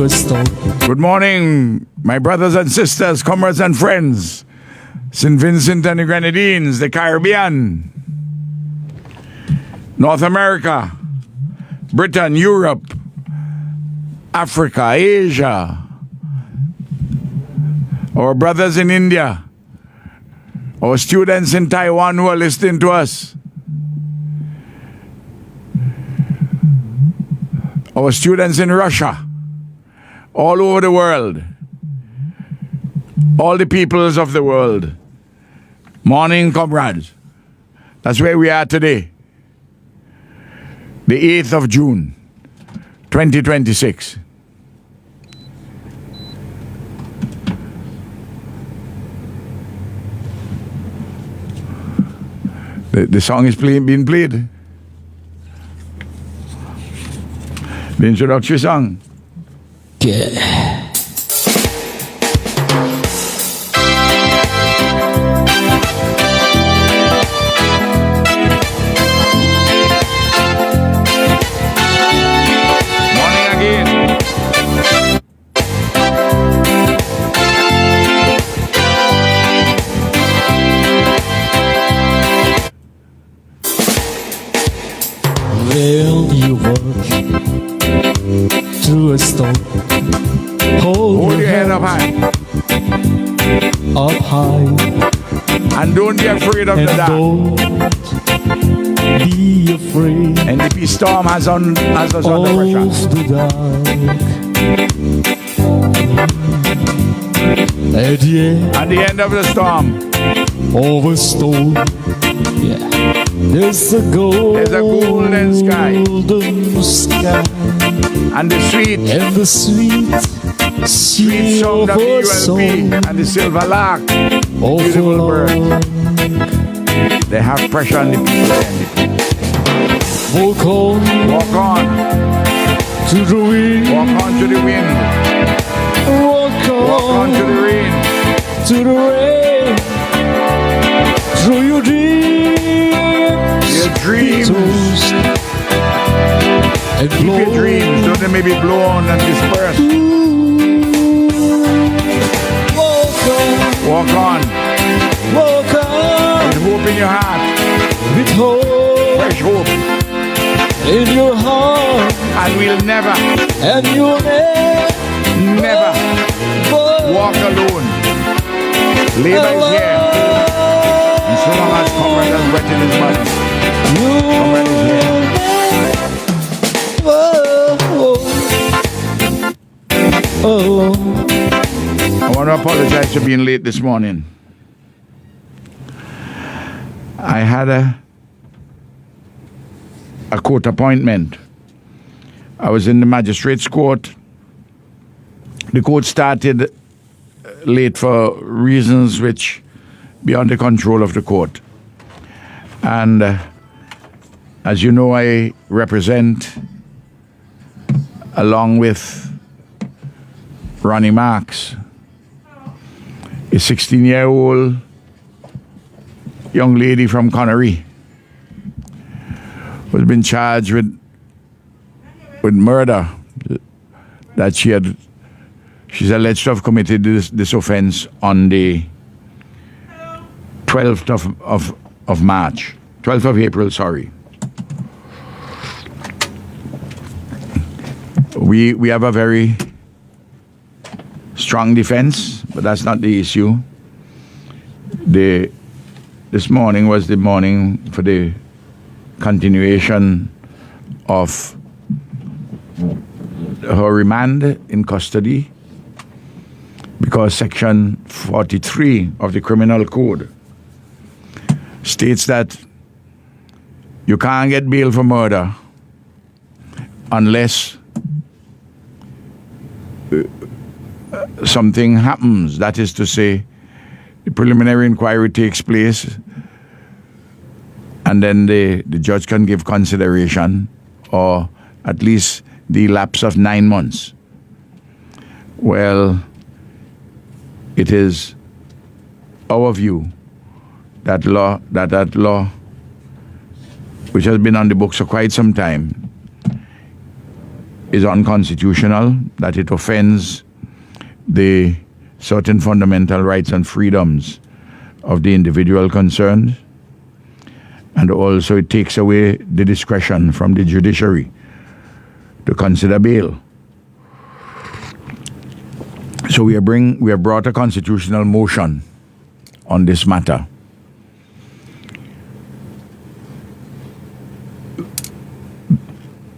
through a storm. Good morning, my brothers and sisters, comrades and friends. St. Vincent and the Grenadines, the Caribbean, North America, Britain, Europe, Africa, Asia, our brothers in India, our students in Taiwan who are listening to us, our students in Russia, all over the world, all the peoples of the world. Morning, comrades. That's where we are today. The 8th of June, 2026. The song is being played. The introductory song. Yeah. Will you walk through a storm? Hold your head up high. Up high. And don't be afraid of the dark. Don't be afraid. And the storm has us under pressure. The dark. At the end of the storm. Of a storm. Yeah. There's a golden sky. And the sweet song of the ULP and the silver lark. Beautiful bird. They have pressure on the people. Walk on to the wind. Walk on to the wind. Walk on to the rain. To the rain. Through your dreams. Your dreams. And keep your dreams. Don't they maybe blow on and disperse. Walk on. Walk on. With hope in your heart. With hope. Fresh hope. In your heart. And we'll never. And you'll never walk alone. Labor is here. And so long as Comrade has breath in his body, Comrade is here. I want to apologize for being late this morning. I had a court appointment. I was in the magistrate's court. The court started late for reasons which beyond the control of the court. And as you know, I represent, along with Ronnie Marks, a 16-year-old young lady from Connery who's been charged with murder that she's alleged to have committed this offense on the 12th of March, 12th of April, sorry. We have a very strong defense, but that's not the issue. This morning was the morning for the continuation of her remand in custody, because Section 43 of the Criminal Code states that you can't get bail for murder unless something happens. That is to say, the preliminary inquiry takes place and then the judge can give consideration, or at least the lapse of 9 months. Well, it is our view that law, which has been on the books for quite some time, is unconstitutional, that it offends the certain fundamental rights and freedoms of the individual concerned, and also it takes away the discretion from the judiciary to consider bail. So we have brought a constitutional motion on this matter.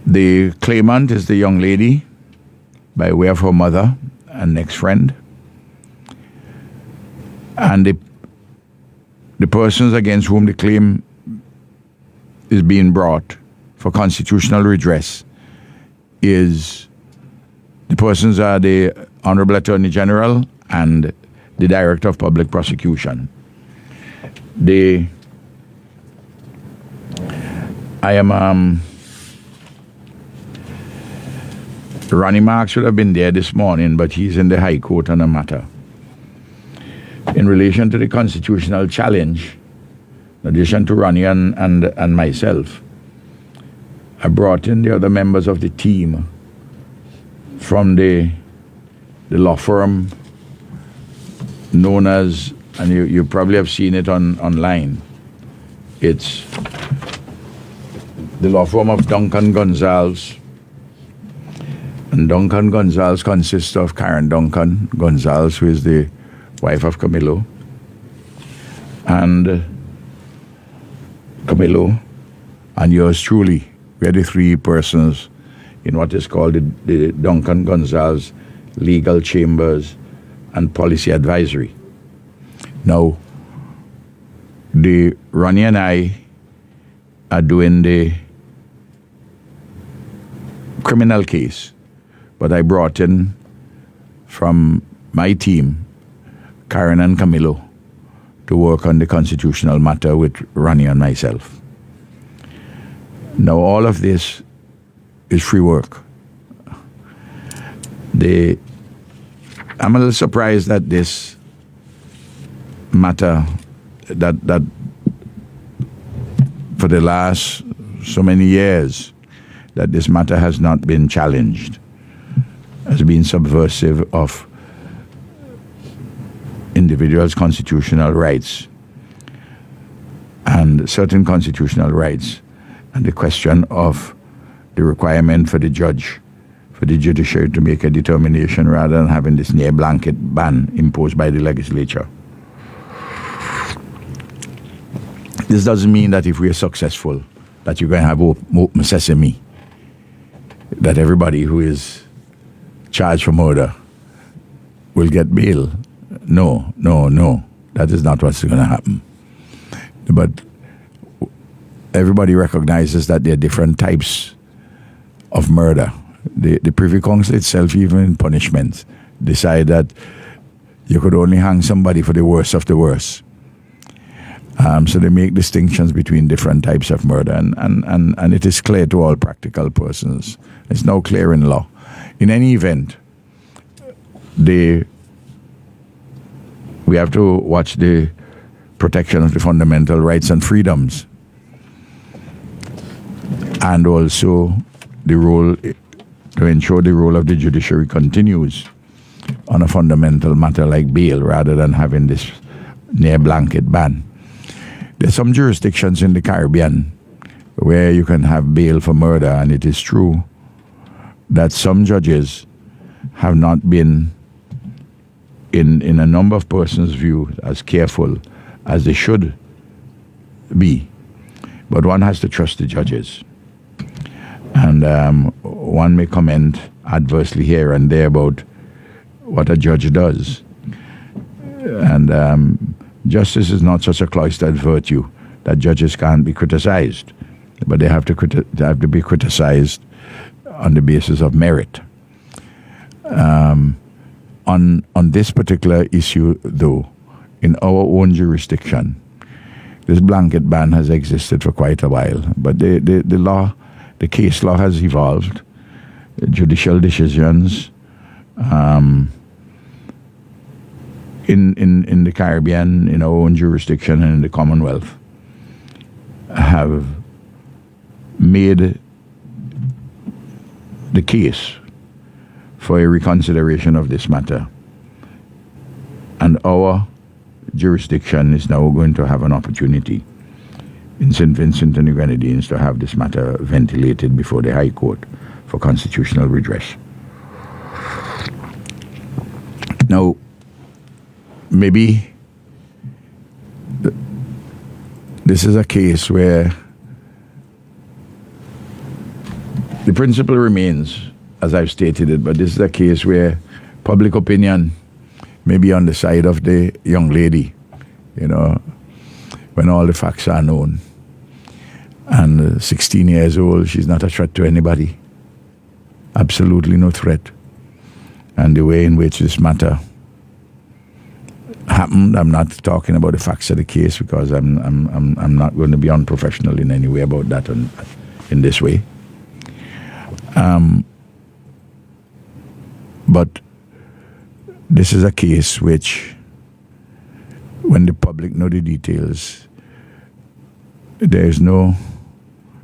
The claimant is the young lady by way of her mother and next friend. And the persons against whom the claim is being brought for constitutional redress is the persons are the Honorable Attorney General and the Director of Public Prosecution. Ronnie Marks should have been there this morning, but he's in the High Court on a matter. In relation to the constitutional challenge, in addition to Ronnie and myself, I brought in the other members of the team from the law firm known as, and you probably have seen it online, it's the law firm of Duncan Gonsalves. And Duncan Gonsalves consists of Karen Duncan Gonsalves, who is the wife of Camilo, and Camilo, and yours truly. We are the three persons in what is called the Duncan Gonsalves Legal Chambers and Policy Advisory. Now, Ronnie and I are doing the criminal case, but I brought in from my team, Karen and Camilo, to work on the constitutional matter with Ronnie and myself. Now, all of this is free work. I'm a little surprised that this matter, that for the last so many years, that this matter has not been challenged as being subversive of individuals' constitutional rights and certain constitutional rights, and the question of the requirement for the judge, for the judiciary to make a determination rather than having this near blanket ban imposed by the legislature. This doesn't mean that if we are successful, that you're going to have open sesame, that everybody who is charged for murder will get bail. No. That is not what's going to happen. But everybody recognizes that there are different types of murder. The Privy Council itself, even in punishments, decide that you could only hang somebody for the worst of the worst. So they make distinctions between different types of murder, and it is clear to all practical persons. It's now clear in law. In any event, we have to watch the protection of the fundamental rights and freedoms, and also the role to ensure the role of the judiciary continues on a fundamental matter like bail, rather than having this near blanket ban. There's some jurisdictions in the Caribbean where you can have bail for murder, and it is true that some judges have not been, in a number of persons' view, as careful as they should be. But one has to trust the judges. And one may comment adversely here and there about what a judge does. And justice is not such a cloistered virtue that judges can't be criticized, but they have to be criticized on the basis of merit. On this particular issue, though, in our own jurisdiction, this blanket ban has existed for quite a while, but the case law has evolved. Judicial decisions in the Caribbean, in our own jurisdiction and in the Commonwealth, have made the case for a reconsideration of this matter. And our jurisdiction is now going to have an opportunity in St. Vincent and the Grenadines to have this matter ventilated before the High Court for constitutional redress. Now, maybe this is a case where the principle remains, as I've stated it, but this is a case where public opinion may be on the side of the young lady, when all the facts are known. And 16 years old, she's not a threat to anybody. Absolutely no threat. And the way in which this matter happened, I'm not talking about the facts of the case because I'm not going to be unprofessional in any way about that in this way. But this is a case which, when the public know the details, there's no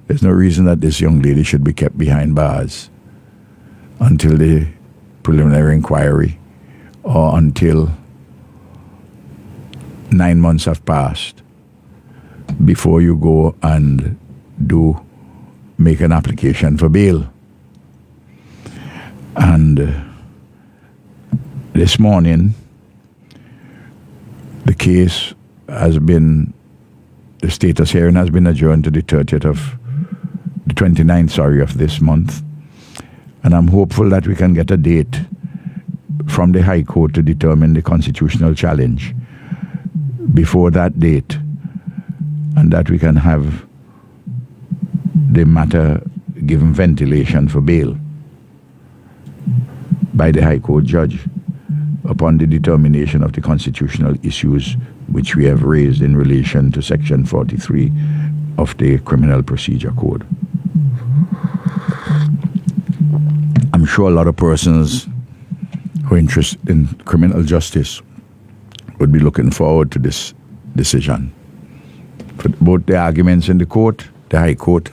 reason that this young lady should be kept behind bars until the preliminary inquiry or until 9 months have passed before you go and make an application for bail. And this morning, the status hearing has been adjourned to the 29th of this month. And I'm hopeful that we can get a date from the High Court to determine the constitutional challenge before that date, and that we can have the matter given ventilation for bail by the High Court judge upon the determination of the constitutional issues which we have raised in relation to Section 43 of the Criminal Procedure Code. I'm sure a lot of persons who are interested in criminal justice would be looking forward to this decision. For both the arguments in the court, the High Court,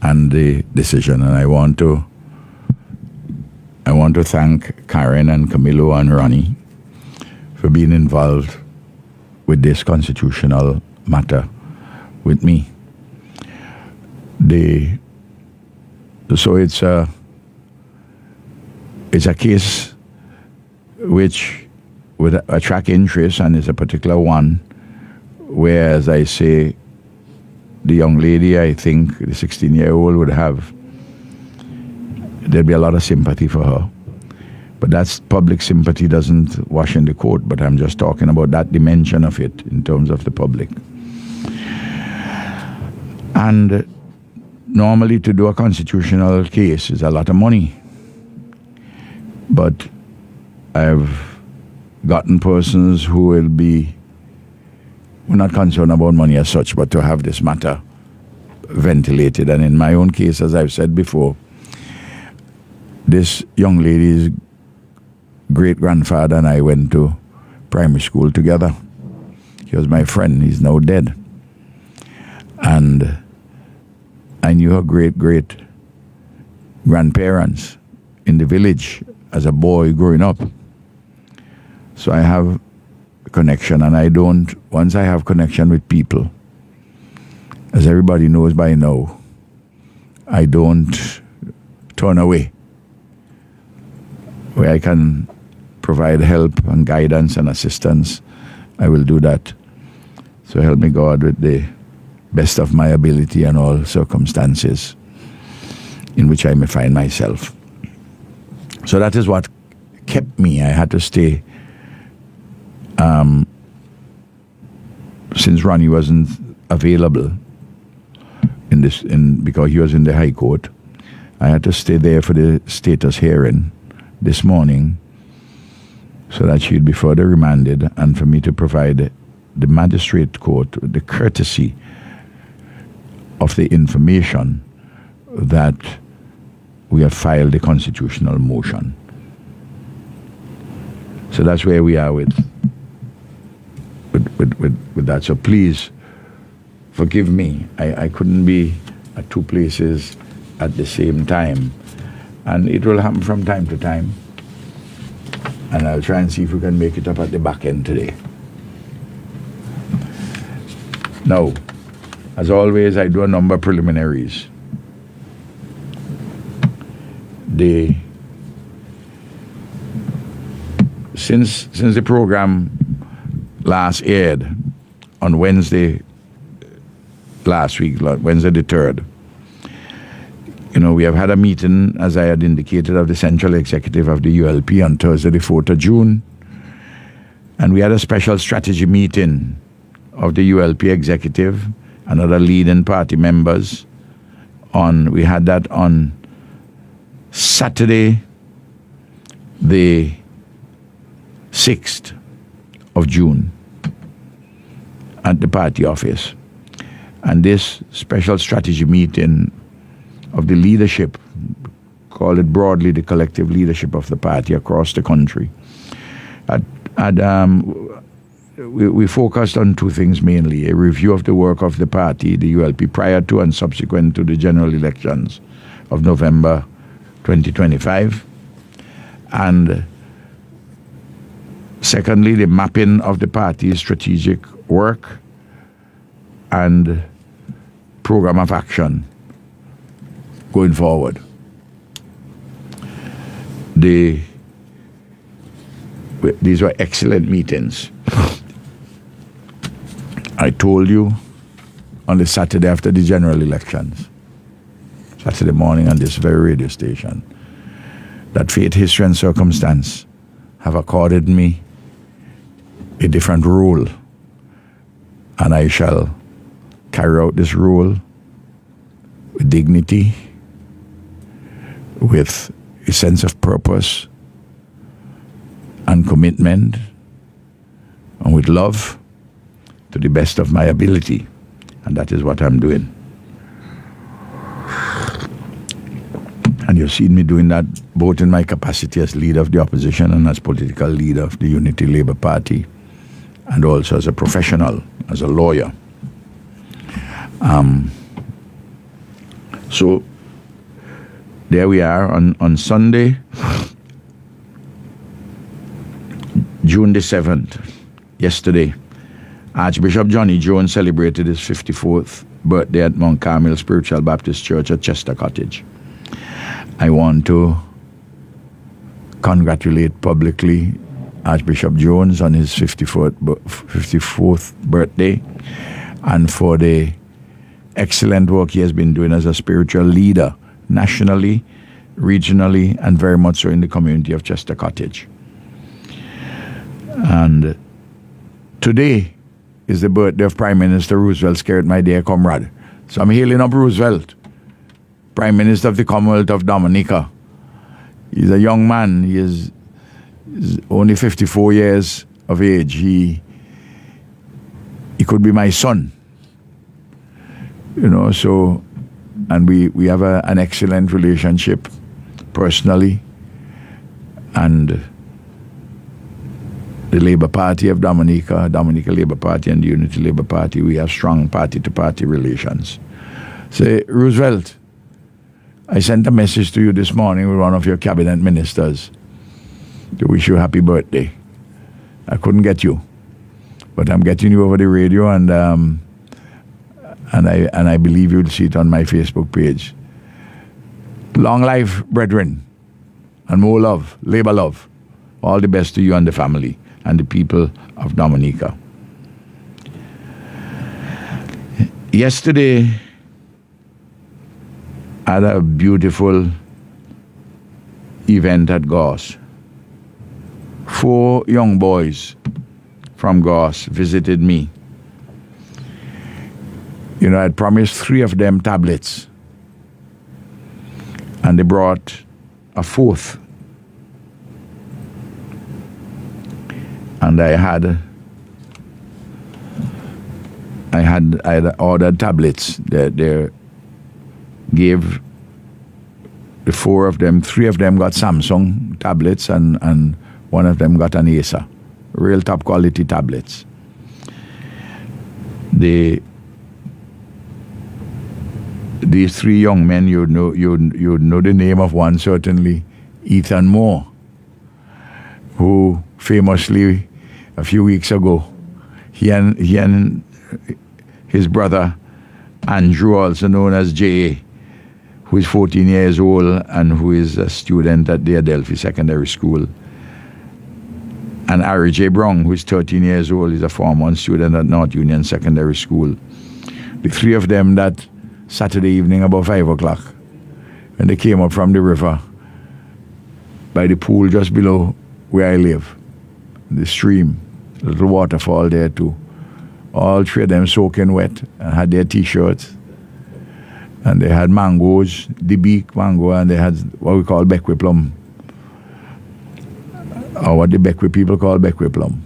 and the decision. And I want to thank Karen and Camilo and Ronnie for being involved with this constitutional matter with me. So it's a case which would attract interest, and is a particular one where, as I say, the young lady, I think the 16-year-old there'd be a lot of sympathy for her. But that's public sympathy doesn't wash in the court, but I'm just talking about that dimension of it in terms of the public. And normally to do a constitutional case is a lot of money. But I've gotten persons who we're not concerned about money as such, but to have this matter ventilated. And in my own case, as I've said before, this young lady's great-grandfather and I went to primary school together. He was my friend. He's now dead. And I knew her great-great-grandparents in the village as a boy growing up. So I have a connection, and once I have connection with people, as everybody knows by now, I don't turn away. Where I can provide help and guidance and assistance, I will do that. So help me God with the best of my ability and all circumstances in which I may find myself. So that is what kept me. I had to stay. Since Ronnie wasn't available because he was in the High Court, I had to stay there for the status hearing this morning so that she'd be further remanded, and for me to provide the magistrate court the courtesy of the information that we have filed the constitutional motion. So that's where we are with that. So please forgive me. I couldn't be at two places at the same time. And it will happen from time to time. And I'll try and see if we can make it up at the back end today. Now, as always, I do a number of preliminaries. Since the program last aired on Wednesday last week, Wednesday the 3rd, we have had a meeting, as I had indicated, of the Central Executive of the ULP on Thursday the 4th of June. And we had a special strategy meeting of the ULP Executive and other leading party members. We had that on Saturday the 6th of June at the party office. And this special strategy meeting of the leadership, call it broadly the collective leadership of the party across the country, we focused on two things mainly: a review of the work of the party, the ULP, prior to and subsequent to the general elections of November 2025, and secondly, the mapping of the party's strategic work and program of action going forward. These were excellent meetings. I told you on the Saturday after the general elections, Saturday morning on this very radio station, that fate, history, and circumstance have accorded me a different role, and I shall carry out this role with dignity, with a sense of purpose and commitment, and with love to the best of my ability. And that is what I'm doing. And you've seen me doing that both in my capacity as leader of the opposition and as political leader of the Unity Labour Party, and also as a professional, as a lawyer. So there we are on Sunday, June the 7th, yesterday. Archbishop Johnny Jones celebrated his 54th birthday at Mount Carmel Spiritual Baptist Church at Chester Cottage. I want to congratulate publicly Archbishop Jones on his 54th birthday, and for the excellent work he has been doing as a spiritual leader nationally, regionally, and very much so in the community of Chester Cottage. And today is the birthday of Prime Minister Roosevelt Skerrit, my dear comrade. So I'm hailing up Roosevelt, Prime Minister of the Commonwealth of Dominica. He's a young man. He is only 54 years of age. He could be my son. So, and we have an excellent relationship personally, and the Labour Party of Dominica Labour Party, and the Unity Labour Party, we have strong party-to-party relations. Say, Roosevelt, I sent a message to you this morning with one of your cabinet ministers to wish you a happy birthday. I couldn't get you, but I'm getting you over the radio, and I believe you'll see it on my Facebook page. Long life, brethren, and more love, Labour love. All the best to you and the family and the people of Dominica. Yesterday, I had a beautiful event at Goss. 4 young boys from Goss visited me. I'd promised 3 of them tablets, and they brought a 4th. And I had ordered tablets. They gave the 4 of them, 3 of them got Samsung tablets, and 1 of them got an Acer, real top quality tablets. these three young men, you'd know the name of one certainly, Ethan Moore, who famously a few weeks ago, he and his brother Andrew, also known as J.A., who is 14 years old and who is a student at the Adelphi Secondary School, and Harry J. Brown, who is 13 years old, is a Form 1 student at North Union Secondary School. The three of them that Saturday evening about 5 o'clock, when they came up from the river by the pool just below where I live, the stream, a little waterfall there too. All three of them soaking wet and had their T-shirts. And they had mangoes, the beak mango, and they had what we call Beckwith plum. Or what the Beckwith people call Beckwith plum.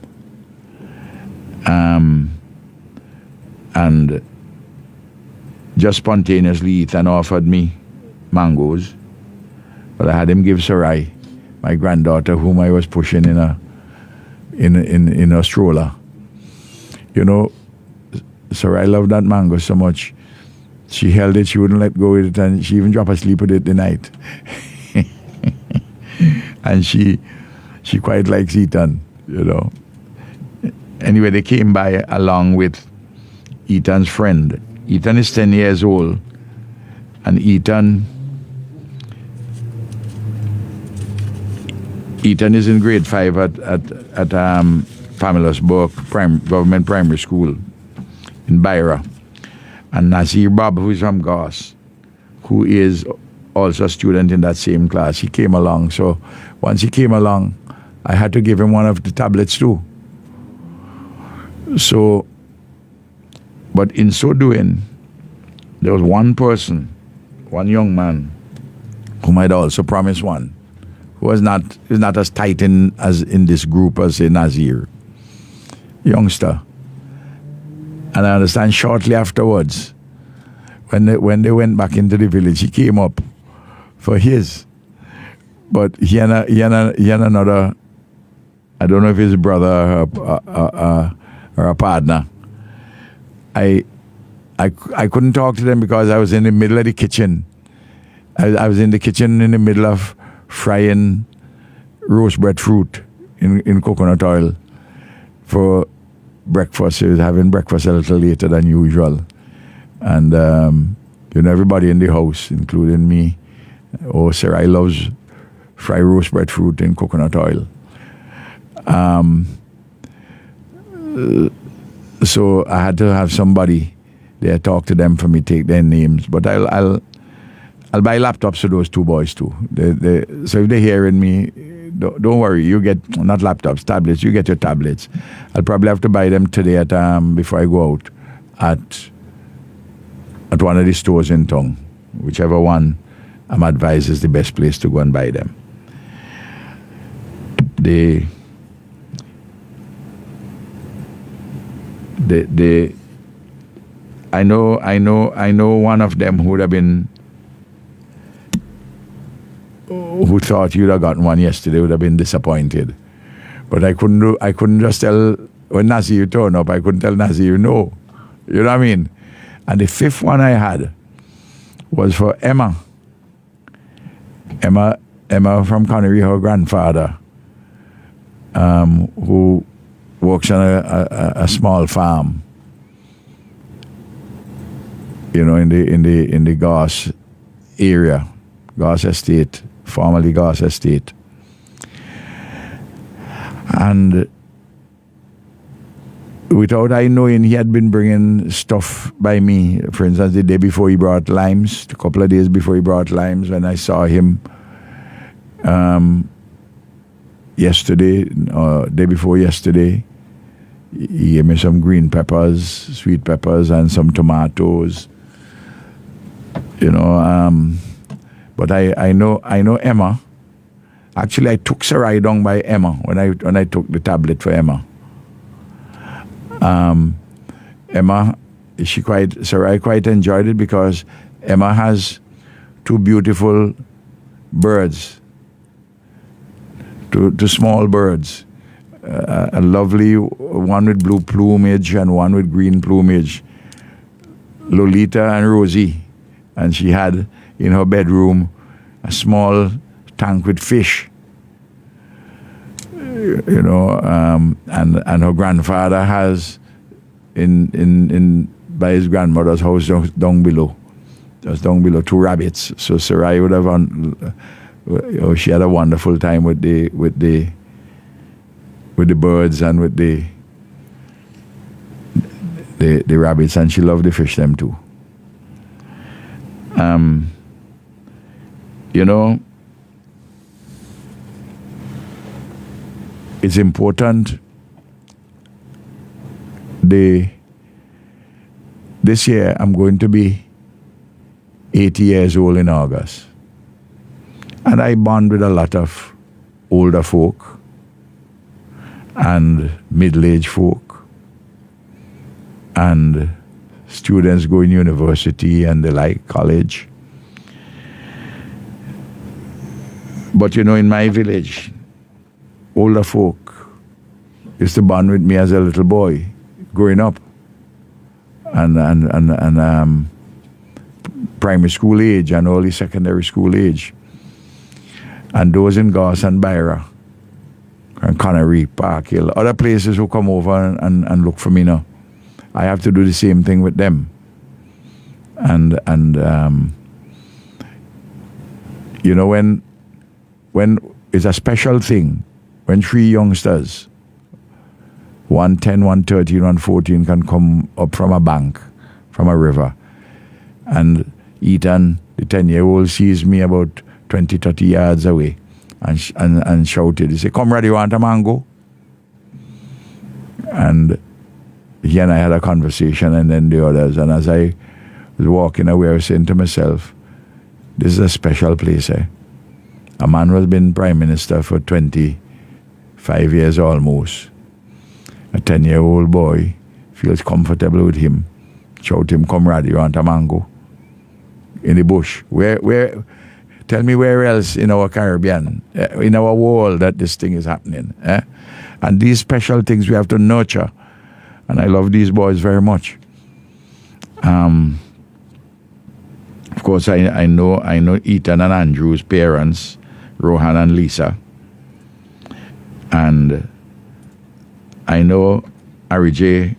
And just spontaneously, Ethan offered me mangoes, but I had him give Sarai, my granddaughter, whom I was pushing in a stroller. You know, Sarai loved that mango so much. She held it, she wouldn't let go with it, and she even dropped asleep with it the night. And she quite likes Ethan, you know. Anyway, they came by along with Ethan's friend. Ethan is 10 years old, and Ethan is in grade 5 at Pamela's Book Government Primary School in Byra. And Nazir Bob, who is from Goss, who is also a student in that same class, he came along. So once he came along, I had to give him one of the tablets too. So, but in so doing, there was one person, one young man, whom I'd also promised one, who is not as tight as in this group as a Nazir, youngster. And I understand shortly afterwards, when they went back into the village, he came up for his. But he and another, I don't know if his brother or a partner. I couldn't talk to them because I was in the middle of the kitchen. I was in the kitchen in the middle of frying roast breadfruit in coconut oil for breakfast. He was having breakfast a little later than usual. And, everybody in the house, including me, Sarai loves fried roast breadfruit in coconut oil. So I had to have somebody there talk to them for me, take their names. But I'll buy laptops for those two boys too. So if they're hearing me, don't worry. You get not laptops, tablets. You get your tablets. I'll probably have to buy them today at before I go out at one of the stores in town, whichever one I'm advised is the best place to go and buy them. I know one of them who would have been, who thought you'd have gotten one yesterday would have been disappointed. But I couldn't just tell, when Nazir turned up, I couldn't tell Nazir no. You know what I mean? And the fifth one I had was for Emma. Emma from Connery, her grandfather, who works on a small farm, in the Goss area, Goss Estate, formerly Goss Estate. And without I knowing, he had been bringing stuff by me. For instance, the day before he brought limes, a couple of days before he brought limes, when I saw him yesterday, or day before yesterday, he gave me some green peppers, sweet peppers, and some tomatoes. But I know Emma. Actually, I took Sarai down by Emma when I took the tablet for Emma. Emma, Sarai quite enjoyed it because Emma has two beautiful birds, two small birds, a lovely one with blue plumage and one with green plumage, Lolita and Rosie. and she had in her bedroom a small tank with fish. And her grandfather has in by his grandmother's house down below, just down below, 2 rabbits. So Sarai would have she had a wonderful time with the birds and with the rabbits, and she loved the fish them too. It's important. This year I'm going to be 80 years old in August. And I bond with a lot of older folk and middle-aged folk and students going university and the like, college. But in my village, older folk used to bond with me as a little boy growing up, and primary school age and early secondary school age. And those in Goss and Byra and Connery, Park Hill, other places who come over and look for me now. I have to do the same thing with them. And when it's a special thing, when 3 youngsters, 110, 113, 114, can come up from a bank, from a river, and Ethan, the 10-year-old, sees me about 20, 30 yards away and shouted, he said, "Comrade, you want a mango?" And he and I had a conversation, and then the others. And as I was walking away, I was saying to myself, this is a special place, eh? A man who has been Prime Minister for 25 years almost. A 10-year-old boy feels comfortable with him. Shout him, "Comrade, you want a mango?" In the bush. Where? Tell me where else in our Caribbean, in our world, that this thing is happening. Eh? And these special things we have to nurture. And I love these boys very much. Of course, I know Ethan and Andrew's parents, Rohan and Lisa. And I know Arijay,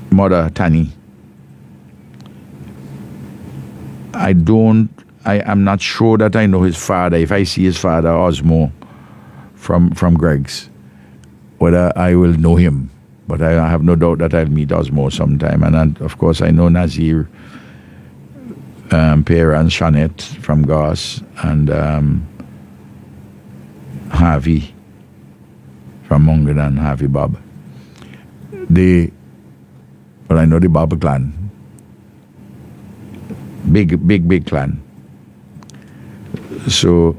mother Tani. I am not sure that I know his father. If I see his father, Osmo, from Greg's, whether I will know him. But I have no doubt that I'll meet Osmo sometime. And of course, I know Nazir, parents, Shanette from Goss, and Harvey from Mungan, Harvey Bob. But I know the Bob clan. Big clan. So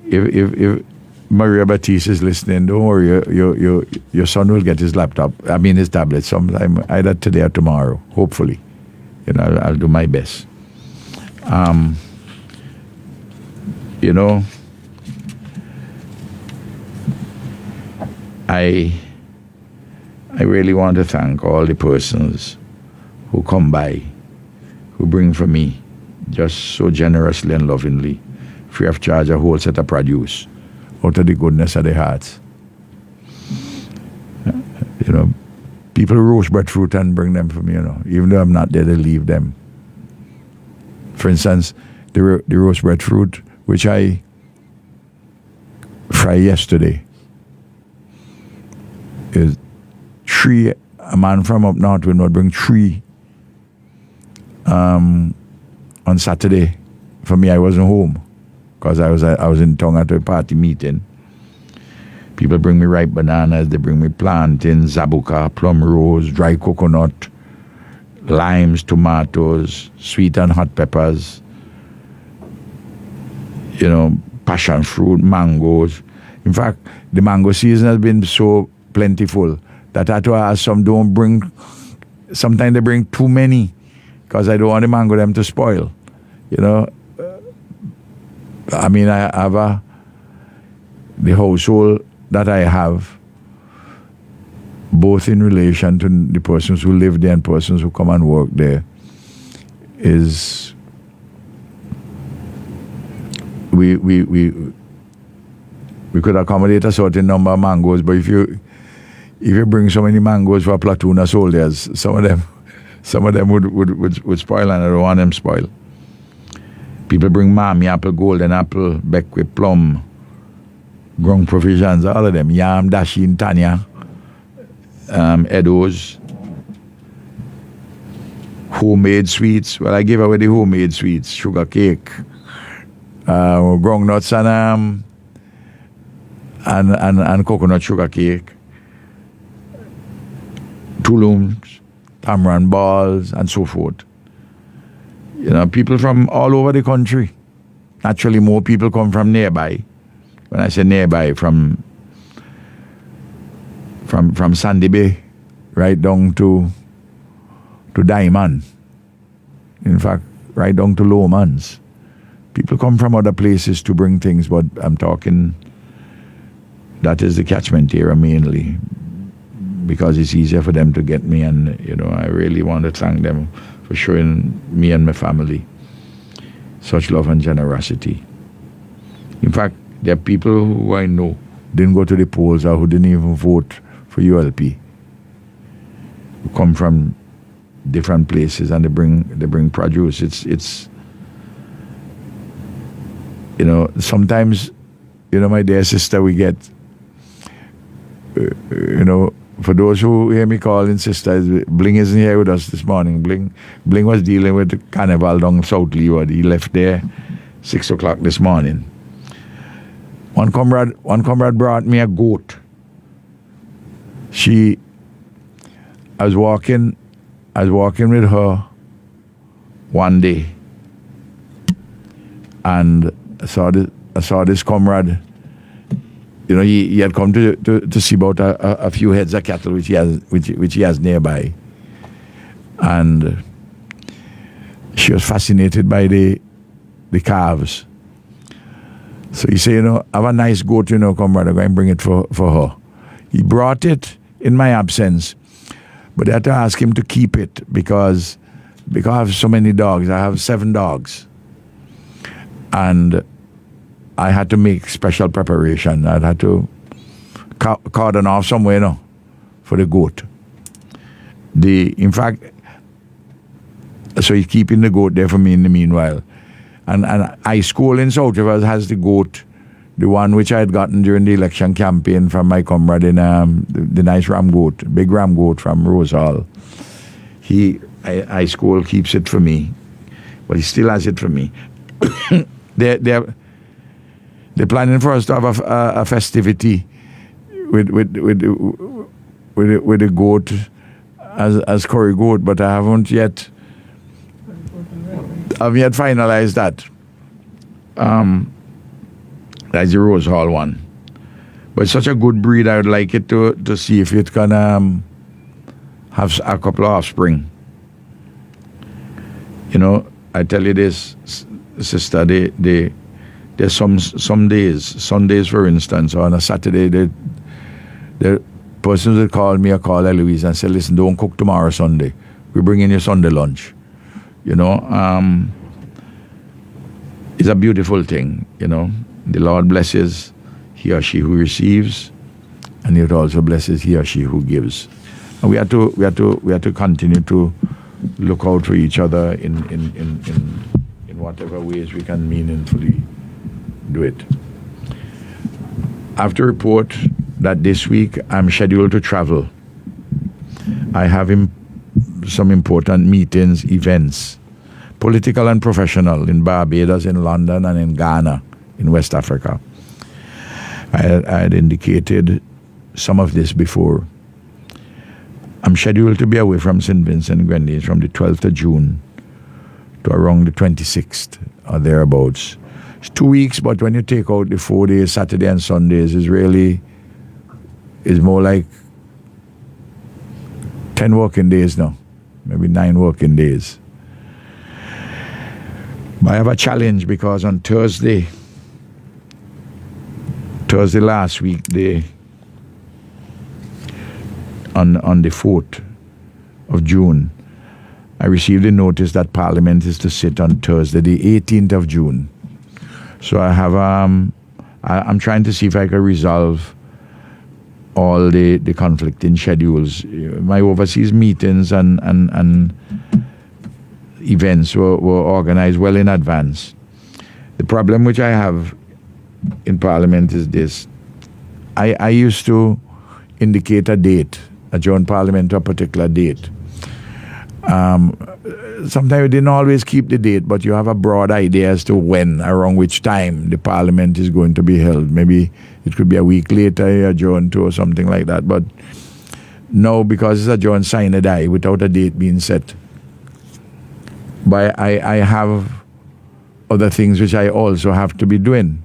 if Maria Batiste is listening, don't worry, your son will get his laptop, his tablet sometime, either today or tomorrow, hopefully. I'll do my best. I really want to thank all the persons who come by, who bring for me just so generously and lovingly, free of charge, a whole set of produce out of the goodness of their hearts. People roast breadfruit and bring them for me, even though I'm not there to leave them. For instance, the roast breadfruit, which I fried yesterday, is 3. A man from up north will not bring 3 on Saturday. For me, I wasn't home because I was in town at a party meeting. People bring me ripe bananas, they bring me plantains, zabuka, plum rose, dry coconut, limes, tomatoes, sweet and hot peppers, passion fruit, mangoes. In fact, the mango season has been so plentiful that I had to ask some don't bring, sometimes they bring too many because I don't want the mango them to spoil. I have the household that I have both in relation to the persons who live there and persons who come and work there, is we could accommodate a certain number of mangoes, but if you bring so many mangoes for a platoon of soldiers, some of them would spoil, and I don't want them spoil. People bring Mammy apple, golden apple, Beckwith plum, Grung provisions, all of them, yam, dashin, tanya, Edo's, homemade sweets. Well, I give away the homemade sweets, sugar cake, groundnuts and coconut sugar cake, tulums, tamarind balls, and so forth. You know, people from all over the country. Naturally, more people come from nearby. When I say nearby, from Sandy Bay right down to Diamond. In fact, right down to Lomans. People come from other places to bring things, but I'm talking, that is the catchment area mainly, because it's easier for them to get me, and I really want to thank them for showing me and my family such love and generosity. In fact, there are people who I know didn't go to the polls or who didn't even vote for ULP, who come from different places, and they bring produce. It's sometimes, my dear sister, we get, for those who hear me calling sisters, Bling isn't here with us this morning. Bling was dealing with the carnival down South Leeward. He left there 6 o'clock this morning. One comrade brought me a goat. I was walking with her one day, and I saw this comrade. He had come to see about a few heads of cattle which he has nearby, and she was fascinated by the calves. So he said, I have a nice goat, comrade, I'm going to bring it for her. He brought it in my absence, but I had to ask him to keep it because I have so many dogs. I have 7 dogs, and I had to make special preparation. I had to cordon off somewhere, for the goat. In fact, so he's keeping the goat there for me in the meanwhile. And Ice School in South Rivers has the goat, the one which I had gotten during the election campaign from my comrade in the nice ram goat, big ram goat from Rose Hall. Ice School keeps it for me, but he still has it for me. They're planning for us to have a festivity with the goat as curry goat, but I haven't yet finalized that. That's the Rose Hall one, but it's such a good breed. I would like it to see if it can have a couple of offspring. I tell you this, sister, there's some days, Sundays for instance, or on a Saturday, the persons that call me or call Eloise and say, listen, don't cook tomorrow Sunday. We bring in your Sunday lunch. It's a beautiful thing, The Lord blesses he or she who receives, and it also blesses he or she who gives. And we have to continue to look out for each other in whatever ways we can meaningfully do it. I have to report that this week I'm scheduled to travel. I have some important meetings, events, political and professional, in Barbados, in London, and in Ghana, in West Africa. I had indicated some of this before. I'm scheduled to be away from St. Vincent and Grenadines from the 12th of June to around the 26th or thereabouts. It's 2 weeks, but when you take out the 4 days, Saturday and Sundays, is more like 10 working days now, maybe 9 working days. But I have a challenge because on Thursday last week, on the 4th of June, I received a notice that Parliament is to sit on Thursday, the 18th of June. So I have I'm trying to see if I can resolve all the conflicting schedules. My overseas meetings and events were organized well in advance. The problem which I have in Parliament is this. I used to indicate a date, adjourn Parliament to a particular date. Sometimes we didn't always keep the date, but you have a broad idea as to when, around which time the Parliament is going to be held. Maybe it could be a week later, you adjourn to, or something like that. But no, because it's adjourned sine die without a date being set. But I have other things which I also have to be doing.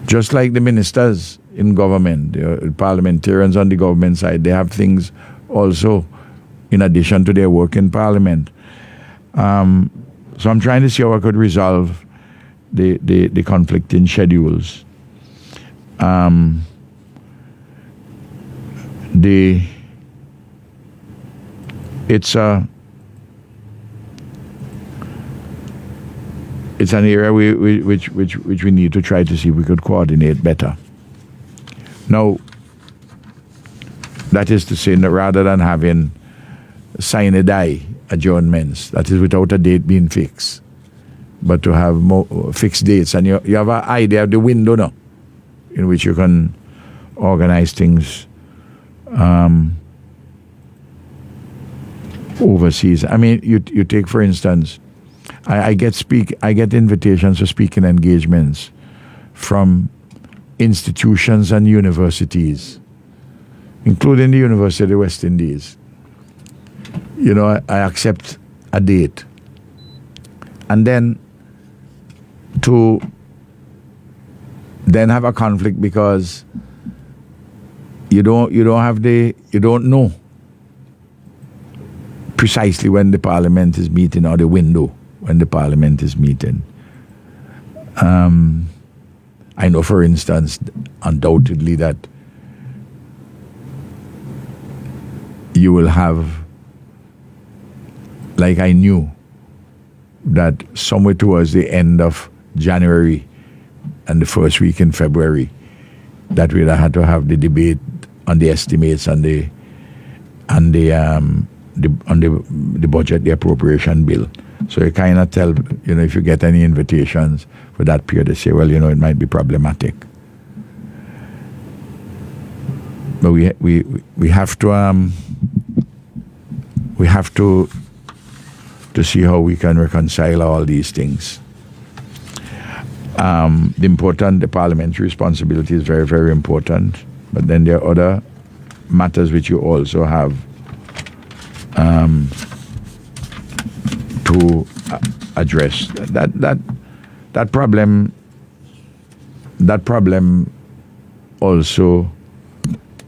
Just like the ministers in government, the parliamentarians on the government side, they have things also in addition to their work in Parliament. So I'm trying to see how I could resolve the conflicting schedules. It's an area which we need to try to see if we could coordinate better. Now, that is to say, rather than having sine die adjournments, that is without a date being fixed, but to have more fixed dates, and you have an idea of the window now in which you can organize things overseas. I mean, you take, for instance, I get invitations for speaking engagements from institutions and universities, including the University of the West Indies. You know, I accept a date, and then to then have a conflict because you don't know precisely when the Parliament is meeting, or the window when the Parliament is meeting. I know, for instance, undoubtedly that you will have, like I knew, that somewhere towards the end of January and the first week in February, that we'd have had to have the debate on the estimates and the budget, the appropriation bill. So you kind of tell, if you get any invitations for that period, they say, well, it might be problematic. But we have to see how we can reconcile all these things. The parliamentary responsibility is very, very important. But then there are other matters which you also have to address. That problem also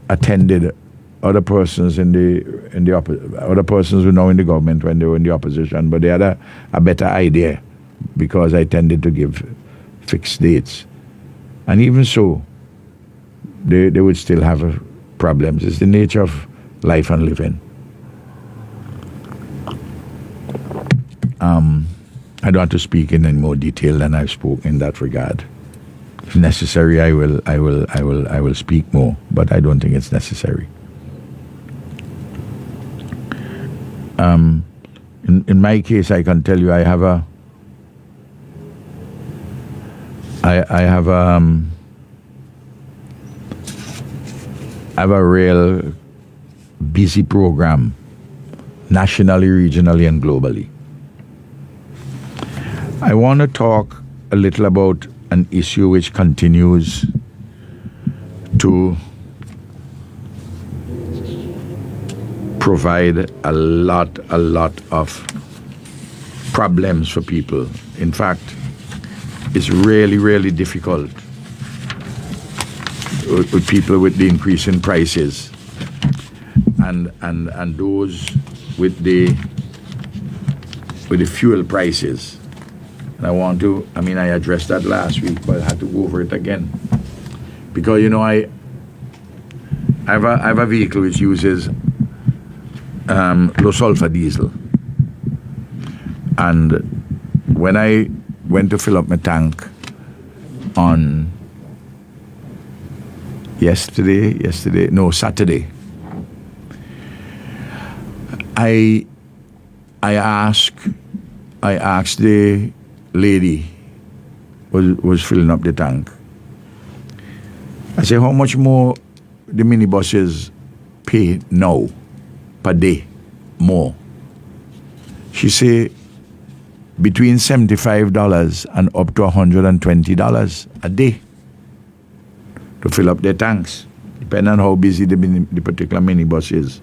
attended other persons other persons who are now in the government when they were in the opposition, but they had a better idea, because I tended to give fixed dates, and even so, they would still have problems. It's the nature of life and living. I don't want to speak in any more detail than I've spoken in that regard. If necessary, I will speak more, but I don't think it's necessary. In my case, I can tell you I have a real busy program, nationally, regionally, and globally. I want to talk a little about an issue which continues to provide a lot of problems for people. In fact, it's really, really difficult with people with the increase in prices and those with the fuel prices. And I addressed that last week, but I had to go over it again. Because, I I have a vehicle which uses low sulfur diesel, and when I went to fill up my tank on Saturday, I asked the lady was filling up the tank. I said, how much more the minibuses pay now per day more? She said between $75 and up to $120 a day to fill up their tanks, depending on how busy the particular minibus is.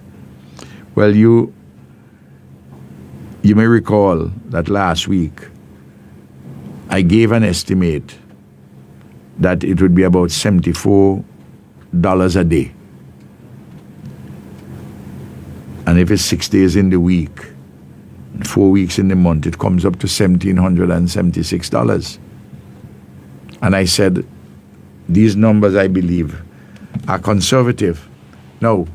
Well, you may recall that last week I gave an estimate that it would be about $74 a day. And if it's 6 days in the week, 4 weeks in the month, it comes up to $1,776. And I said, these numbers, I believe, are conservative. Now,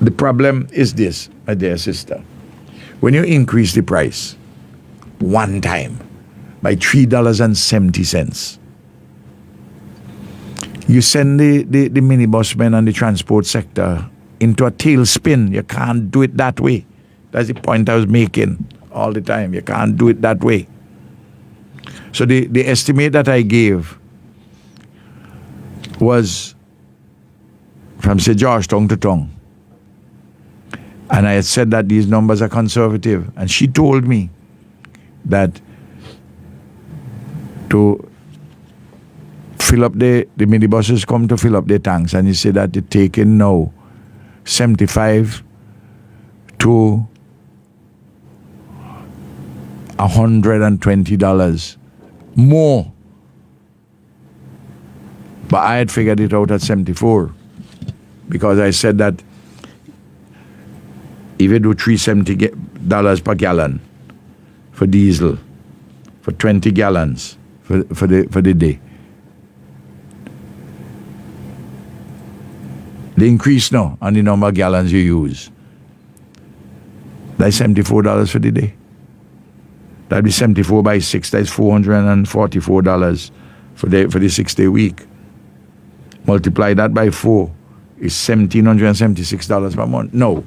the problem is this, my dear sister. When you increase the price one time by $3.70, you send the minibus men and the transport sector into a tailspin. You can't do it that way. That's the point I was making all the time. You can't do it that way. So the estimate that I gave was from, say, Georgetown to Tongue. And I had said that these numbers are conservative. And she told me that to fill up the minibuses come to fill up their tanks, and he said that they're taking now $75 to $120 more. But I had figured it out at $74 because I said that if you do $370 per gallon for diesel for 20 gallons for the day, the increase now on the number of gallons you use, that's $74 for the day. That'd be 74 by 6, that's $444 for the 6 day week. Multiply that by 4, it's $1,776 per month. No.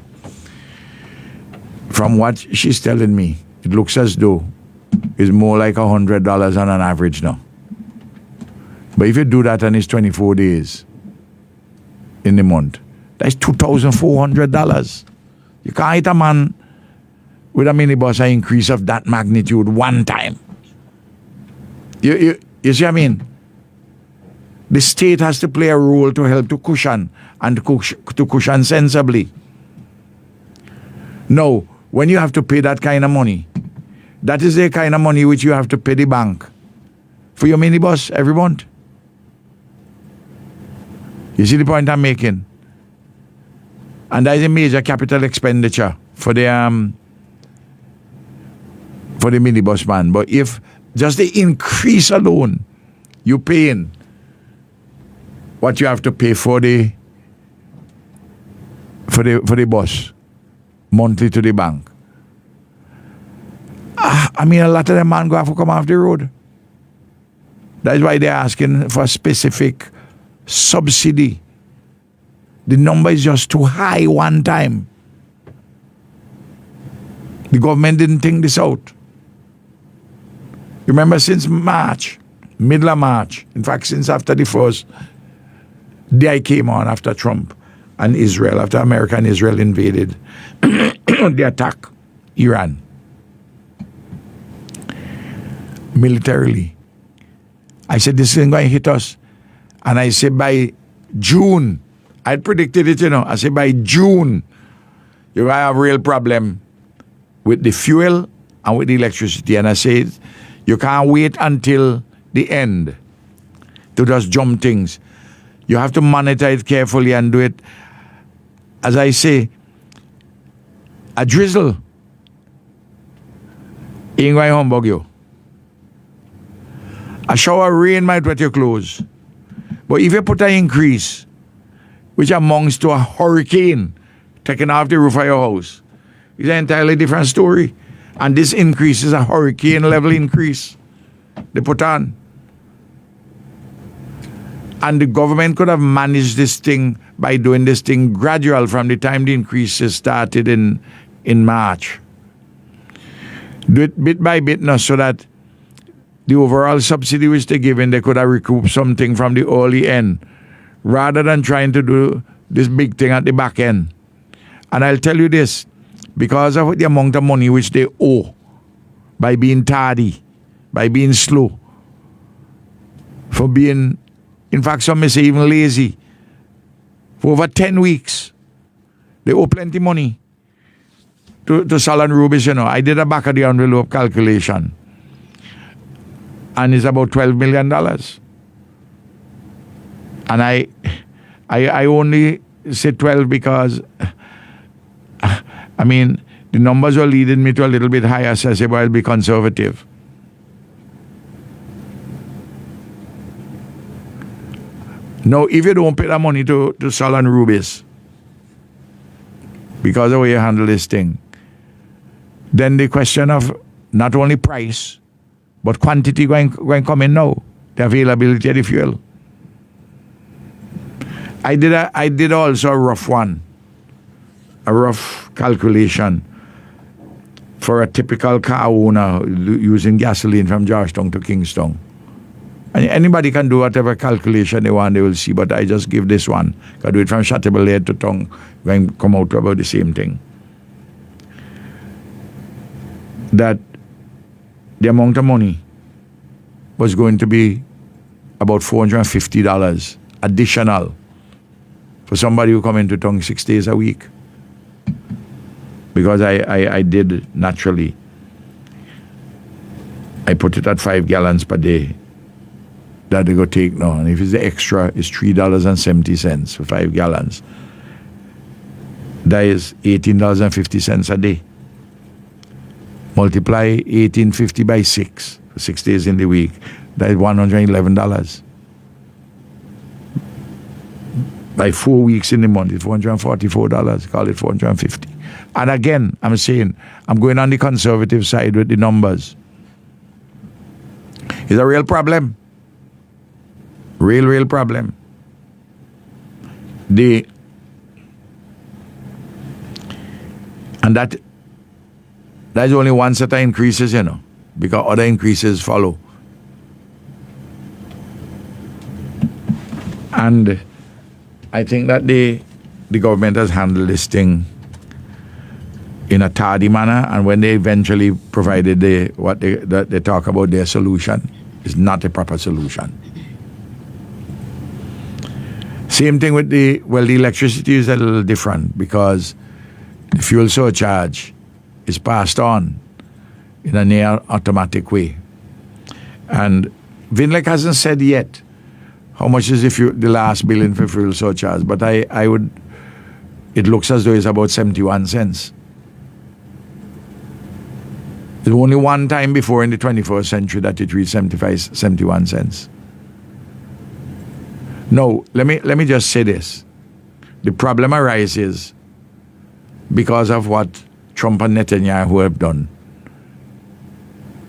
From what she's telling me, it looks as though it's more like $100 on an average now. But if you do that and it's 24 days in the month, that's $2,400. You can't hit a man with a minibus an increase of that magnitude one time. You see what I mean? The state has to play a role to help to cushion and to cushion sensibly. No, when you have to pay that kind of money, that is the kind of money which you have to pay the bank for your minibus every month. You see the point I'm making? And that is a major capital expenditure for the minibus man. But if just the increase alone, you're paying what you have to pay for the bus monthly to the bank. I mean, a lot of them man go have to come off the road. That's why they're asking for a specific subsidy. The number is just too high one time. The government didn't think this out. Remember, since March, middle of March, in fact, since after the first day I came on after Trump and Israel, after America and Israel invaded the attack Iran militarily, I said this isn't going to hit us. And I said by June, I predicted it, I said by June, you're going to have a real problem with the fuel and with the electricity. And I said, you can't wait until the end to just jump things. You have to monitor it carefully and do it, as I say, a drizzle ain't going to humbug you. A shower of rain might wet your clothes. But if you put an increase, which amounts to a hurricane taking off the roof of your house, is an entirely different story. And this increase is a hurricane level increase they put on. And the government could have managed this thing by doing this thing gradual from the time the increases started in March. Do it bit by bit now so that the overall subsidy which they're giving, they could have recouped something from the early end rather than trying to do this big thing at the back end. And I'll tell you this, because of the amount of money which they owe by being tardy, by being slow, for being, in fact, some may say even lazy, for over 10 weeks, they owe plenty money to Solon Rubis, you know. I did a back of the envelope calculation, and it's about $12 million. And I only say 12 because, I mean, the numbers were leading me to a little bit higher, so I said, well, I'll be conservative. Now, if you don't pay that money to Solon Rubis because of the way you handle this thing, then the question of not only price, but quantity going come in now, the availability of the fuel. I did also a rough calculation for a typical car owner using gasoline from Georgetown to Kingston. And anybody can do whatever calculation they want, they will see, but I just give this one. Can do it from Chateaubriand to Tongue, going come out to about the same thing. That the amount of money was going to be about $450 additional for somebody who come into Tongue 6 days a week. Because I did naturally. I put it at 5 gallons per day that they go take now. And if it's the extra, it's $3.70 for 5 gallons. That is $18.50 a day. Multiply $18.50 by 6 for 6 days in the week. That is $111. By 4 weeks in the month, it's $444. Call it $450. And again, I'm saying, I'm going on the conservative side with the numbers. It's a real problem. Real problem. And that is only one set of increases, you know, because other increases follow. And I think that the government has handled this thing in a tardy manner, and when they eventually provided what they talk about their solution, is not a proper solution. Same thing with the electricity is a little different because the fuel surcharge is passed on in a near automatic way. And Vinlec hasn't said yet how much is the last billing for fuel surcharge, but it looks as though it's about 71 cents. There's only one time before in the 21st century that it reached 71 cents. No, let me just say this. The problem arises because of what Trump and Netanyahu have done.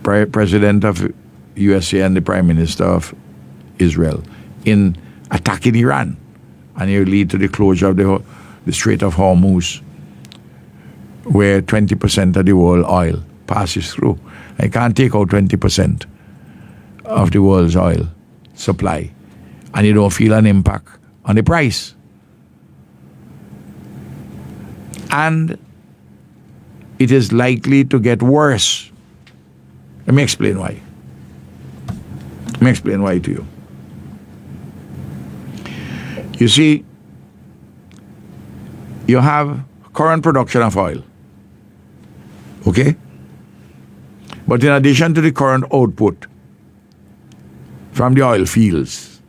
President of USA and the Prime Minister of Israel in attacking Iran, and it will lead to the closure of the Strait of Hormuz, where 20% of the world oil passes through. I can't take out 20% of the world's oil supply, and you don't feel an impact on the price. And it is likely to get worse. Let me explain why. Let me explain why to you. You see, you have current production of oil, okay? But in addition to the current output from the oil fields,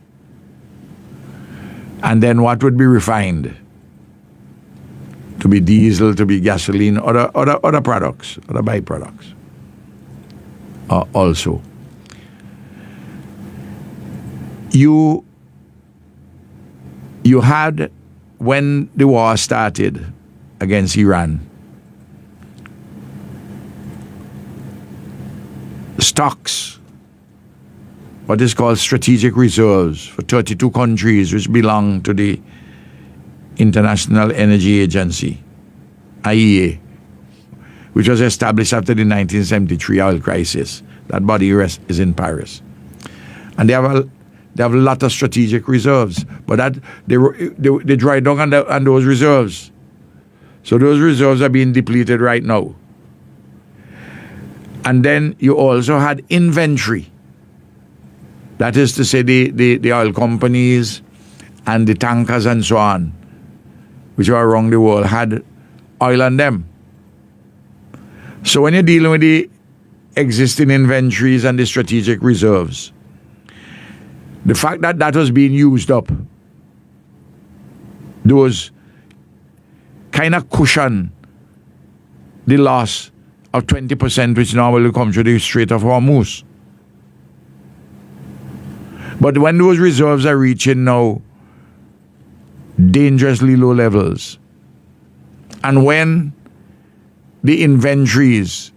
and then what would be refined to be diesel, to be gasoline, other products, other byproducts also. You had when the war started against Iran, stocks, what is called strategic reserves for 32 countries which belong to the International Energy Agency, IEA, which was established after the 1973 oil crisis. That body is in Paris. And they have a lot of strategic reserves, but that they dried down on those reserves. So those reserves are being depleted right now. And then you also had inventory. That is to say the oil companies and the tankers and so on, which are around the world, had oil on them. So when you're dealing with the existing inventories and the strategic reserves, the fact that that was being used up, those kind of cushion the loss of 20% which normally comes through the Strait of Hormuz. But when those reserves are reaching now dangerously low levels, and when the inventories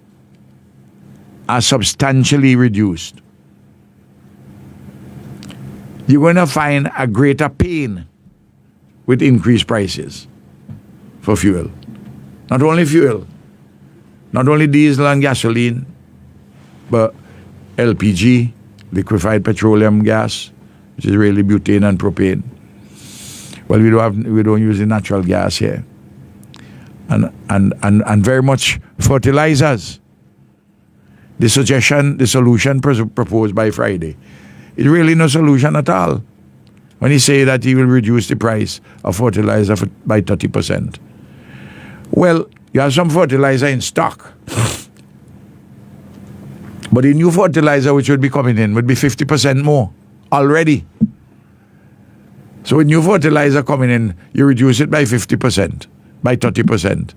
are substantially reduced, you're going to find a greater pain with increased prices for fuel. Not only fuel, not only diesel and gasoline, but LPG, liquefied petroleum gas, which is really butane and propane. Well, we don't use the natural gas here. And very much fertilizers. The solution proposed by Friday is really no solution at all. When he say that he will reduce the price of fertilizer by 30%. Well, you have some fertilizer in stock. But the new fertilizer which would be coming in would be 50% more already. So with new fertilizer coming in, you reduce it by 50%, by 30%.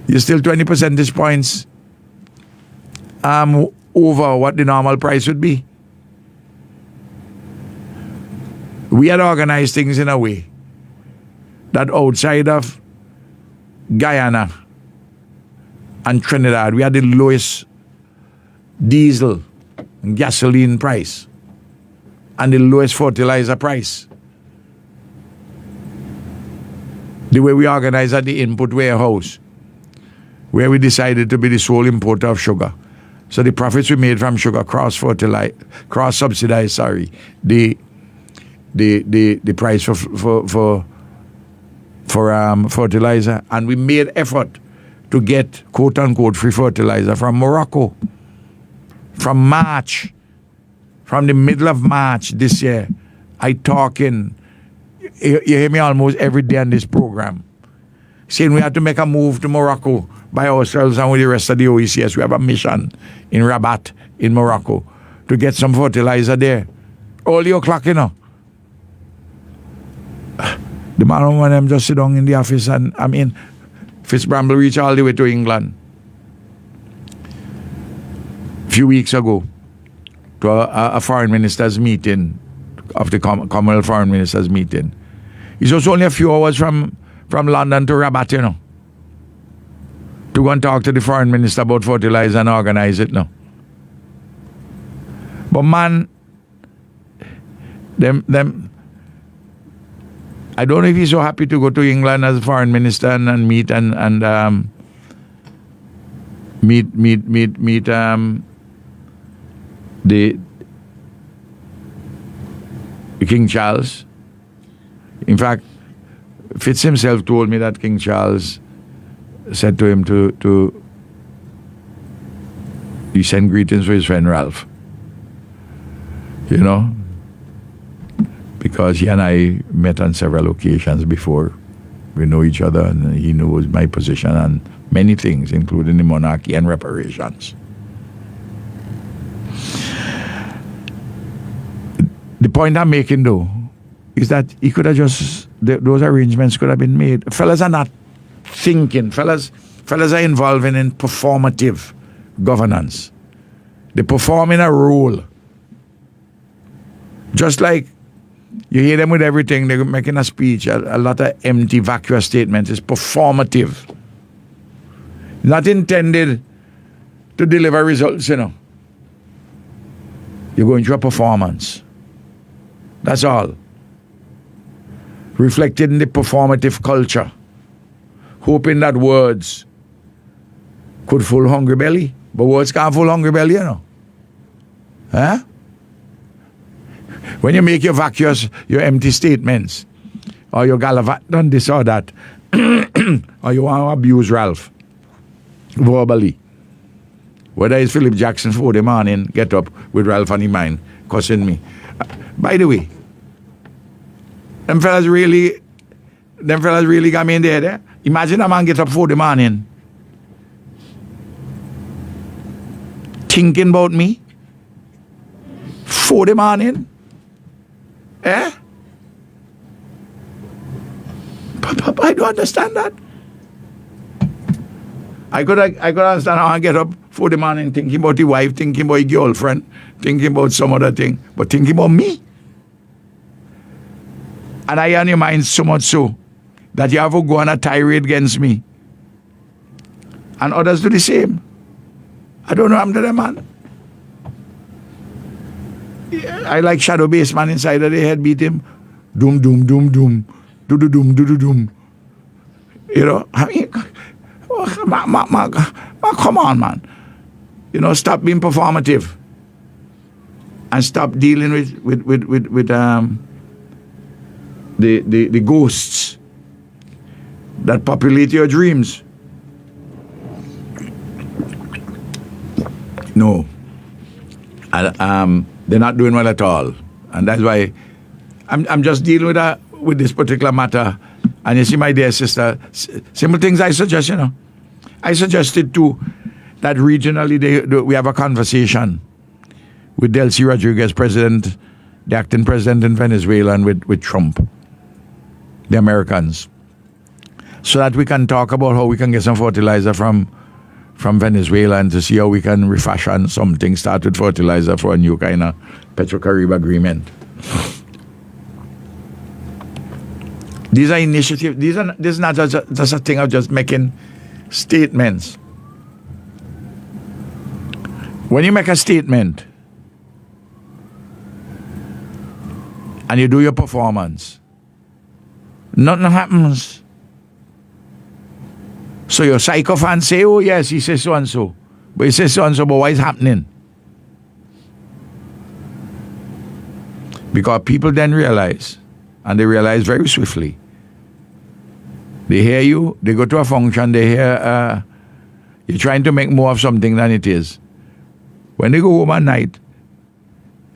You're still 20 percentage points over what the normal price would be. We had organized things in a way that outside of Guyana and Trinidad, we had the lowest diesel and gasoline price and the lowest fertilizer price. The way we organized at the input warehouse, where we decided to be the sole importer of sugar. So the profits we made from sugar cross-subsidized, the price for fertilizer, and we made effort to get quote-unquote free fertilizer from Morocco. From the middle of March this year, you hear me almost every day on this program, saying we had to make a move to Morocco by ourselves and with the rest of the OECS. We have a mission in Rabat, in Morocco, to get some fertilizer there. Early o'clock, you know. The man and them just sit down in the office, and Fitzbramble reached all the way to England a few weeks ago to a foreign ministers meeting, of the Commonwealth foreign ministers meeting. It's just only a few hours from London to Rabat, you know, to go and talk to the foreign minister about fertilizer and organize it now. But man, them I don't know if he's so happy to go to England as a foreign minister and meet the King Charles. In fact, Fitz himself told me that King Charles said to him he sent greetings for his friend Ralph. You know, because he and I met on several occasions before. We know each other, and he knows my position on many things, including the monarchy and reparations. The point I'm making, though, is that he could have those arrangements could have been made. Fellas are not thinking. Fellas are involved in performative governance. They perform in a role. Just like You hear them with everything. They're making a speech. A lot of empty, vacuous statements. It's performative. Not intended to deliver results, You're going through a performance. That's all. Reflected in the performative culture. Hoping that words could full hungry belly. But words can't full hungry belly, Huh? When you make your vacuous, your empty statements, or you gallivant done this or that, or you want to abuse Ralph verbally, whether it's Philip Jackson 4 the morning, get up with Ralph on his mind, cussing me. By the way, them fellas really got me in there, eh? Imagine a man get up 4 the morning, thinking about me, 4 the morning. Eh? But I don't understand that. I could understand how I get up 4 the morning thinking about the wife, thinking about the girlfriend, thinking about some other thing, but thinking about me. And I on your mind so much so that you have to go on a tirade against me. And others do the same. I don't know, I'm the man. I like shadow baseman inside of the head beat him. Doom, doom, doom, doom. Do do doom, do do doom. I mean, come on, man. Stop being performative. And stop dealing with the ghosts that populate your dreams. No. They're not doing well at all. And that's why I'm just dealing with this particular matter. And you see, my dear sister, simple things I suggest, I suggested too that regionally we have a conversation with Delcy Rodriguez, the acting president in Venezuela, and with Trump, the Americans, so that we can talk about how we can get some fertilizer from Venezuela and to see how we can refashion something, start with fertilizer for a new kind of Petro-Carib agreement. These are initiatives. This is not just a thing of just making statements. When you make a statement and you do your performance, nothing happens. So your psychophants say, oh yes, he says so and so. But he says so and so, but why is it happening? Because people then realize, and they realize very swiftly, they hear you, they go to a function, they hear you're trying to make more of something than it is. When they go home at night,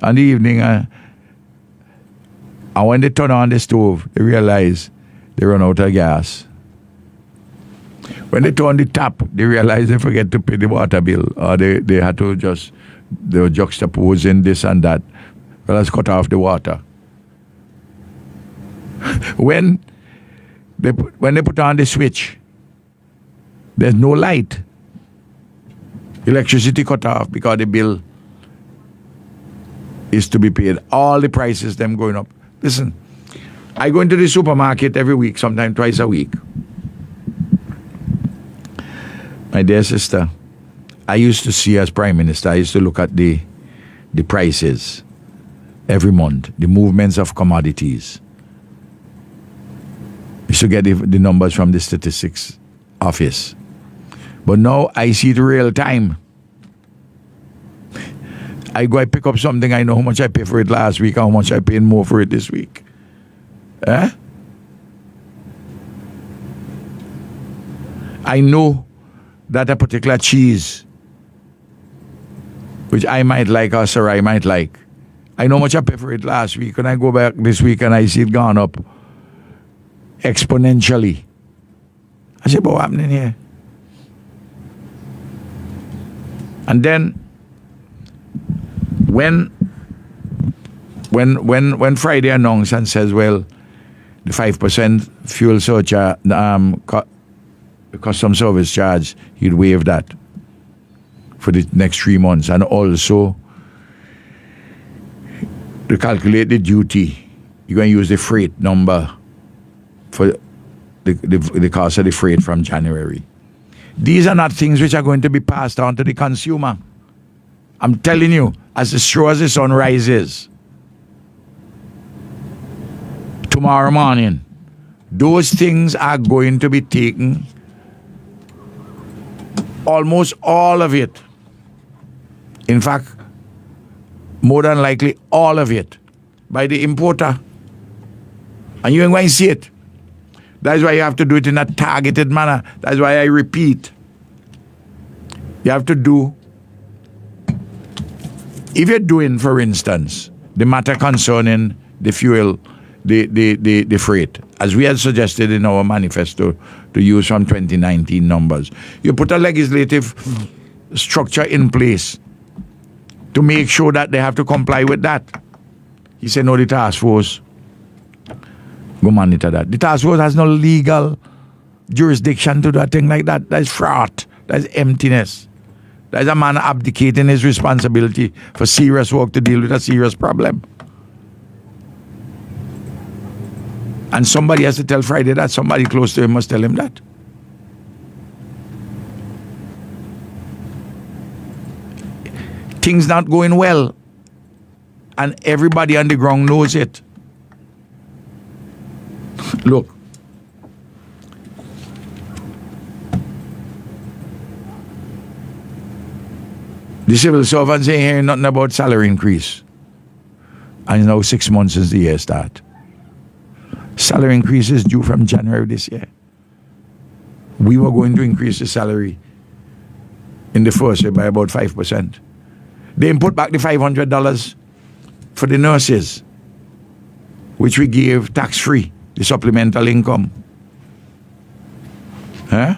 in the evening, and when they turn on the stove, they realize they run out of gas. When they turn the tap, they realize they forget to pay the water bill, or they had to they were juxtaposing this and that. Well, let's cut off the water. When they put on the switch, there's no light. Electricity cut off because the bill is to be paid. All the prices, them going up. Listen, I go into the supermarket every week, sometimes twice a week. My dear sister, I used to see as Prime Minister, I used to look at the prices every month, the movements of commodities. I used to get the numbers from the statistics office. But now I see it real time. I pick up something, I know how much I paid for it last week, how much I paid more for it this week. I know that a particular cheese, which I might like or Sarai might like, I know how much I paid for it last week, and I go back this week and I see it gone up exponentially. I say, but what's happening here? And then when Friday announced and says, well, the 5% fuel surcharge, custom service charge, he'd waive that for the next 3 months, and also to calculate the duty, you're going to use the freight number for the cost of the freight from January. These are not things which are going to be passed on to the consumer. I'm telling you, as sure as the sun rises tomorrow morning, those things are going to be taken, almost all of it. In fact, more than likely all of it, by the importer. And you ain't going to see it. That's why you have to do it in a targeted manner. That's why I repeat. You have to do, if you're doing, for instance, the matter concerning the fuel, the freight, as we had suggested in our manifesto to use from 2019 numbers, you put a legislative structure in place to make sure that they have to comply with that. He said, no, the task force go monitor that. The task force has no legal jurisdiction to do a thing like that. That's fraud. That's emptiness. That's a man abdicating his responsibility for serious work to deal with a serious problem. And somebody has to tell Friday that. Somebody close to him must tell him that. Things not going well, and everybody on the ground knows it. Look, the civil servants ain't hearing nothing about salary increase, and now 6 months since the year start. Salary increase is due from January this year. We were going to increase the salary in the first year by about 5%. They put back the $500 for the nurses, which we gave tax-free, the supplemental income. Huh?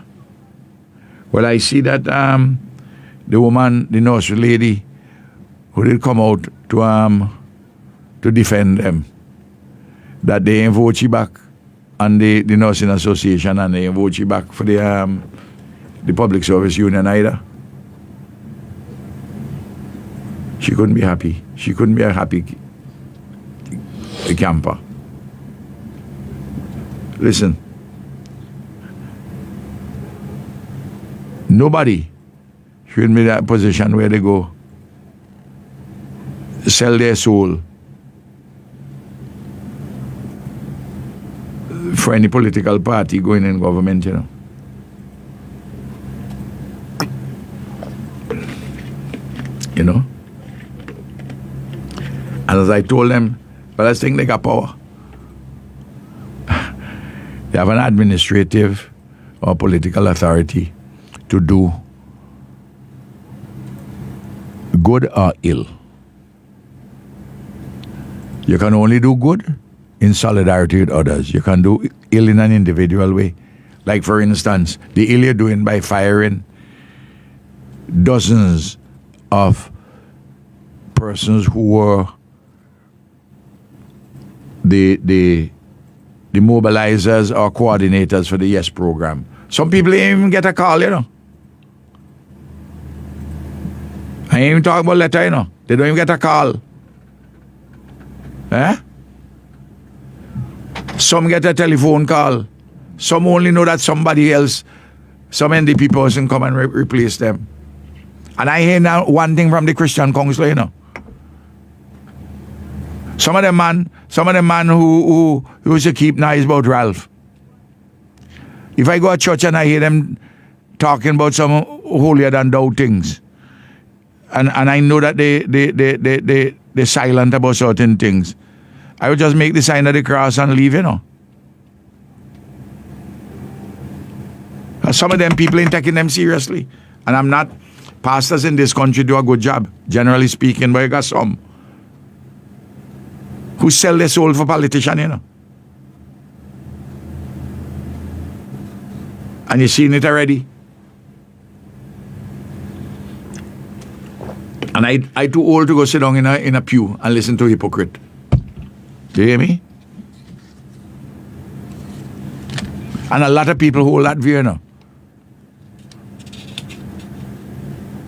Well, I see that the woman, the nurse lady, who did come out to defend them, that they ain't vote you back on the nursing association, and they ain't vote you back for the public service union either. She couldn't be happy. She couldn't be a happy camper. Listen, nobody should be in that position where they go sell their soul for any political party going in government, you know. You know? And as I told them, well, I think they got power. They have an administrative or political authority to do good or ill. You can only do good in solidarity with others. You can do ill in an individual way. Like, for instance, the ill you're doing by firing dozens of persons who were the mobilizers or coordinators for the YES program. Some people ain't even get a call, you know. I ain't even talking about letter, you know. They don't even get a call. Eh? Some get a telephone call. Some only know that somebody else, some NDP person come and replace them. And I hear now one thing from the Christian Council, you know. Some of them man who used to keep nice about Ralph. If I go to church and I hear them talking about some holier than thou things, and I know that they're silent about certain things, I would just make the sign of the cross and leave, you know. Some of them people ain't taking them seriously. And I'm not, pastors in this country do a good job, generally speaking, but you got some who sell their soul for politicians, you know. And you've seen it already. And I too old to go sit down in a pew and listen to a hypocrite. Do you hear me? And a lot of people hold that view, you know.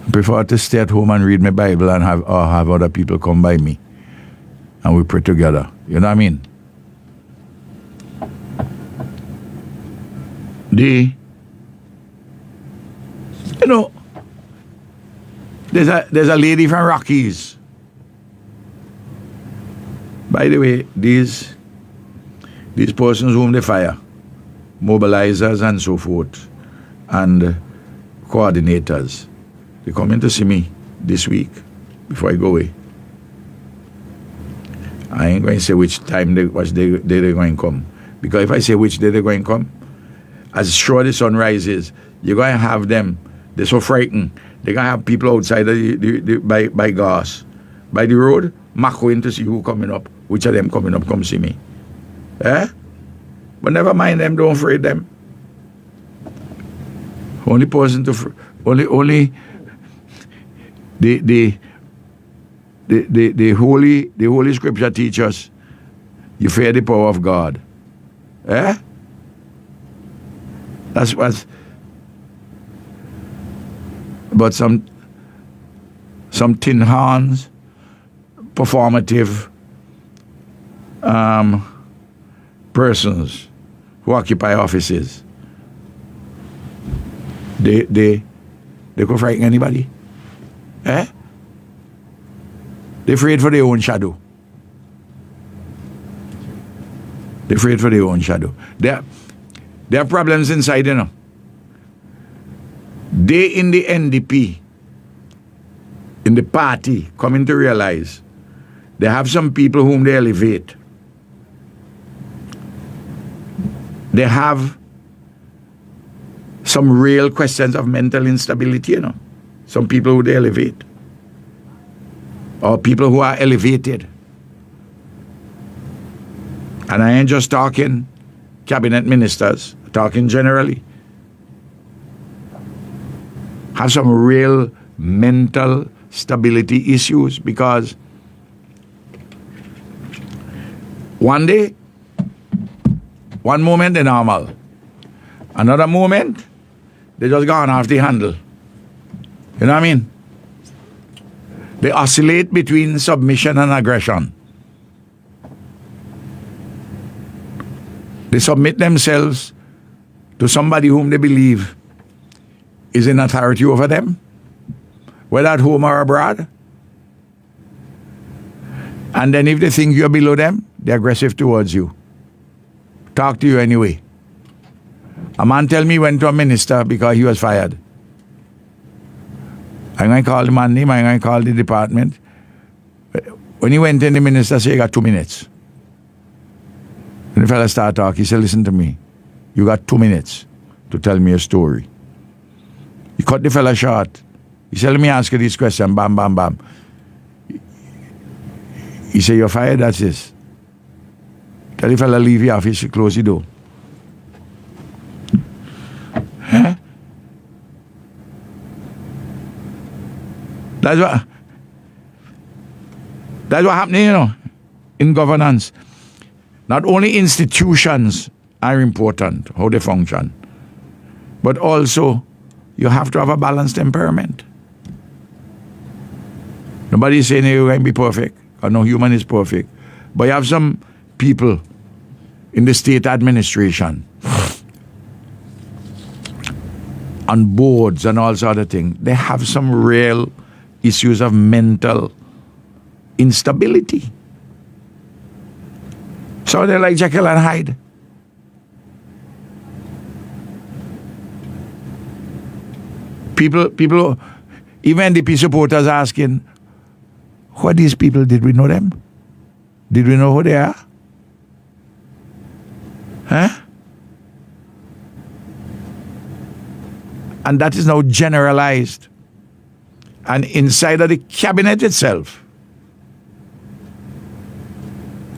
I prefer to stay at home and read my Bible and have other people come by me. And we pray together. You know what I mean? You know, there's a lady from Rockies. By the way, these persons whom they fire, mobilizers and so forth, and coordinators, they come in to see me this week before I go away. I ain't going to say which time they're going to come. Because if I say which day they're going to come, as sure the sun rises, you're going to have them. They're so frightened. They're going to have people outside by gas, by the road, macking to see who coming up. Which of them coming up, come see me. Eh? But never mind them, don't afraid them. Only person to only the holy scripture teaches you fear the power of God. Eh? That's what. But some tin hands, performative persons who occupy offices, they could frighten anybody. Eh? They're afraid for their own shadow. They're afraid for their own shadow. There are problems inside, you know. They in the NDP, in the party, coming to realize they have some people whom they elevate. They have some real questions of mental instability, you know. Some people who they elevate. Or people who are elevated. And I ain't just talking cabinet ministers, talking generally. Have some real mental stability issues, because one day, one moment they're normal. Another moment, they just gone off the handle. You know what I mean? They oscillate between submission and aggression. They submit themselves to somebody whom they believe is in authority over them, whether at home or abroad. And then if they think you're below them, they're aggressive towards you. Talk to you anyway. A man tell me he went to a minister because he was fired. I'm going to call the man name, I'm going to call the department. When he went in, the minister said, you got 2 minutes. And the fella started talking. He said, listen to me. You got 2 minutes to tell me a story. He cut the fella short. He said, let me ask you this question. Bam, bam, bam. He said, you're fired, that's it. Tell the fella leave your office, close the door. Huh? That's what happening, you know, in governance. Not only institutions are important, how they function, but also you have to have a balanced temperament. Nobody is saying you're going to be perfect, or no human is perfect. But you have some people in the state administration, on boards and all sorts of things, they have some real issues of mental instability. So they're like Jekyll and Hyde. People, even NDP supporters asking, who are these people? Did we know them? Did we know who they are? Huh? And that is now generalized. And inside of the cabinet itself,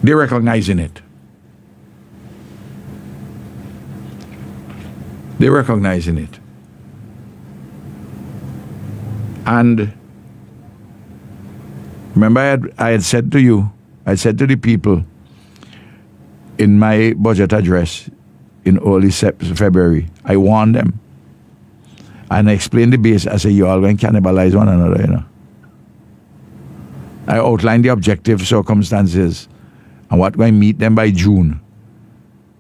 they're recognizing it. They're recognizing it. And remember, I had said to you, I said to the people in my budget address in early February, I warned them. And I explained the base. I said, you all going to cannibalize one another, you know. I outlined the objective circumstances and what going to meet them by June.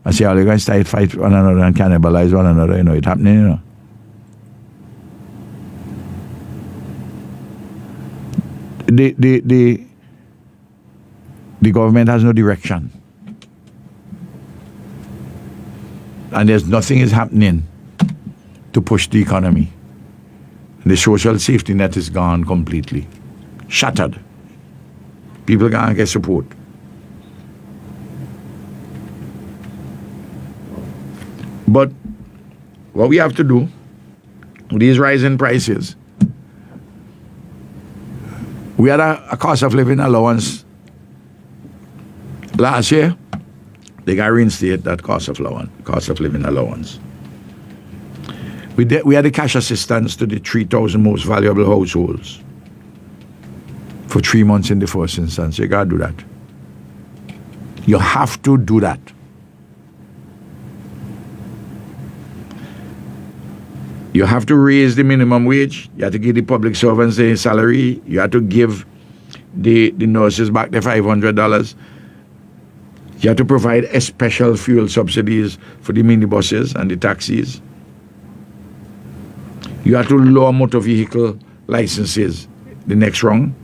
I say, all you guys start fight one another and cannibalize one another, it happening, The government has no direction. And there's nothing is happening to push the economy. The social safety net is gone completely. Shattered. People can't get support. But what we have to do with these rising prices, we had a cost of living allowance last year. They got reinstated that cost of living allowance. We had a cash assistance to the 3,000 most valuable households for 3 months in the first instance. You got to do that. You have to do that. You have to raise the minimum wage. You have to give the public servants their salary. You have to give the nurses back their $500. You have to provide a special fuel subsidies for the minibuses and the taxis. You have to lower motor vehicle licenses the next round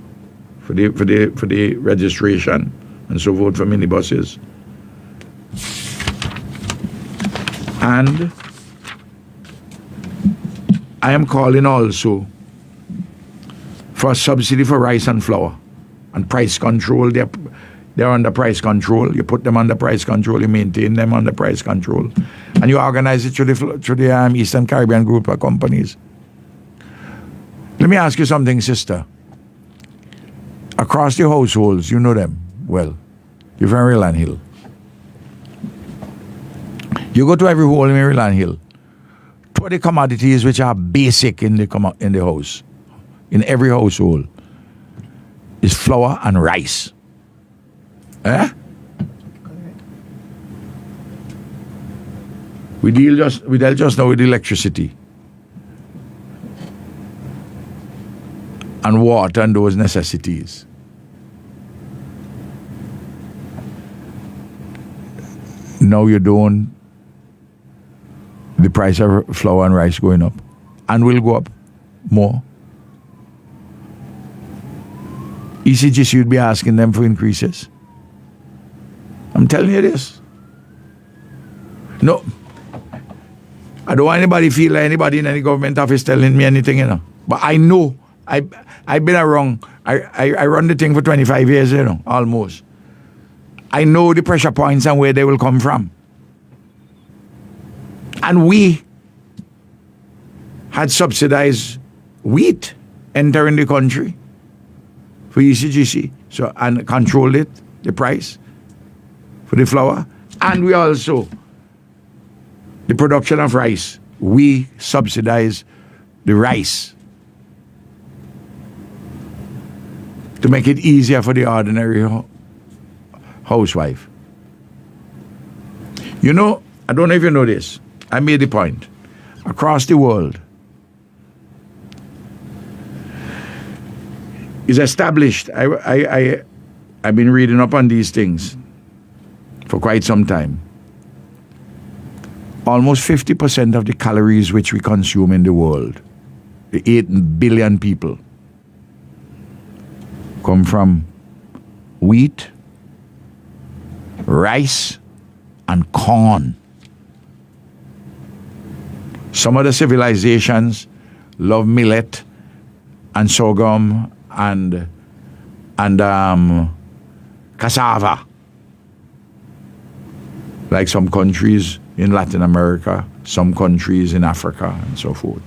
for the registration and so forth for minibuses. And I am calling also for a subsidy for rice and flour and price control. They're under price control. You put them under price control. You maintain them under price control, and you organize it through the Eastern Caribbean group of companies. Let me ask you something, sister. Across the households, you know them well. You're from Maryland Hill. You go to every home in Maryland Hill. Two of the commodities which are basic in the house, in every household, is flour and rice. We deal just now with electricity and water and those necessities. Now you're doing the price of flour and rice going up and will go up more. ECGC would be asking them for increases. I'm telling you this. No, I don't want anybody feel like anybody in any government office telling me anything, But I know, I've been around. I run the thing for 25 years, almost. I know the pressure points and where they will come from. And we had subsidized wheat entering the country for ECGC, and controlled it, the price for the flour. And we also, the production of rice, we subsidize the rice to make it easier for the ordinary housewife. I don't know if you know this. I made the point. Across the world, it's established. I've been reading up on these things for quite some time. Almost 50% of the calories which we consume in the world, the 8 billion people, come from wheat, rice, and corn. Some of the civilizations love millet and sorghum and cassava. Like some countries in Latin America, some countries in Africa, and so forth.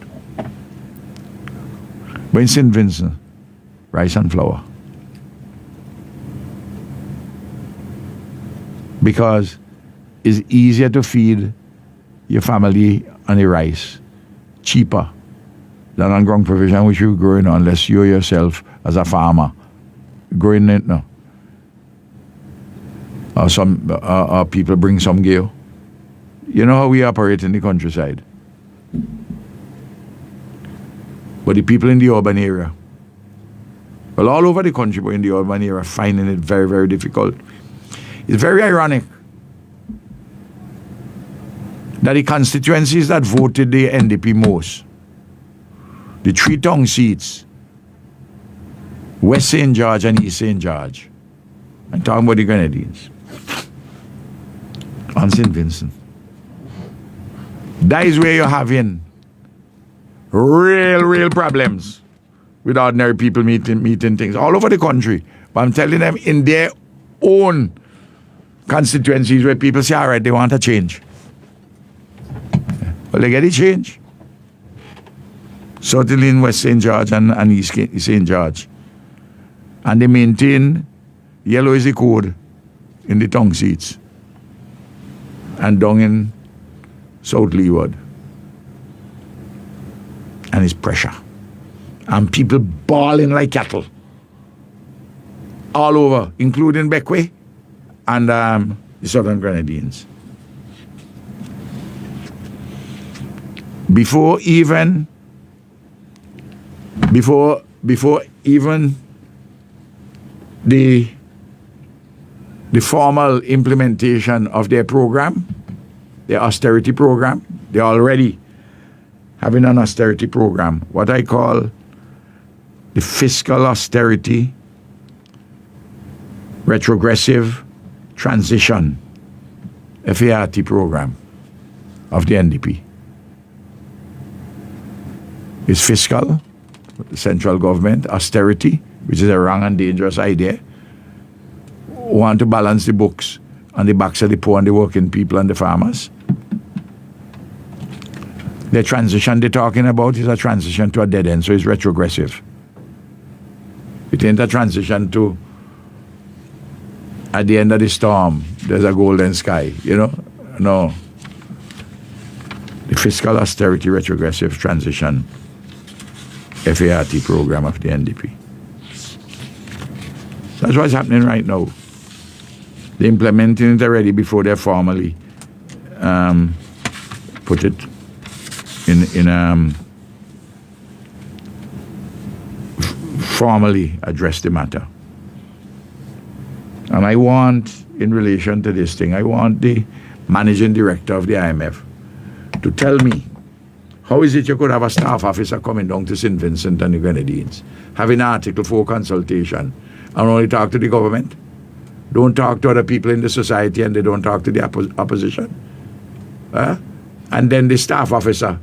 But in St. Vincent, rice and flour. Because it's easier to feed your family on the rice, cheaper than on ground provision which you're growing unless you yourself as a farmer growing it now. Or some people bring some gear. You know how we operate in the countryside. But the people in the urban area, well, all over the country, but in the urban area, are finding it very, very difficult. It's very ironic that the constituencies that voted the NDP most, the 3 tongue seats, West St. George and East St. George, I'm talking about the Grenadines, and St. Vincent. That is where you're having real problems with ordinary people meeting things all over the country. But I'm telling them, in their own constituencies where people say, all right, they want a change. Well, they get a change. Certainly in West St. George and East St. George. And they maintain yellow is the code in the tongue seats. And down in South Leeward. And it's pressure. And people bawling like cattle. All over, including Beckway and the Southern Grenadines. Before even the formal implementation of their program, their austerity program, they're already having an austerity program, what I call the fiscal austerity retrogressive transition, FART program of the NDP. It's fiscal, the central government, austerity, which is a wrong and dangerous idea. Want to balance the books on the backs of the poor and the working people and the farmers. The transition they're talking about is a transition to a dead end, so it's retrogressive. It ain't a transition to at the end of the storm, there's a golden sky, you know? No. The fiscal austerity retrogressive transition FART program of the NDP. That's what's happening right now. They're implementing it already before they formally put it in formally address the matter. And I want, in relation to this thing, I want the managing director of the IMF to tell me, how is it you could have a staff officer coming down to St. Vincent and the Grenadines, having Article 4 consultation, and only talk to the government? Don't talk to other people in the society, and they don't talk to the opposition? And then the staff officer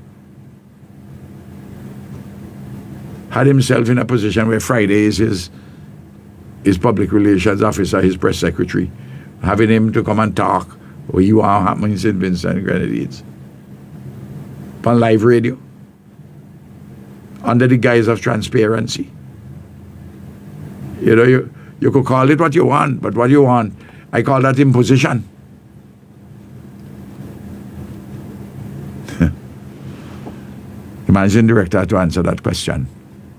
had himself in a position where Friday is his public relations officer, his press secretary, having him to come and talk what you are happening in St. Vincent and Grenadines on live radio under the guise of transparency. You know, you could call it what you want, but what you want, I call that imposition. The managing director had to answer that question,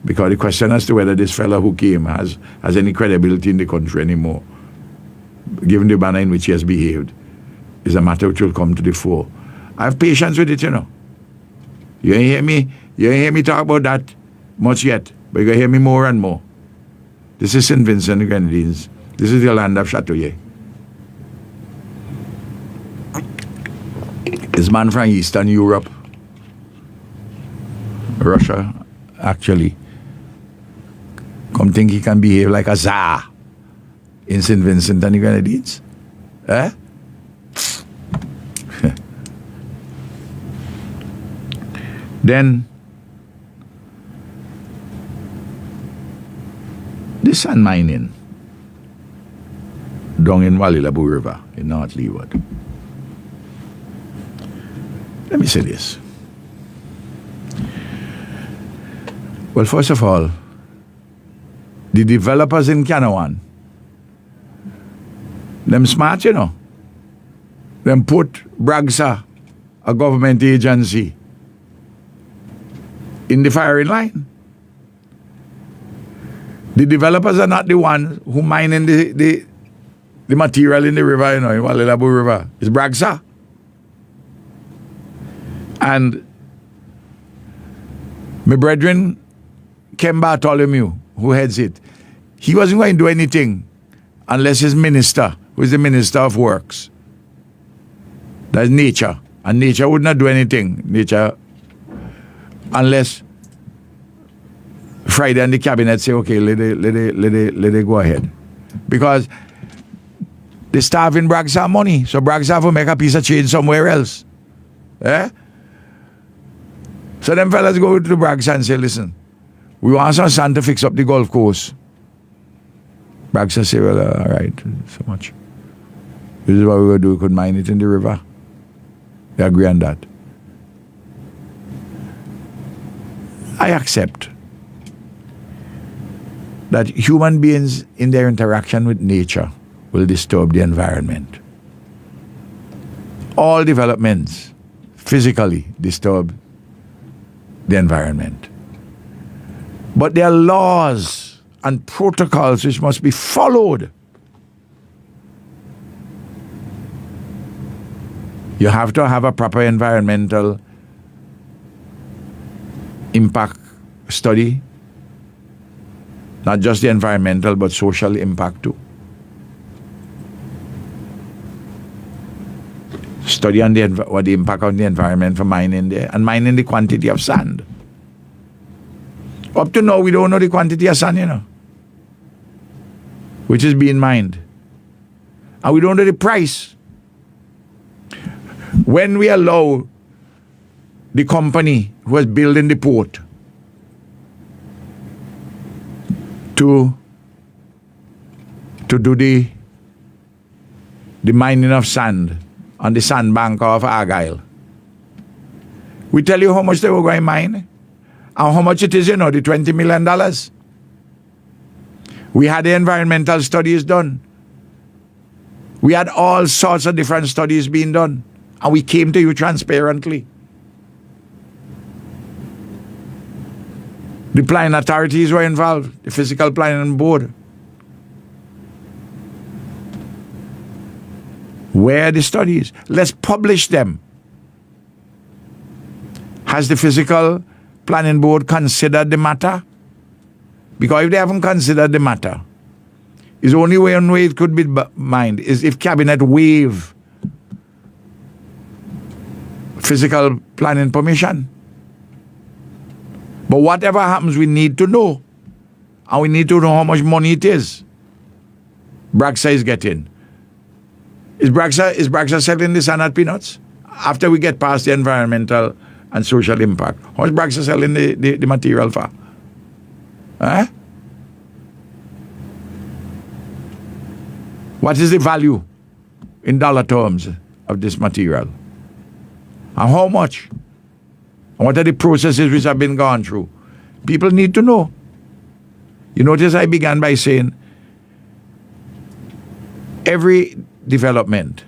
because the question as to whether this fellow who came has any credibility in the country anymore, given the manner in which he has behaved, is a matter which will come to the fore. I have patience with it, you know. You ain't hear me talk about that much yet, but you're going to hear me more and more. This is St. Vincent and Grenadines. This is the land of Chateauye. This man from Eastern Europe, Russia, actually, come think he can behave like a czar in St. Vincent and the Grenadines? Eh? Then, the sand mining down in Walilabu River in North Leeward. Let me say this. Well, first of all, the developers in Canawan, them smart, you know. Them put Bragsa, a government agency, in the firing line. The developers are not the ones who mining the material in the river, you know, in Walilabu River. It's Bragsa. And my brethren, Ken Bartholomew, who heads it, he wasn't going to do anything unless his minister, who is the Minister of Works, that's nature, And nature would not do anything. Nature, unless Friday and the cabinet say, okay, let it go ahead. Because they starving Bragsa money. So Bragsa will make a piece of change somewhere else. Eh? So them fellas go to Bragsa and say, listen, we want some sand to fix up the golf course. Bragsa say, well, all right, so much. This is what we're going to do. We could mine it in the river. They agree on that. I accept that human beings in their interaction with nature will disturb the environment. All developments physically disturb the environment. But there are laws and protocols which must be followed. You have to have a proper environmental impact study, not just the environmental but social impact too. Study on what the impact on the environment for mining there, and mining the quantity of sand. Up to now, we don't know the quantity of sand, which is being mined. And we don't know the price. When we allow the company who is building the port to do the mining of sand on the sandbank of Argyle, we tell you how much they were going to mine and how much it is, the $20 million. We had the environmental studies done. We had all sorts of different studies being done. And we came to you transparently. The planning authorities were involved, the physical planning board. Where are the studies? Let's publish them. Has the physical planning board considered the matter? Because if they haven't considered the matter, it's only one way it could be mined is if cabinet waive physical planning permission. But whatever happens, we need to know. And we need to know how much money it is Bragsa is getting. Is Bragsa selling the sand at peanuts? After we get past the environmental and social impact, how much Bragsa selling the material for? Eh? What is the value in dollar terms of this material? And how much? And what are the processes which have been gone through? People need to know. You notice I began by saying every development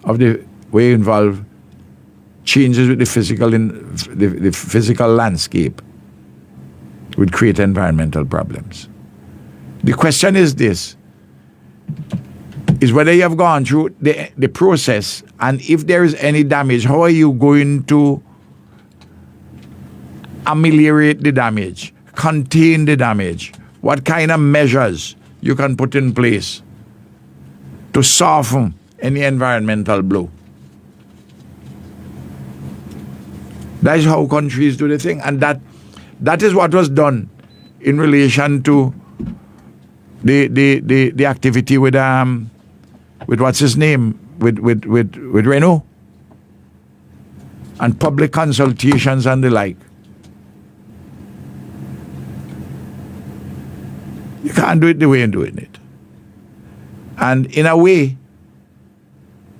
of the way involved changes with the physical landscape would create environmental problems. The question is this, is whether you have gone through the process, and if there is any damage, how are you going to ameliorate the damage, contain the damage? What kind of measures you can put in place to soften any environmental blow? That is how countries do the thing, and that is what was done in relation to the activity with what's his name, with Renault, and public consultations and the like. You can't do it the way you're doing it. And in a way,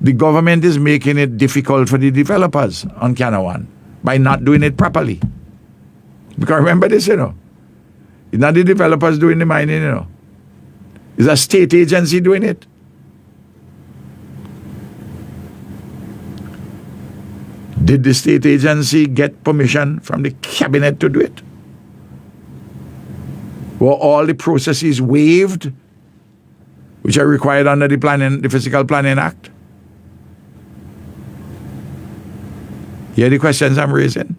the government is making it difficult for the developers on Canawan by not doing it properly. Because remember this, it's not the developers doing the mining, it's a state agency doing it. Did the state agency get permission from the cabinet to do it? Were all the processes waived which are required under the Physical Planning Act? Hear the questions I'm raising?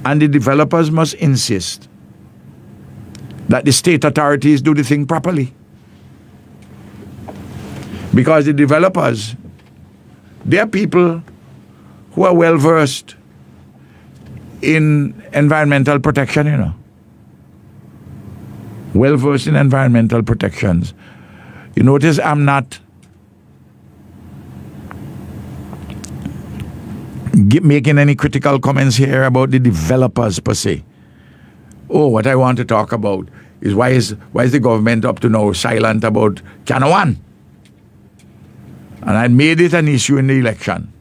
And the developers must insist that the state authorities do the thing properly. Because the developers, they are people who are well versed in environmental protection, you know. Well versed in environmental protections. You notice I'm not making any critical comments here about the developers per se. Oh, what I want to talk about is why is the government up to now silent about Canawan? And I made it an issue in the election.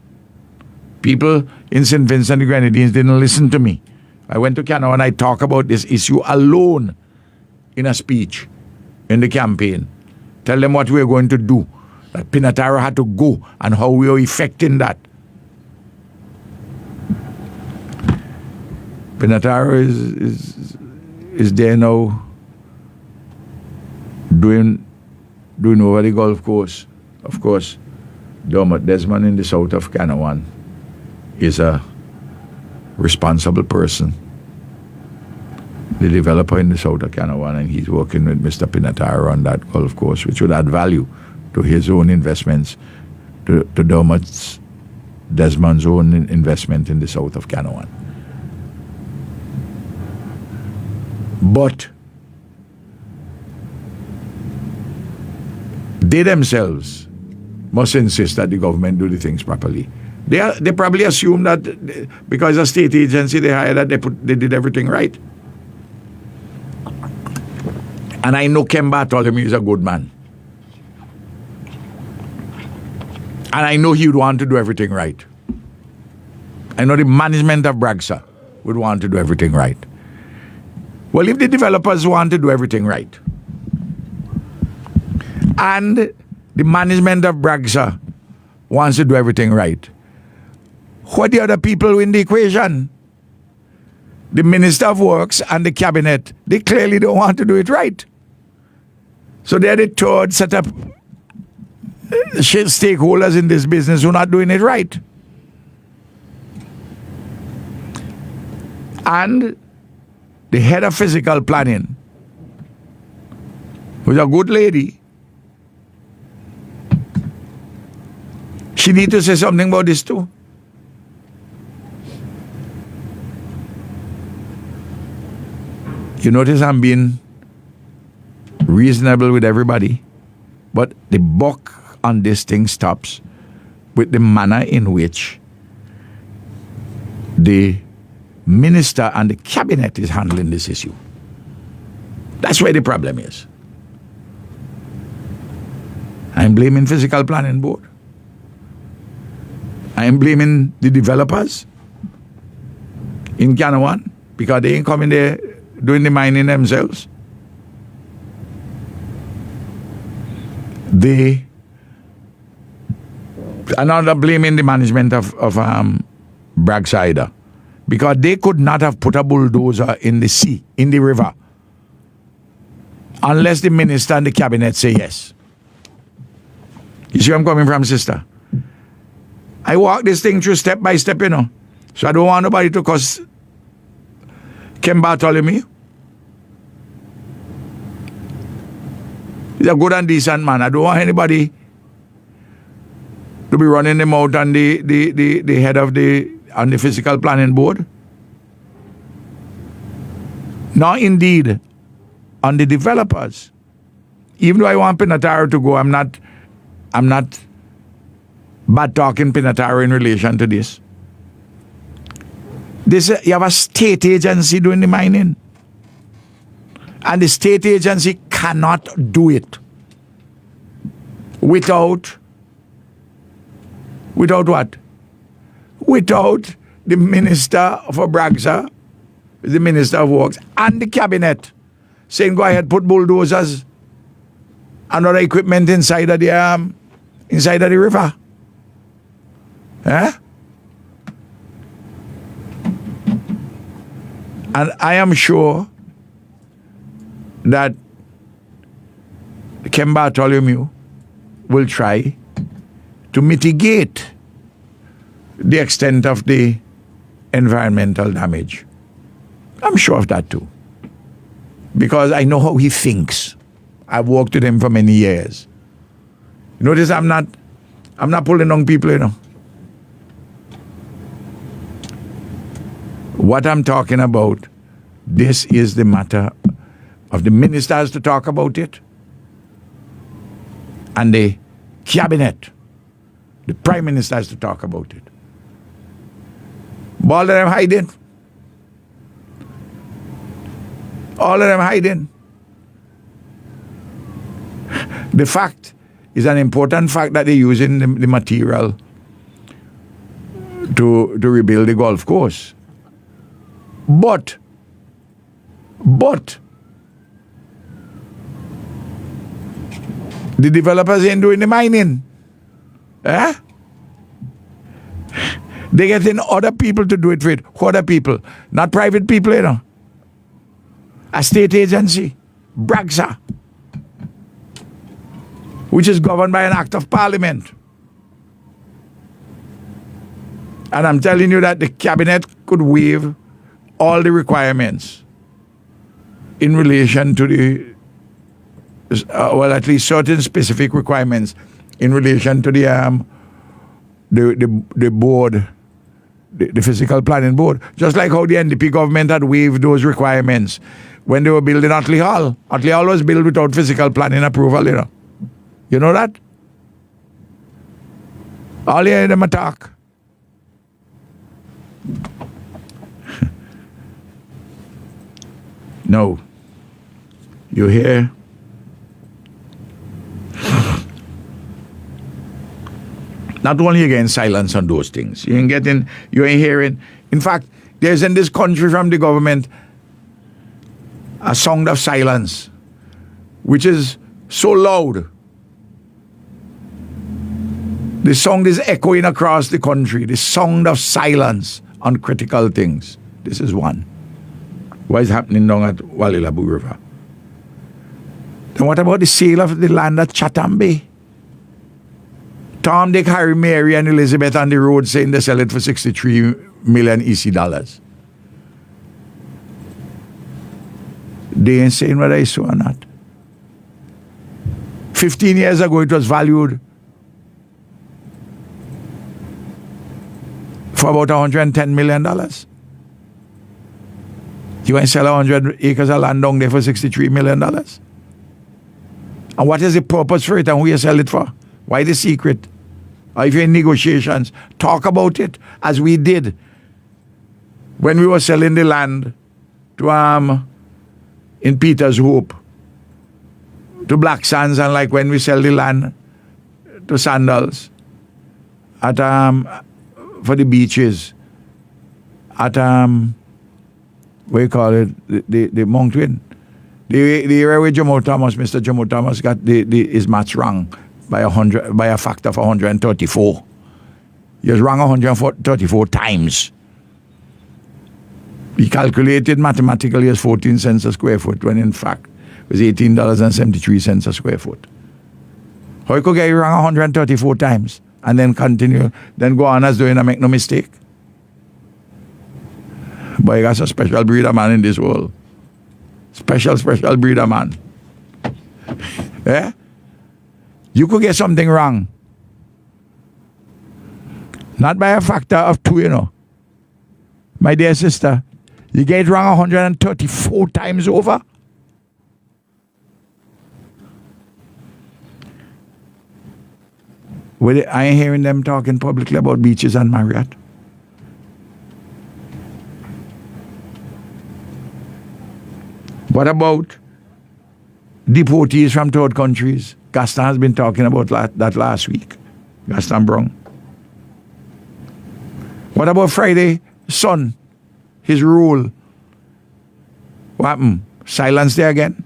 People in St. Vincent and the Grenadines didn't listen to me. I went to Canawan and I talked about this issue alone in a speech in the campaign. Tell them what we are going to do. That Pinataro had to go and how we are effecting that. Pinataro is there now doing over the golf course. Of course, Dermot Desmond in the south of Canawan is a responsible person. The developer in the south of Canawan, and he's working with Mr. Pinataro on that golf course, which would add value to his own investments, to Dermot Desmond's own investment in the south of Canawan. But they themselves must insist that the government do the things properly. They probably assume that because a state agency they hired that they did everything right. And I know Ken Bartholomew is a good man. And I know he would want to do everything right. I know the management of Bragsa would want to do everything right. Well, if the developers want to do everything right, and the management of Bragsa wants to do everything right, who are the other people in the equation? The Minister of Works and the Cabinet, they clearly don't want to do it right. So they're the third set of stakeholders in this business who are not doing it right. And the head of physical planning, who's a good lady, she needs to say something about this too. You notice I'm being reasonable with everybody, but the buck on this thing stops with the manner in which the minister and the cabinet is handling this issue. That's where the problem is. I'm blaming Physical Planning Board. I am blaming the developers in Canawan because they ain't coming there doing the mining themselves. I'm not blaming the management of Bragsa because they could not have put a bulldozer in the sea, in the river, unless the minister and the cabinet say yes. You see where I'm coming from, sister? I walk this thing through step by step, you know. So I don't want nobody to cause Ken Bartholomew. He's a good and decent man. I don't want anybody to be running him out on the head of the Physical Planning Board. Nor indeed on the developers. Even though I want Pinataro to go, I'm not bad talking Pinataro in relation to this. You have a state agency doing the mining. And the state agency cannot do it without what? Without the Minister for Bragsa, the Minister of Works, and the Cabinet saying, go ahead, put bulldozers and other equipment inside of the river. Eh? And I am sure that Ken Bartholomew will try to mitigate the extent of the environmental damage. I'm sure of that too. Because I know how he thinks. I've worked with him for many years. Notice I'm not pulling on people, you know. What I'm talking about, this is the matter of the ministers to talk about it and the cabinet, the prime minister has to talk about it. But all of them hiding. All of them hiding. The fact is an important fact that they're using the material to rebuild the golf course. But the developers ain't doing the mining. Eh? They getting other people to do it for it. Other people, not private people, you know. A state agency, BRAGSA, which is governed by an act of parliament. And I'm telling you that the cabinet could waive all the requirements in relation to the, well, at least certain specific requirements in relation to the board, the physical planning board. Just like how the NDP government had waived those requirements when they were building Otley Hall. Otley Hall was built without physical planning approval, you know. You know that? All you hear them attack. No. You hear? Not only again silence on those things. You ain't hearing. In fact, there's in this country from the government a sound of silence, which is so loud. The sound is echoing across the country. The sound of silence on critical things. This is one. What is happening down at Walilabu River? Then what about the sale of the land at Chatham Bay? Tom, Dick, Harry, Mary, and Elizabeth on the road saying they sell it for 63 million EC dollars. They ain't saying whether it's so or not. 15 years ago, it was valued for about $110 million. You want to sell 100 acres of land down there for $63 million? And what is the purpose for it and who you sell it for? Why the secret? Or if you're in negotiations, talk about it as we did when we were selling the land to in Peter's Hope to Black Sands, and like when we sell the land to Sandals at for the beaches at what do you call it, the Mount Twin, the area where Mr. Jomo Thomas got his maths wrong by a factor of 134. He was wrong 134 times. He calculated mathematically as 14 cents a square foot, when in fact it was $18.73 a square foot. How you could get it wrong 134 times and then continue, then go on as doing and make no mistake? But you got a special breed of man in this world. Special breed of man. Yeah? You could get something wrong. Not by a factor of 2, you know. My dear sister, you get it wrong 134 times over. I ain't hearing them talking publicly about beaches and Marriott. What about deportees from third countries? Gaston has been talking about that last week. Gaston Brown. What about Friday? Sun, his rule. What happened? Silence there again.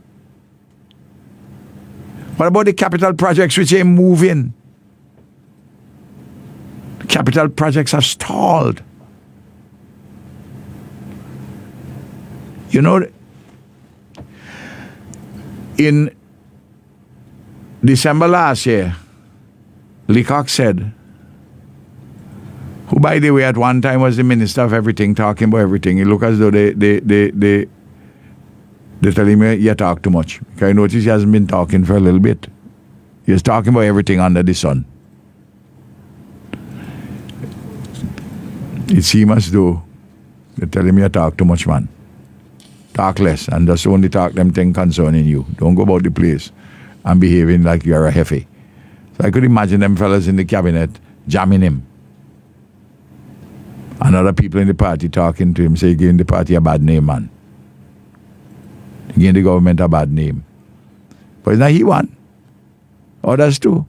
What about the capital projects which ain't moving? The capital projects have stalled. You know, in December last year, Leacock said, who by the way at one time was the minister of everything, talking about everything. It looked as though they tell him you talk too much. Because I notice he hasn't been talking for a little bit. He was talking about everything under the sun. It seems as though they tell him you talk too much, man. Talk less, and just only talk them things concerning you. Don't go about the place and behaving like you're a hefe. So I could imagine them fellas in the cabinet jamming him. And other people in the party talking to him, say, giving the party a bad name, man. Giving the government a bad name. But it's not he one. Others too.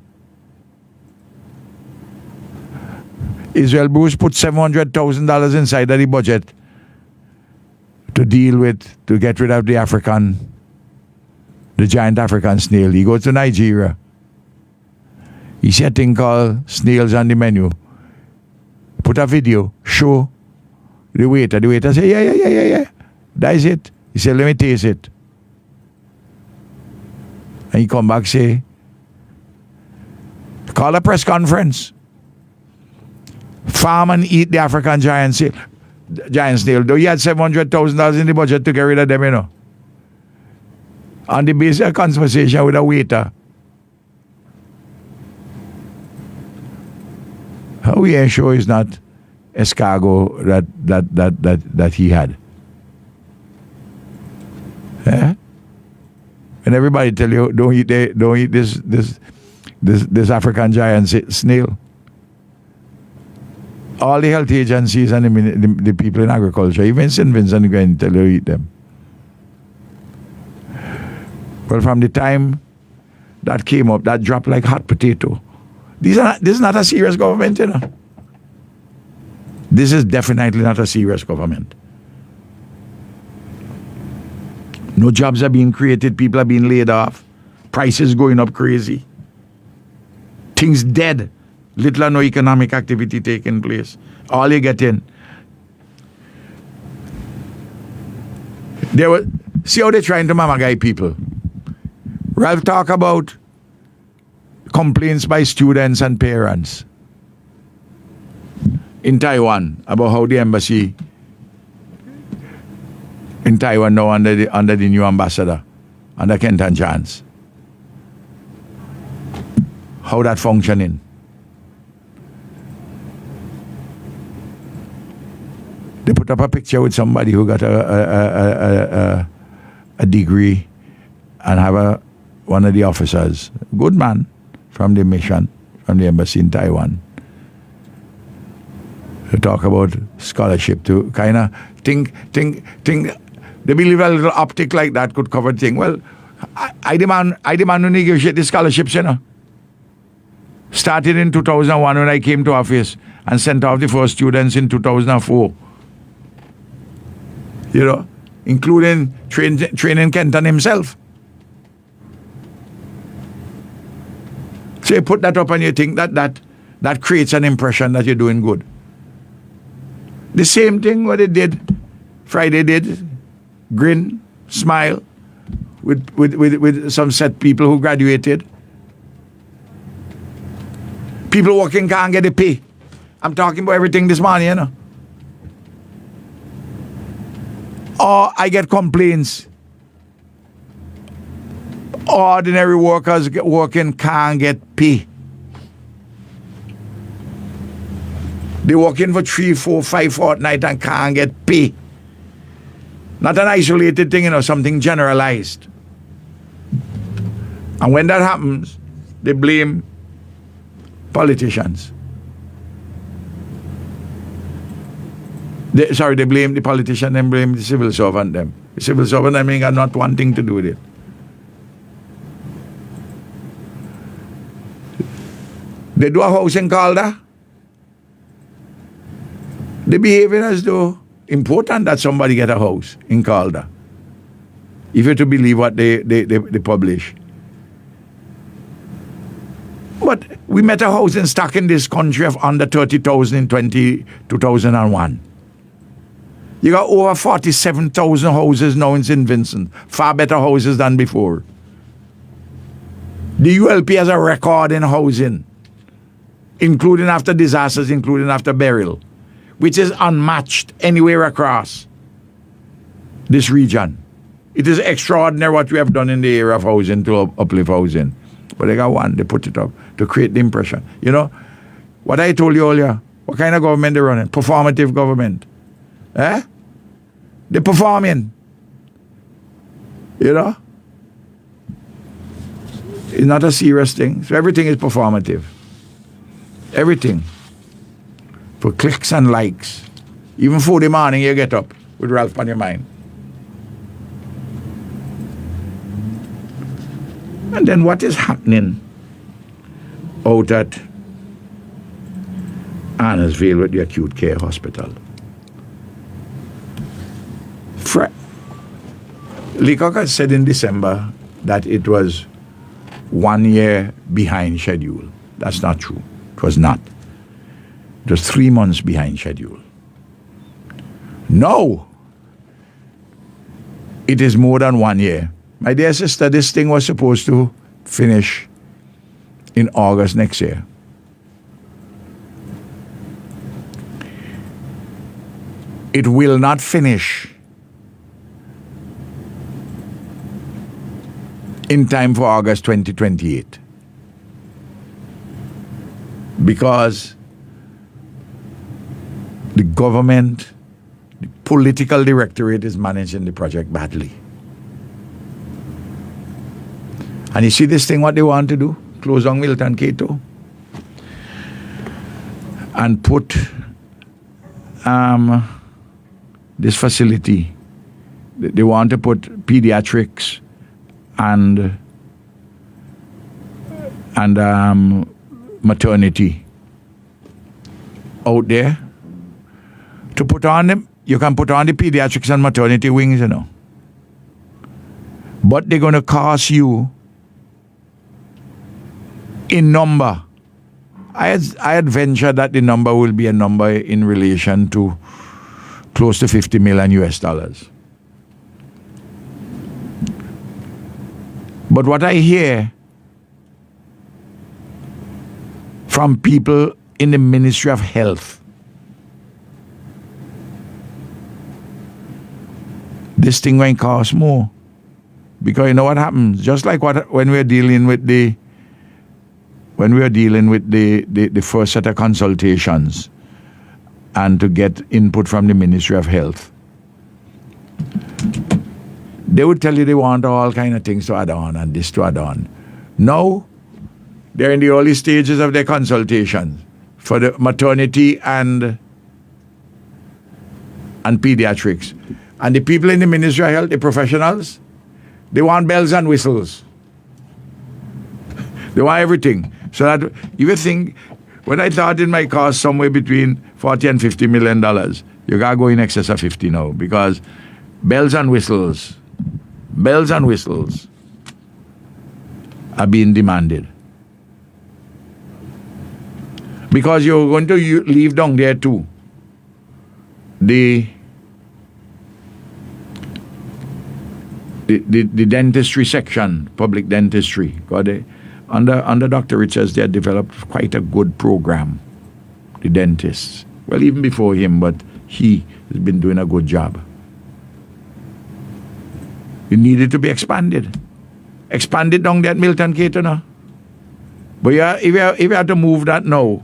Israel Bruce put $700,000 inside of the budget to deal with, to get rid of the giant African snail. He goes to Nigeria. He see a thing called snails on the menu. Put a video, show the waiter. The waiter say, yeah. That is it. He said, let me taste it. And he come back say, call a press conference. Farm and eat the African giant snail. Though he had $700,000 in the budget to get rid of them, you know. On the basis of conversation with a waiter. How we ensure is not escargot that he had. Yeah? And everybody tell you don't eat this African giant snail. All the health agencies and the people in agriculture, even St. Vincent, going to tell you to eat them. Well, from the time that came up, that dropped like hot potato. This is not a serious government, you know. This is definitely not a serious government. No jobs are being created, people are being laid off, prices going up crazy. Things dead. Little or no economic activity taking place. All you get in. See how they're trying to mamagai people. Ralph talk about complaints by students and parents in Taiwan about how the embassy in Taiwan now under the new ambassador, under Kenton Chance. How that functioning. They put up a picture with somebody who got a degree and have one of the officers, good man from the mission, from the embassy in Taiwan, to talk about scholarship to kind of think. They believe a little optic like that could cover the thing. Well, I demand to negotiate the scholarships, you know. Started in 2001 when I came to office and sent off the first students in 2004. You know, including training Kenton himself. So you put that up and you think that creates an impression that you're doing good. The same thing what they did, Friday did, grin, smile, with some set people who graduated. People working can't get a pay. I'm talking about everything this morning, you know. Or I get complaints. Ordinary workers working can't get pay. They working for 3, 4, 5 fortnight and can't get pay. Not an isolated thing, you know, something generalized. And when that happens, they blame politicians. They blame the politician and blame the civil servant them. The civil servant, I mean, got not one thing to do with it. They do a house in Calder. They behaving as though important that somebody get a house in Calder. If you're to believe what they publish. But we met a house in stock in this country of under 30,000 in 2001. You got over 47,000 houses now in St. Vincent. Far better houses than before. The ULP has a record in housing, including after disasters, including after burial, which is unmatched anywhere across this region. It is extraordinary what we have done in the area of housing to uplift housing. but they got one. They put it up to create the impression. You know, what I told you earlier, what kind of government they're running? Performative government. Eh? They're performing. You know? It's not a serious thing. So everything is performative. Everything. For clicks and likes. Even for the morning you get up with Ralph on your mind. And then what is happening out at Annesville with the acute care hospital? Leacock said in December that it was 1 year behind schedule. That's not true. It was not. It was 3 months behind schedule. No! It is more than 1 year. My dear sister, this thing was supposed to finish in August next year. It will not finish in time for August 2028. Because the government, the political directorate is managing the project badly. And you see this thing, what they want to do? Close down Milton Cato and put this facility. They want to put pediatrics and maternity out there to put on them. You can put on the pediatrics and maternity wings, you know. But they're going to cost you in number. I had ventured that the number will be a number in relation to close to $50 million US. But what I hear from people in the Ministry of Health, this thing going to cost more. Because you know what happens? Just like when we're dealing with the first set of consultations and to get input from the Ministry of Health, they would tell you they want all kind of things to add on and this to add on. No, they're in the early stages of their consultations for the maternity and pediatrics. And the people in the Ministry of Health, the professionals, they want bells and whistles. They want everything. So that you would think, when I thought it might cost somewhere between $40 and $50 million, you got to go in excess of 50 now, because bells and whistles are being demanded. Because you're going to leave down there too the dentistry section, public dentistry. Under Dr. Richards, they had developed quite a good program, the dentists. Well, even before him, but he has been doing a good job. It needed to be expanded. Expanded down there at Milton Cato now. But if you have to move that now,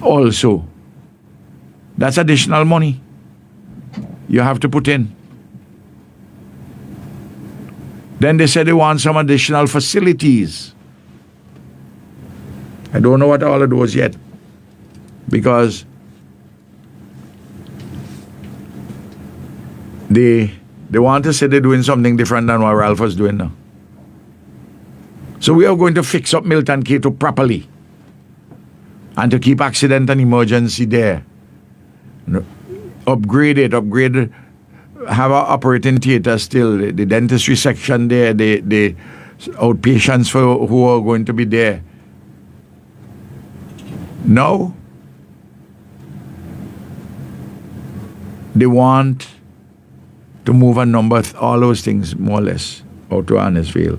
also, that's additional money you have to put in. Then they said they want some additional facilities. I don't know what all of those yet, because they want to say they're doing something different than what Ralph was doing now. So we are going to fix up Milton Cato properly and to keep accident and emergency there. Upgrade it, have our operating theater still, the dentistry section there, the outpatients who are going to be there. No. They want to move a number of all those things, more or less, out to Annesville.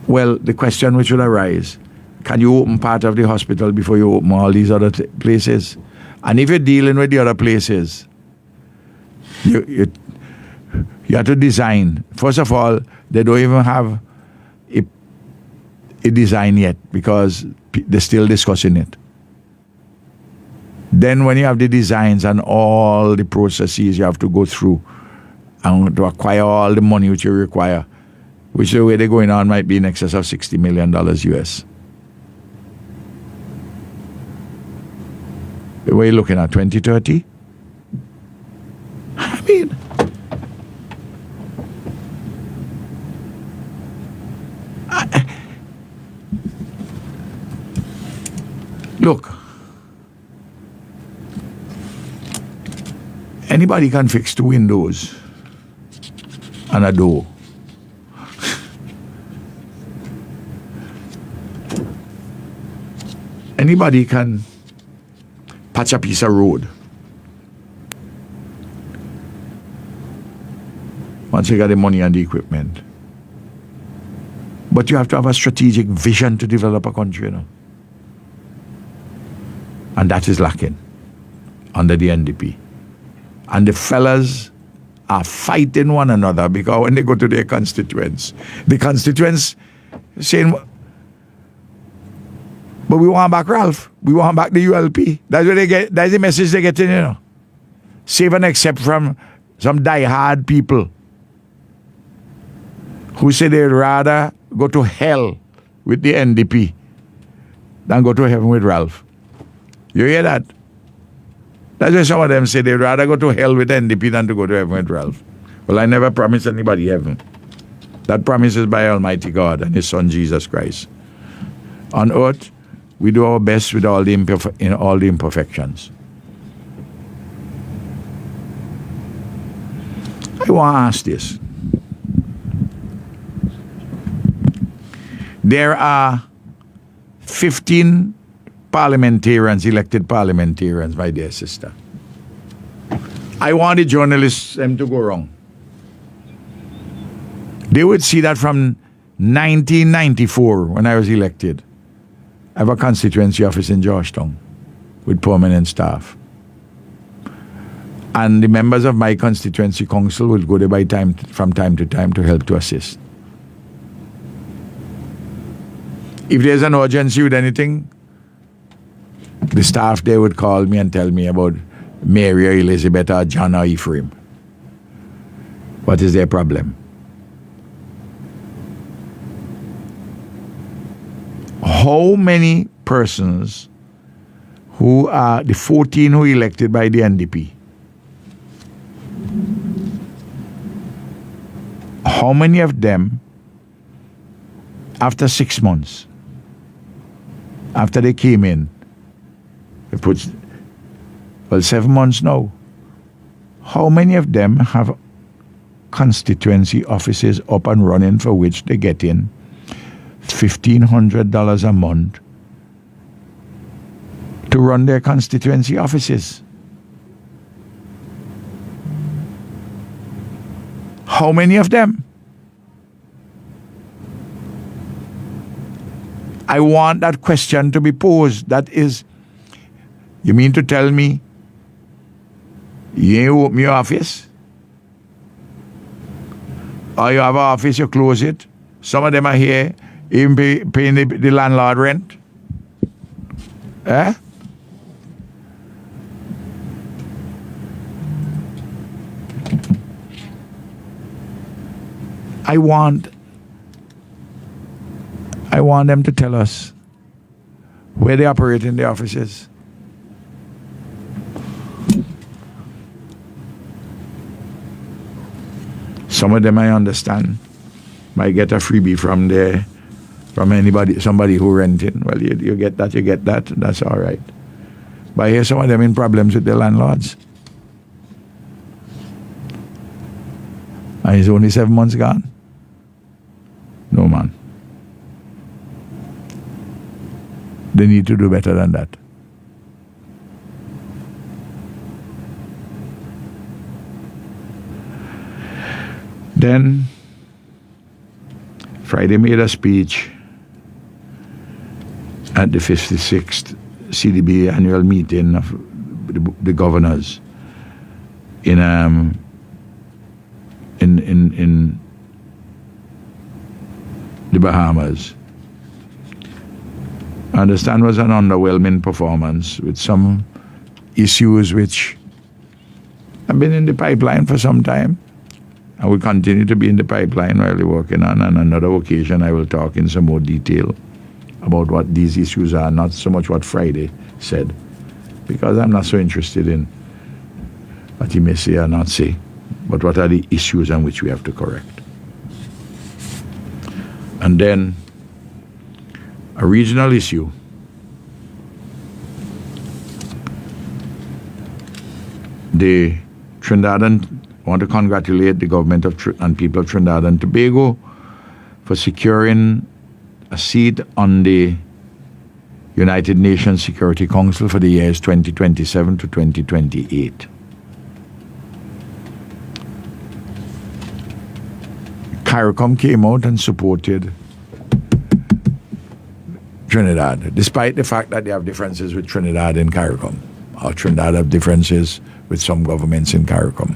Well, the question which would arise, can you open part of the hospital before you open all these other places? And if you're dealing with the other places, you You have to design. First of all, they don't even have a design yet because they're still discussing it. Then when you have the designs and all the processes you have to go through and to acquire all the money which you require, which the way they're going on might be in excess of $60 million US. What are you looking at, 2030? I mean, look, anybody can fix the windows and a door. Anybody can patch a piece of road. Once you got the money and the equipment. But you have to have a strategic vision to develop a country, you know. And that is lacking under the NDP. And the fellas are fighting one another because when they go to their constituents, the constituents saying, but we want back Ralph. We want back the ULP. That's what they get. That's the message they get in, you know. Save and except from some die-hard people who say they'd rather go to hell with the NDP than go to heaven with Ralph. You hear that? That's why some of them say they'd rather go to hell with NDP than to go to heaven with Ralph. Well, I never promised anybody heaven. That promise is by Almighty God and His Son Jesus Christ. On earth, we do our best with all the imperfections. I want to ask this. There are 15 parliamentarians, elected parliamentarians, my dear sister. I want the journalists to go wrong. They would see that from 1994, when I was elected, I have a constituency office in Georgetown with permanent staff. And the members of my constituency council will go there from time to time to help to assist. If there's an urgency with anything, the staff there would call me and tell me about Mary or Elizabeth or John or Ephraim. What is their problem? How many persons who are the 14 who elected by the NDP, how many of them, after 6 months, after they came in, they put, 7 months now, how many of them have constituency offices up and running for which they get in $1,500 a month to run their constituency offices? How many of them? I want that question to be posed. That is, you mean to tell me you ain't open your office? Or you have an office, you close it? Some of them are here even paying the landlord rent. Eh? I want them to tell us where they operate in the offices. Some of them I understand might get a freebie from there, from somebody who renting. Well, you get that, that's all right. But I hear some of them in problems with their landlords. And he's only 7 months gone. No, man. They need to do better than that. Then, Friday made a speech at the 56th CDB annual meeting of the governors in in the Bahamas. I understand was an underwhelming performance with some issues which have been in the pipeline for some time and will continue to be in the pipeline while we're working on. On another occasion, I will talk in some more detail about what these issues are, not so much what Friday said, because I'm not so interested in what he may say or not say, but what are the issues on which we have to correct. And then a regional issue. The I want to congratulate the government and people of Trinidad and Tobago for securing a seat on the United Nations Security Council for the years 2027 to 2028. CARICOM came out and supported Trinidad, despite the fact that they have differences with Trinidad and CARICOM, or Trinidad have differences with some governments in CARICOM.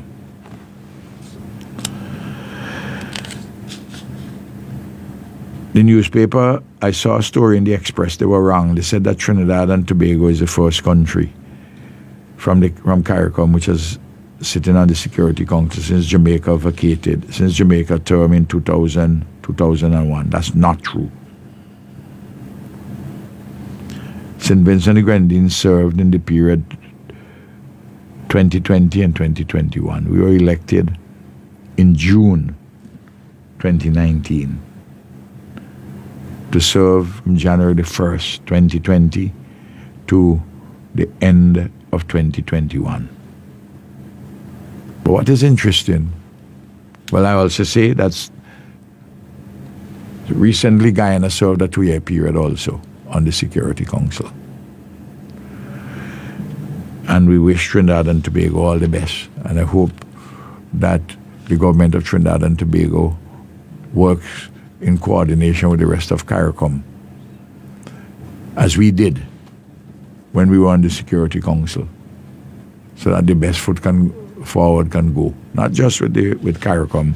The newspaper, I saw a story in the Express, they were wrong. They said that Trinidad and Tobago is the first country from CARICOM which is sitting on the Security Council since Jamaica vacated, since Jamaica term in 2001. That's not true. St. Vincent and the Grenadines served in the period 2020 and 2021. We were elected in June 2019 to serve from January the 1st, 2020 to the end of 2021. But what is interesting, well, I also say that's recently Guyana served a 2-year period also on the Security Council. And we wish Trinidad and Tobago all the best. And I hope that the government of Trinidad and Tobago works in coordination with the rest of CARICOM, as we did when we were on the Security Council, so that the best foot forward can go, not just with CARICOM,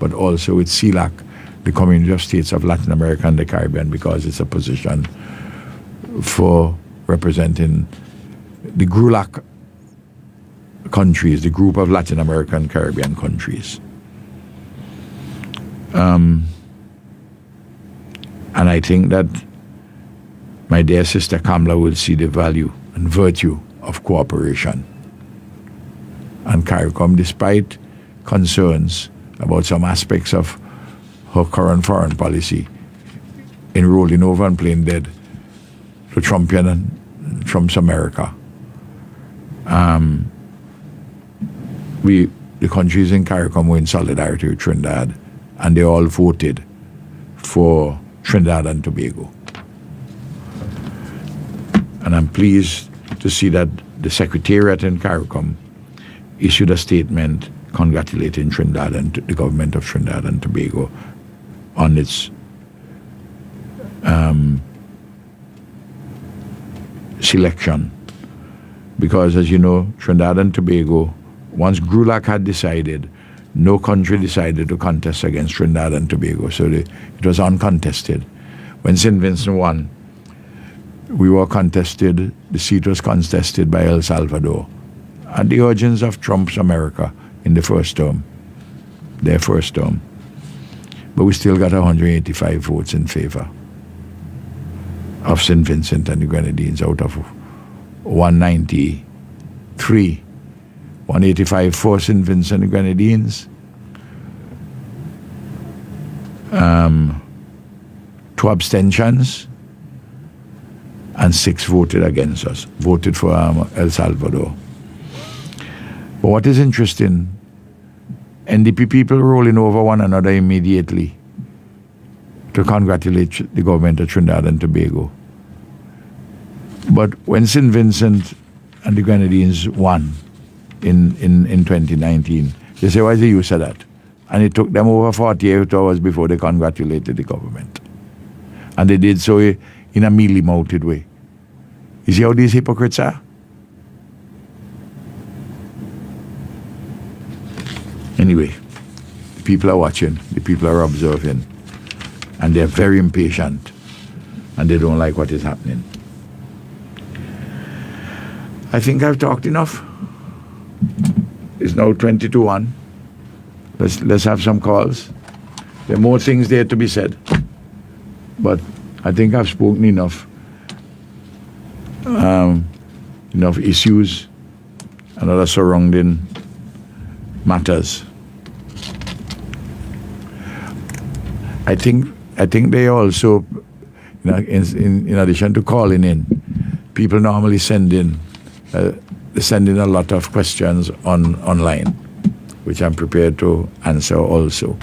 but also with CELAC, the Community of States of Latin America and the Caribbean, because it's a position for representing the GRULAC countries, the group of Latin American and Caribbean countries. And I think that my dear sister Kamala will see the value and virtue of cooperation. And CARICOM, despite concerns about some aspects of her current foreign policy, in rolling over and playing dead to Trumpian and Trump's America, the countries in CARICOM were in solidarity with Trinidad, and they all voted for Trinidad and Tobago. And I'm pleased to see that the Secretariat in CARICOM issued a statement congratulating Trinidad and the government of Trinidad and Tobago on its selection. Because, as you know, Trinidad and Tobago, once GRULAC had decided, no country decided to contest against Trinidad and Tobago, so it was uncontested. When St. Vincent won, we were contested, the seat was contested by El Salvador, at the urgings of Trump's America in the first term, their first term. But we still got 185 votes in favor of St. Vincent and the Grenadines out of 193. 185 for St. Vincent and the Grenadines. 2 abstentions, and 6 voted against us, voted for El Salvador. But what is interesting, NDP people rolling over one another immediately to congratulate the government of Trinidad and Tobago. But when St. Vincent and the Grenadines won in 2019, they say, what's the use of that? And it took them over 48 hours before they congratulated the government. And they did so in a mealy-mouthed way. You see how these hypocrites are? Anyway, people are watching, the people are observing, and they're very impatient, and they don't like what is happening. I think I've talked enough. It's now 20 to 1. Let's have some calls. There are more things there to be said, but I think I've spoken enough. Enough issues and other surrounding matters. I think they also, in addition to calling in, people normally send in a lot of questions online, which I'm prepared to answer also.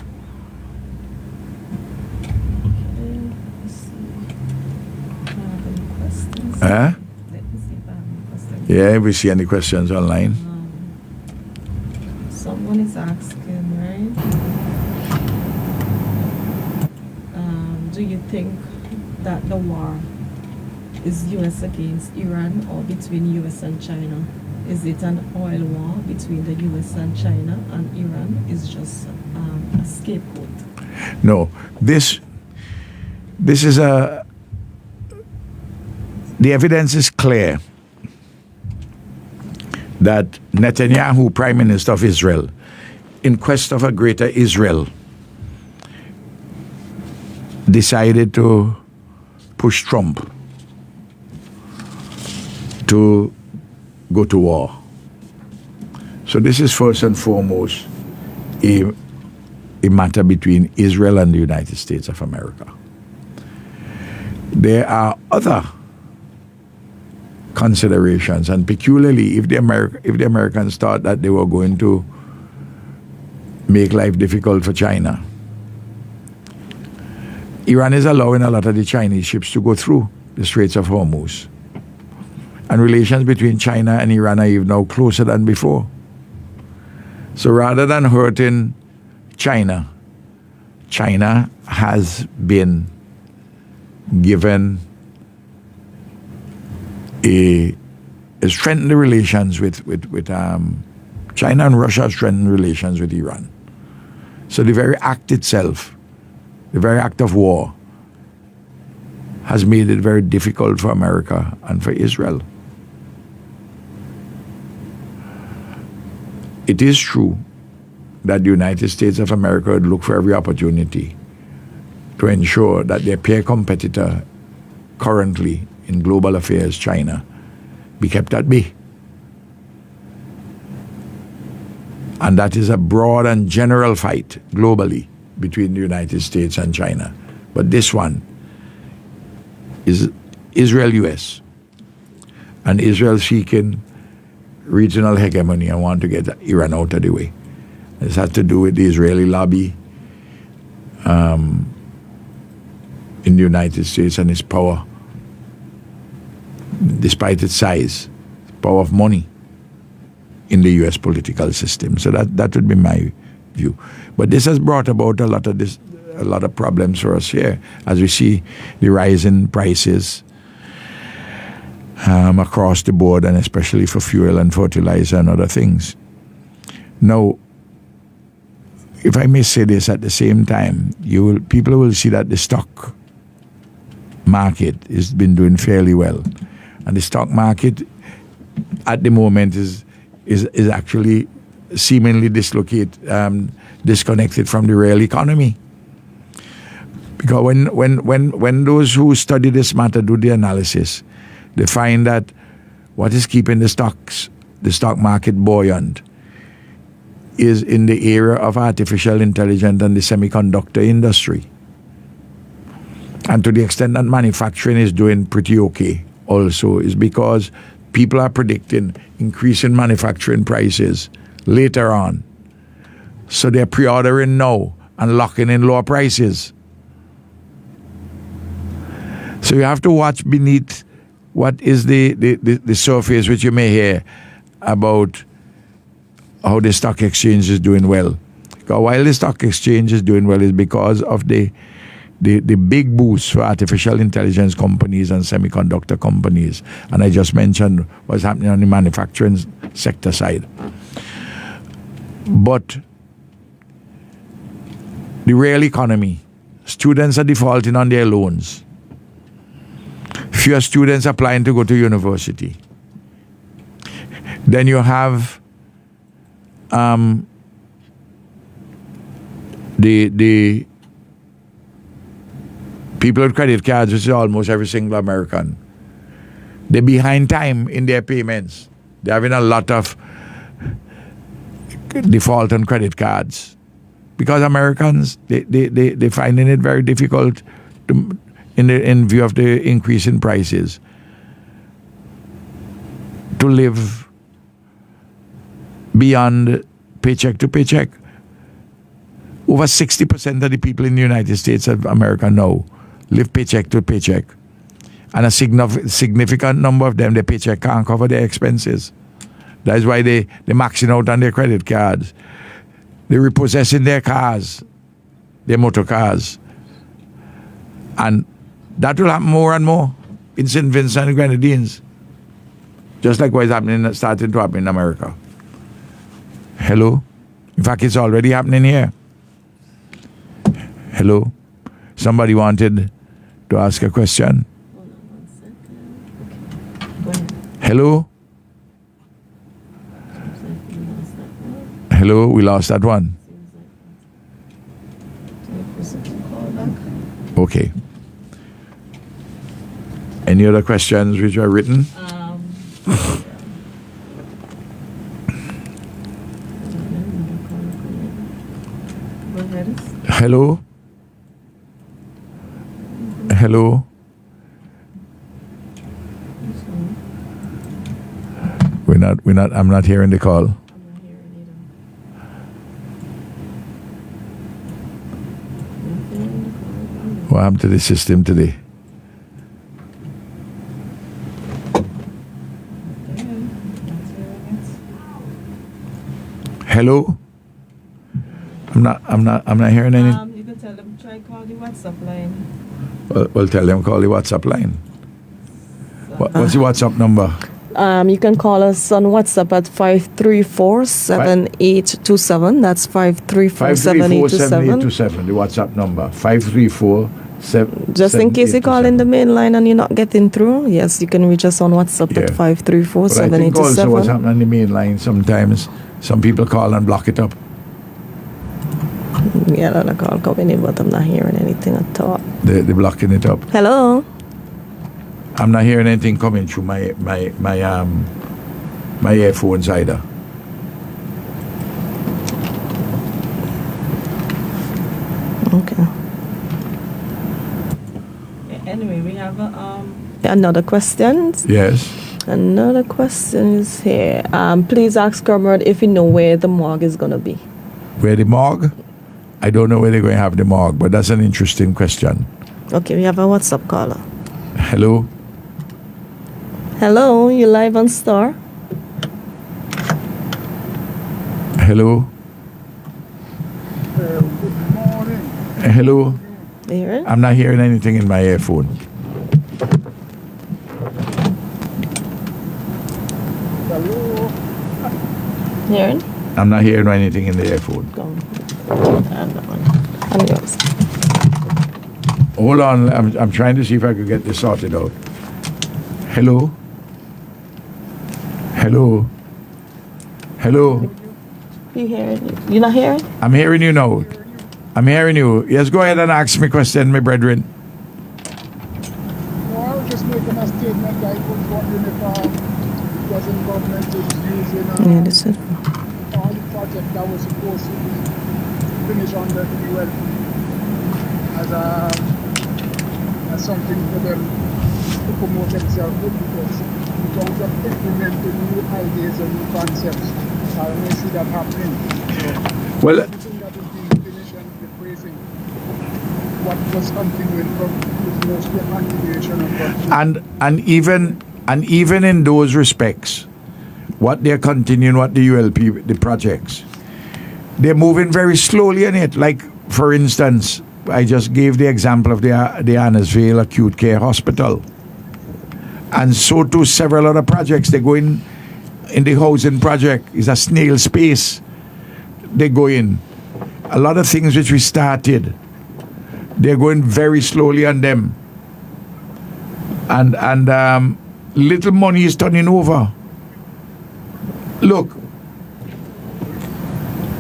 Yeah, we see any questions online. Someone is asking, right? Do you think that the war is U.S. against Iran or between U.S. and China? Is it an oil war between the U.S. and China, and Iran is just a scapegoat? No, this is the evidence is clear that Netanyahu, Prime Minister of Israel, in quest of a greater Israel, decided to push Trump to go to war. So this is first and foremost a matter between Israel and the United States of America. There are other considerations, and peculiarly if the Americans thought that they were going to make life difficult for China, Iran is allowing a lot of the Chinese ships to go through the Straits of Hormuz. And relations between China and Iran are even now closer than before. So rather than hurting China, China has been given a strengthened relations with China, and Russia strengthened relations with Iran. So the very act itself, the very act of war, has made it very difficult for America and for Israel. It is true that the United States of America would look for every opportunity to ensure that their peer competitor currently in global affairs, China, be kept at bay. And that is a broad and general fight globally between the United States and China. But this one is Israel-US, and Israel seeking regional hegemony and want to get Iran out of the way. This has to do with the Israeli lobby in the United States and its power, despite its size, power of money in the U.S. political system. So that would be my view. But this has brought about a lot of problems for us here, as we see the rise in prices across the board, and especially for fuel and fertilizer and other things. Now, if I may say this at the same time, people will see that the stock market has been doing fairly well, and the stock market at the moment is actually seemingly disconnected from the real economy. Because when those who study this matter do the analysis, they find that what is keeping the stock market buoyant is in the area of artificial intelligence and the semiconductor industry. And to the extent that manufacturing is doing pretty okay also is because people are predicting increasing manufacturing prices later on. So they're pre-ordering now and locking in lower prices. So you have to watch beneath what is the surface, which you may hear about how the stock exchange is doing well. Because while the stock exchange is doing well, is because of the big boost for artificial intelligence companies and semiconductor companies. And I just mentioned what's happening on the manufacturing sector side. But the real economy. Students are defaulting on their loans. Fewer students applying to go to university. Then you have the people with credit cards, which is almost every single American. They're behind time in their payments. They're having a lot of default on credit cards because Americans they finding it very difficult to, in view of the increase in prices, to live beyond paycheck to paycheck. Over 60% of the people in the United States of America now live paycheck to paycheck. And a significant number of them, their paycheck can't cover their expenses. That's why they're maxing out on their credit cards. They're repossessing their cars, their motor cars. And that will happen more and more in St. Vincent and Grenadines. Just like what is happening, starting to happen in America. Hello? In fact, it's already happening here. Hello? Somebody wanted to ask a question. Hold on 1 second. Okay. Go ahead. Hello? Seems like we lost that one. Hello? We lost that one. Seems like we call back. Okay. Any other questions which are written? Go ahead. Hello? Hello? I'm not hearing the call. I'm not hearing either. What happened to the system today? Hello? I'm not hearing any. You can tell them try call the WhatsApp line. Well, tell them call the WhatsApp line. What's the WhatsApp number? You can call us on WhatsApp at 534-7827. That's 534-7827. The WhatsApp number 534-7. Just in case you call in the main line and you're not getting through, yes, you can reach us on WhatsApp at 534-7827. But I think also what's happening on the main line sometimes, some people call and block it up. Yeah, the call coming in, but I'm not hearing anything at all. They're blocking it up. Hello? I'm not hearing anything coming through my earphones either. Okay. Anyway, we have another question. Yes. Another question is here. Please ask Comrade if you know where the morgue is going to be. Where the morgue? I don't know where they're going to have the morgue, but that's an interesting question. Okay, we have a WhatsApp caller. Hello? Hello, you live on Star? Hello? Good morning. Hello? You hear it? I'm not hearing anything in my earphone. Hello. Hear it? I'm not hearing anything in the earphone. Go on. And that one. And yours. Hold on, I'm trying to see if I could get this sorted out. Hello? Hello? Hello? You hearing it? You not hearing? I'm hearing you now. I'm hearing you. Yes, go ahead and ask me question, my brethren. No, I was just making a statement that I was wondering if present government is using Yeah, that's it. all the project that was supposed to be finished under the ULP as something for them to promote themselves with, because in terms of implementing new ideas and new concepts, I don't see that happening. So Well, everything that is being finished and the praising what was continuing from is mostly a continuation of what and even in those respects, what they're continuing, what the ULP, the projects, they're moving very slowly in it. Like, for instance, I just gave the example of the Annesville Acute Care Hospital. And so too several other projects. They go in the housing project. It's a snail space. They go in. a lot of things which we started, they're going very slowly on them. And little money is turning over. Look,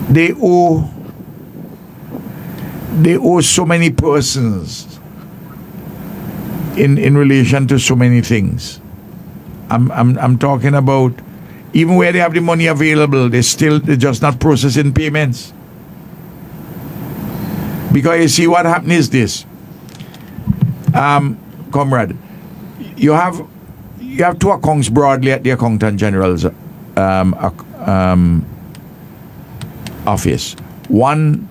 they owe so many persons in relation to so many things. I'm talking about even where they have the money available, they're just not processing payments. Because you see, what happened is this, Comrade, you have two accounts broadly at the Accountant General's office. One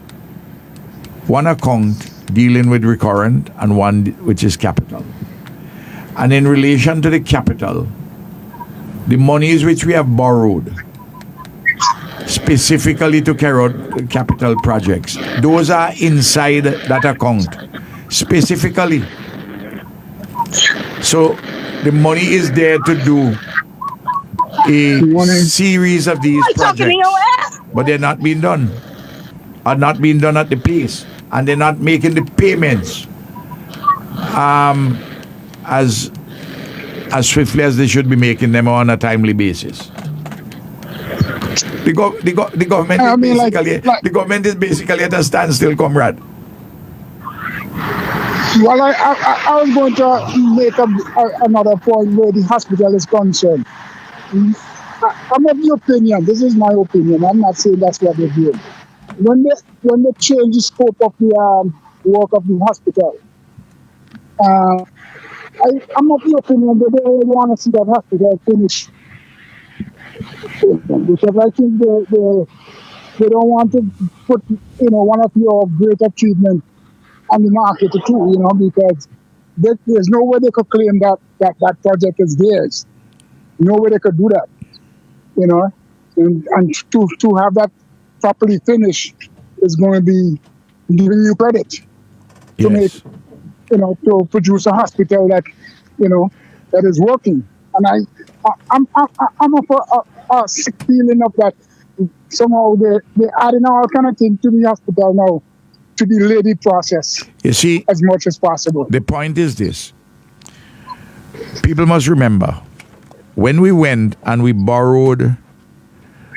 account dealing with recurrent and one which is capital. And in relation to the capital, the monies which we have borrowed specifically to carry out capital projects, those are inside that account specifically. So the money is there to do a series of these projects, but they're not being done, are not being done at the pace, and they're not making the payments as swiftly as they should be making them on a timely basis. The government is basically at a standstill, Comrade. Well, I was going to make another point where the hospital is concerned. I'm of the opinion, this is my opinion, I'm not saying that's what they're doing. When they change the scope of the work of the hospital, I'm of the opinion that they really want to see that hospital finish. Because I think they don't want to put one of your great achievements on the market too, because there's no way they could claim that project is theirs. No way they could do that, and to have that properly finished is going to be giving you credit to make, to produce a hospital that, that is working. And I'm of a sick feeling of that. Somehow they're adding all kind of things to the hospital now to delay the process. You see, as much as possible. The point is this: people must remember when we went and we borrowed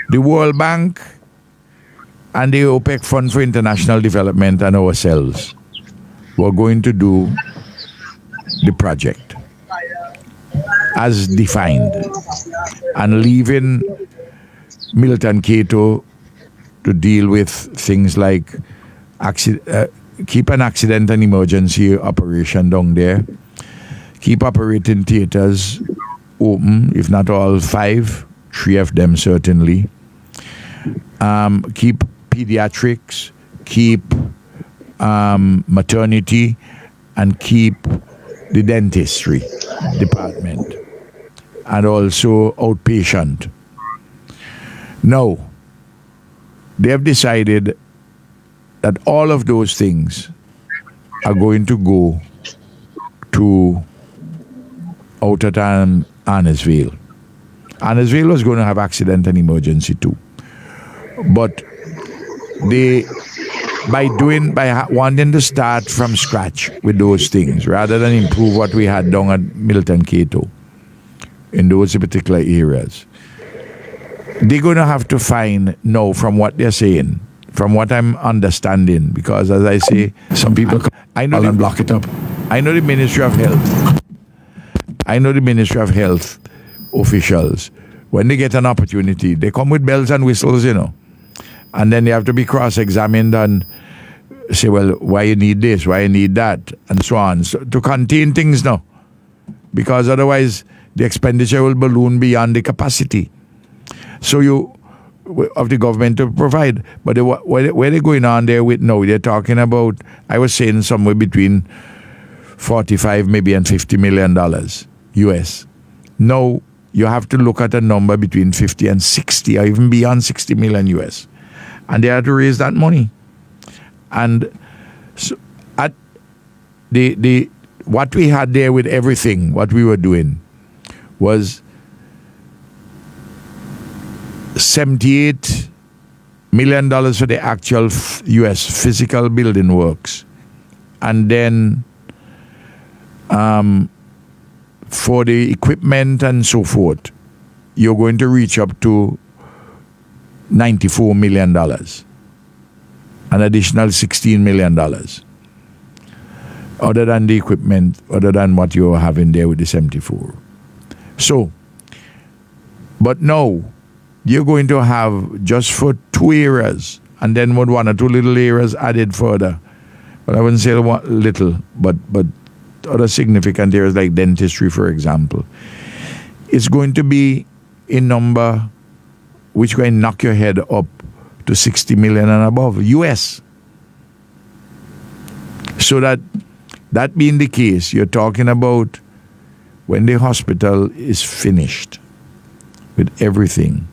the World Bank and the OPEC Fund for International Development and ourselves were going to do the project as defined and leaving Milton Cato to deal with things like keep an accident and emergency operation down there, keep operating theaters open, if not all 5, 3 of them certainly, keep pediatrics, keep maternity, and keep the dentistry department, and also outpatient. Now, they have decided that all of those things are going to go to out at Annesville. Annesville was going to have accident and emergency too. But they, by wanting to start from scratch with those things, rather than improve what we had down at Milton Cato in those particular areas, they're going to have to find now, from what they're saying, from what I'm understanding, because as I say, some people I know and block it up. I know the Ministry of Health. I know the Ministry of Health officials, when they get an opportunity, they come with bells and whistles, and then they have to be cross-examined and say, well, why you need this, why you need that, and so on, so, to contain things now, because otherwise the expenditure will balloon beyond the capacity. So of the government to provide. But where they're going on there with now, they're talking about, I was saying somewhere between 45 maybe and $50 million US. Now you have to look at a number between 50 and 60 or even beyond 60 million US. And they had to raise that money. And so at the what we had there with everything, what we were doing was $78 million for the actual U.S. physical building works. And then for the equipment and so forth, you're going to reach up to $94 million. An additional $16 million. Other than the equipment, other than what you're having there with the 74. So, but now, you're going to have just for 2 areas, and then with 1 or 2 little areas added further. But I wouldn't say little, but other significant areas like dentistry, for example. It's going to be a number which going to knock your head up to 60 million and above, US. So that being the case, you're talking about when the hospital is finished with everything,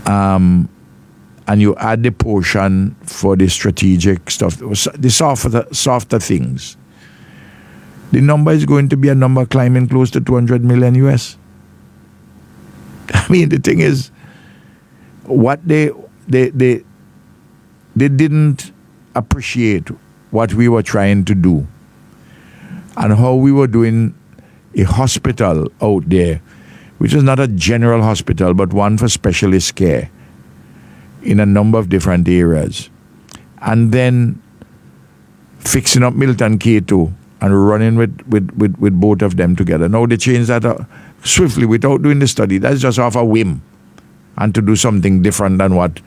and you add the portion for the strategic stuff, the softer things, the number is going to be a number climbing close to 200 million US. I mean, the thing is, what they didn't appreciate what we were trying to do and how we were doing a hospital out there, which is not a general hospital, but one for specialist care in a number of different areas. And then fixing up Milton K2 and running with both of them together. Now they changed that swiftly without doing the study. That's just off a whim and to do something different than what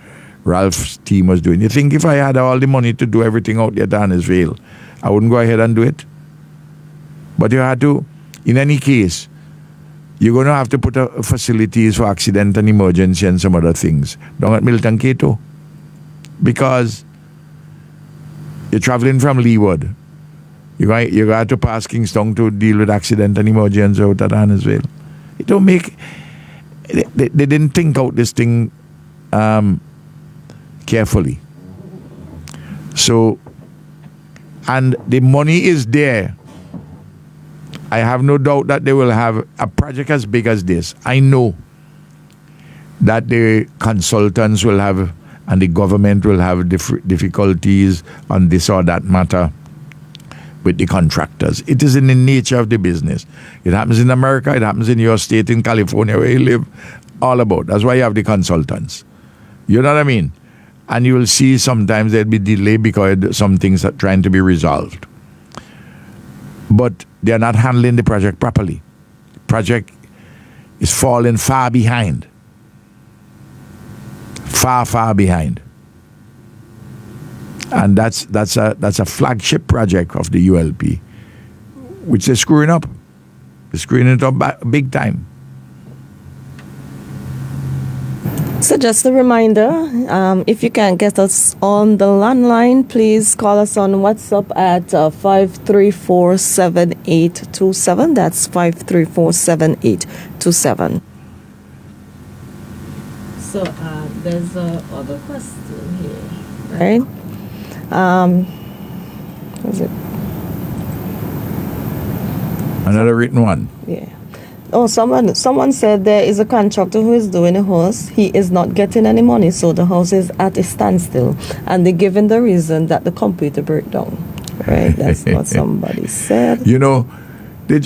Ralph's team was doing. You think if I had all the money to do everything out there at Annisvale, I wouldn't go ahead and do it? But you had to, in any case, you're going to have to put facilities for accident and emergency and some other things down at Milton K2. Because you're traveling from Leeward. You got to pass Kingston to deal with accident and emergency out at Annisvale. It don't make... They didn't think out this thing carefully. So, and the money is there. I have no doubt that they will have a project as big as this. I know that the consultants will have and the government will have difficulties on this or that matter with the contractors. It is in the nature of the business. It happens in America, it happens in your state, in California, where you live, all about. That's why you have the consultants. You know what I mean? And you will see sometimes there'll be delay because some things are trying to be resolved. But they're not handling the project properly. Project is falling far behind. Far behind. And that's a flagship project of the ULP, which they're screwing up. They're screwing it up big time. So just a reminder, if you can't get us on the landline, please call us on WhatsApp at 534-7827. That's 534-7827. So there's another question here, right? Is it? Another written one. Yeah. Oh, someone said there is a contractor who is doing a house. He is not getting any money, so the house is at a standstill. And they're given the reason that the computer broke down. Right? That's what somebody said. You know, the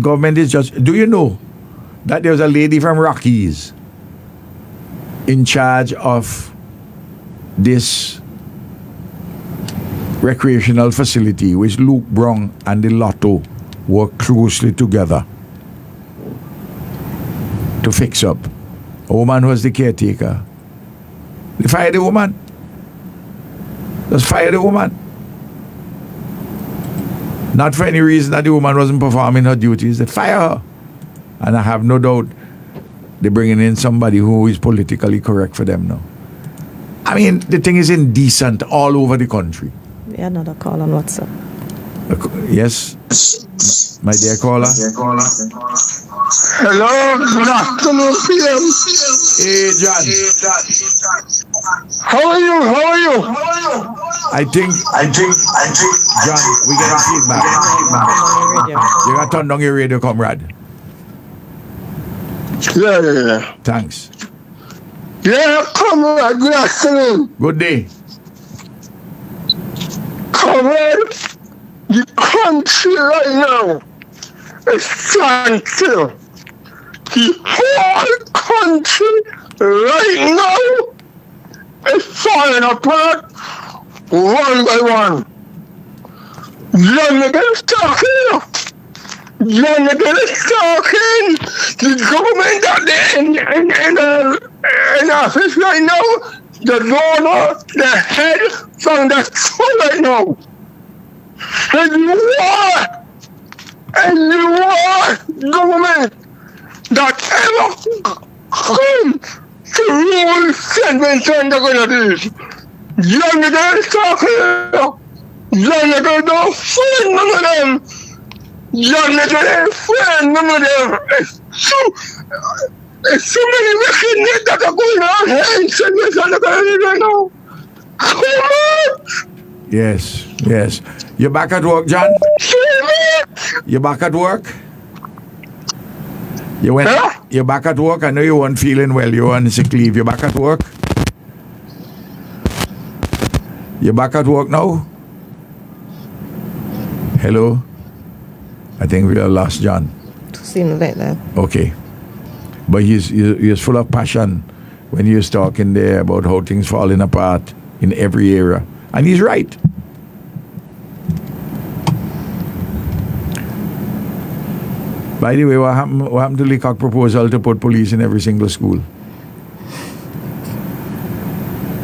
government is just... Do you know that there's a lady from Rockies in charge of this recreational facility, which Luke Brown and the Lotto work closely together to fix up? A woman who was the caretaker. They fired the woman. Just fire the woman. Not for any reason that the woman wasn't performing her duties. They fire her. And I have no doubt they're bringing in somebody who is politically correct for them now. I mean, the thing is indecent all over the country. Yeah, another call on WhatsApp. Yes, my dear caller. Hello, good afternoon, PM. Hey, John. How are you? I think, John, we get feedback. You got to turn down your radio, comrade. Yeah. Thanks. Yeah, Comrade, good afternoon. Good day. Comrade, the country right now is standstill. The whole country right now is falling apart one by one. Young nigga is talking. Young nigga is talking. The government that in office right now, the donor, the head from the soul right now. And you are government that ever come to rule sentence on the communities. Young nigga is talking. Young nigga don't friend none of them. Young nigga ain't friend none of them. It's so many wickedness that are going on here in sentence on the communities right now. Come on! Yes. You back at work, John? You back at work? You back at work? I know you weren't feeling well. You were on sick leave. You back at work? You back at work now? Hello? I think we are lost John. Seems like that. Okay. But he's full of passion when he was talking there about how things falling apart in every area. And he's right. By the way, what happened to Leacock proposal to put police in every single school?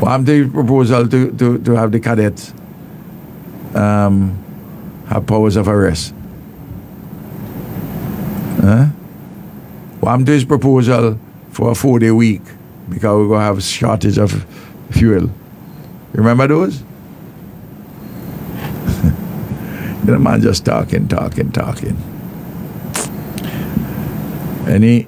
What happened to the proposal to have the cadets have powers of arrest? Huh? What happened to his proposal for a 4-day week because we're going to have shortage of fuel? Remember those? The man just talking. Any?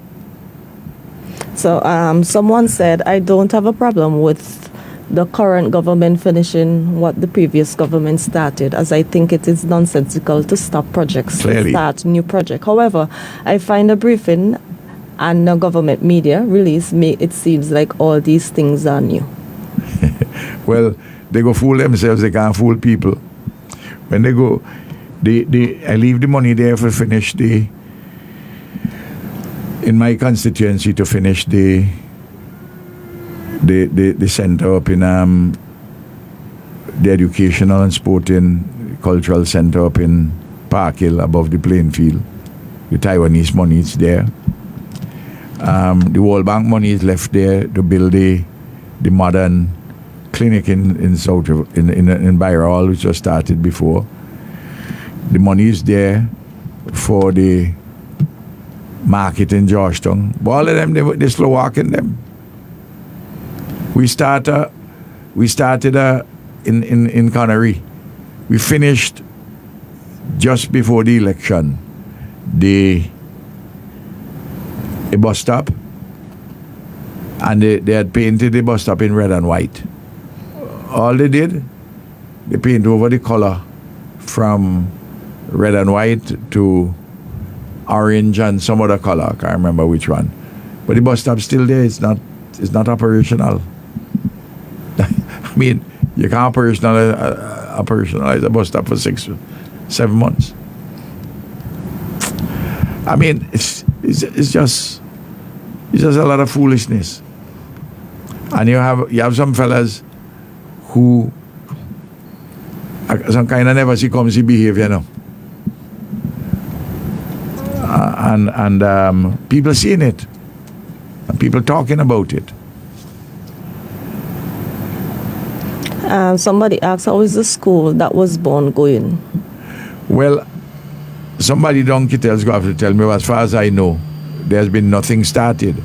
So someone said, I don't have a problem with the current government finishing what the previous government started, as I think it is nonsensical to stop projects, Clearly. start new project. However, I find a briefing and the government media release it seems like all these things are new. Well, they go fool themselves, they can't fool people. When they go, I leave the money there for finish in my constituency to finish the center up in the educational and sporting cultural center up in Park Hill above the playing field. The Taiwanese money is there. The World Bank money is left there to build the modern clinic in South in Bayrall, which was started before. The money is there for the market in Georgetown. But all of them, they slow walking them. We started in Connery. We finished just before the election a bus stop, and they had painted the bus stop in red and white. All they did, they painted over the color from red and white to orange and some other color. I can't remember which one. But the bus stop's still there. It's not operational. I mean, you can't operationalize a bus stop for 6-7 months. I mean, it's just a lot of foolishness. And you have some fellas who some kind of never see come see behavior, you know. And people seeing it, and people talking about it. Somebody asked, how is the school that was born going? Well, somebody down Kittel's going to have to tell me, as far as I know, there's been nothing started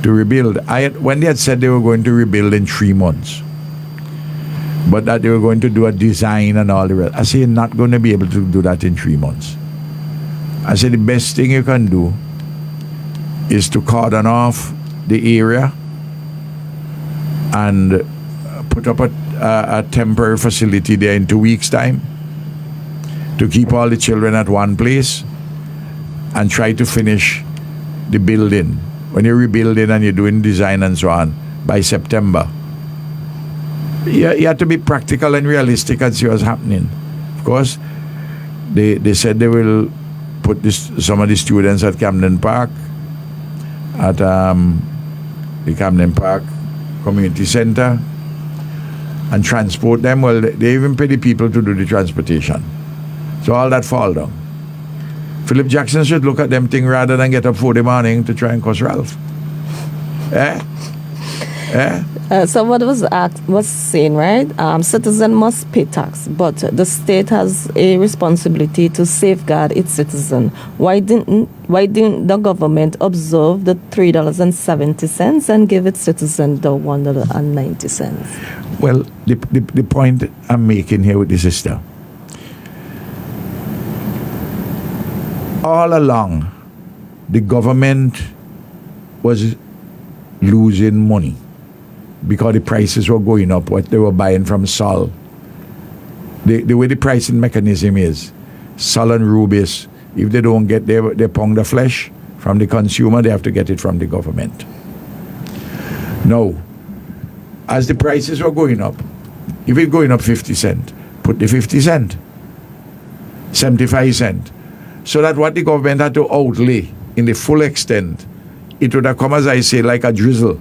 to rebuild. When they had said they were going to rebuild in 3 months, but that they were going to do a design and all the rest, I say, you're not going to be able to do that in 3 months. I said, the best thing you can do is to cordon off the area and put up a temporary facility there in 2 weeks' time to keep all the children at one place and try to finish the building when you're rebuilding and you're doing design and so on, by September. You have to be practical and realistic and see what's happening. Of course, they said they will put some of the students at Camden Park, at the Camden Park Community Center, and transport them. Well, they even pay the people to do the transportation. So all that fall down. Philip Jackson should look at them thing rather than get up 4 in the morning to try and cuss Ralph. Someone was saying, right? Citizen must pay tax, but the state has a responsibility to safeguard its citizen. Why didn't the government observe the $3.70 and give its citizen the $1.90? Well, the point I'm making here with the sister, all along, the government was losing money because the prices were going up, what they were buying from Sol. The way the pricing mechanism is, Sol and Rubis, if they don't get their pound of flesh from the consumer, they have to get it from the government. Now, as the prices were going up, if it's going up 50 cents, put the 50 cents, 75 cents, so that what the government had to outlay in the full extent, it would have come, as I say, like a drizzle.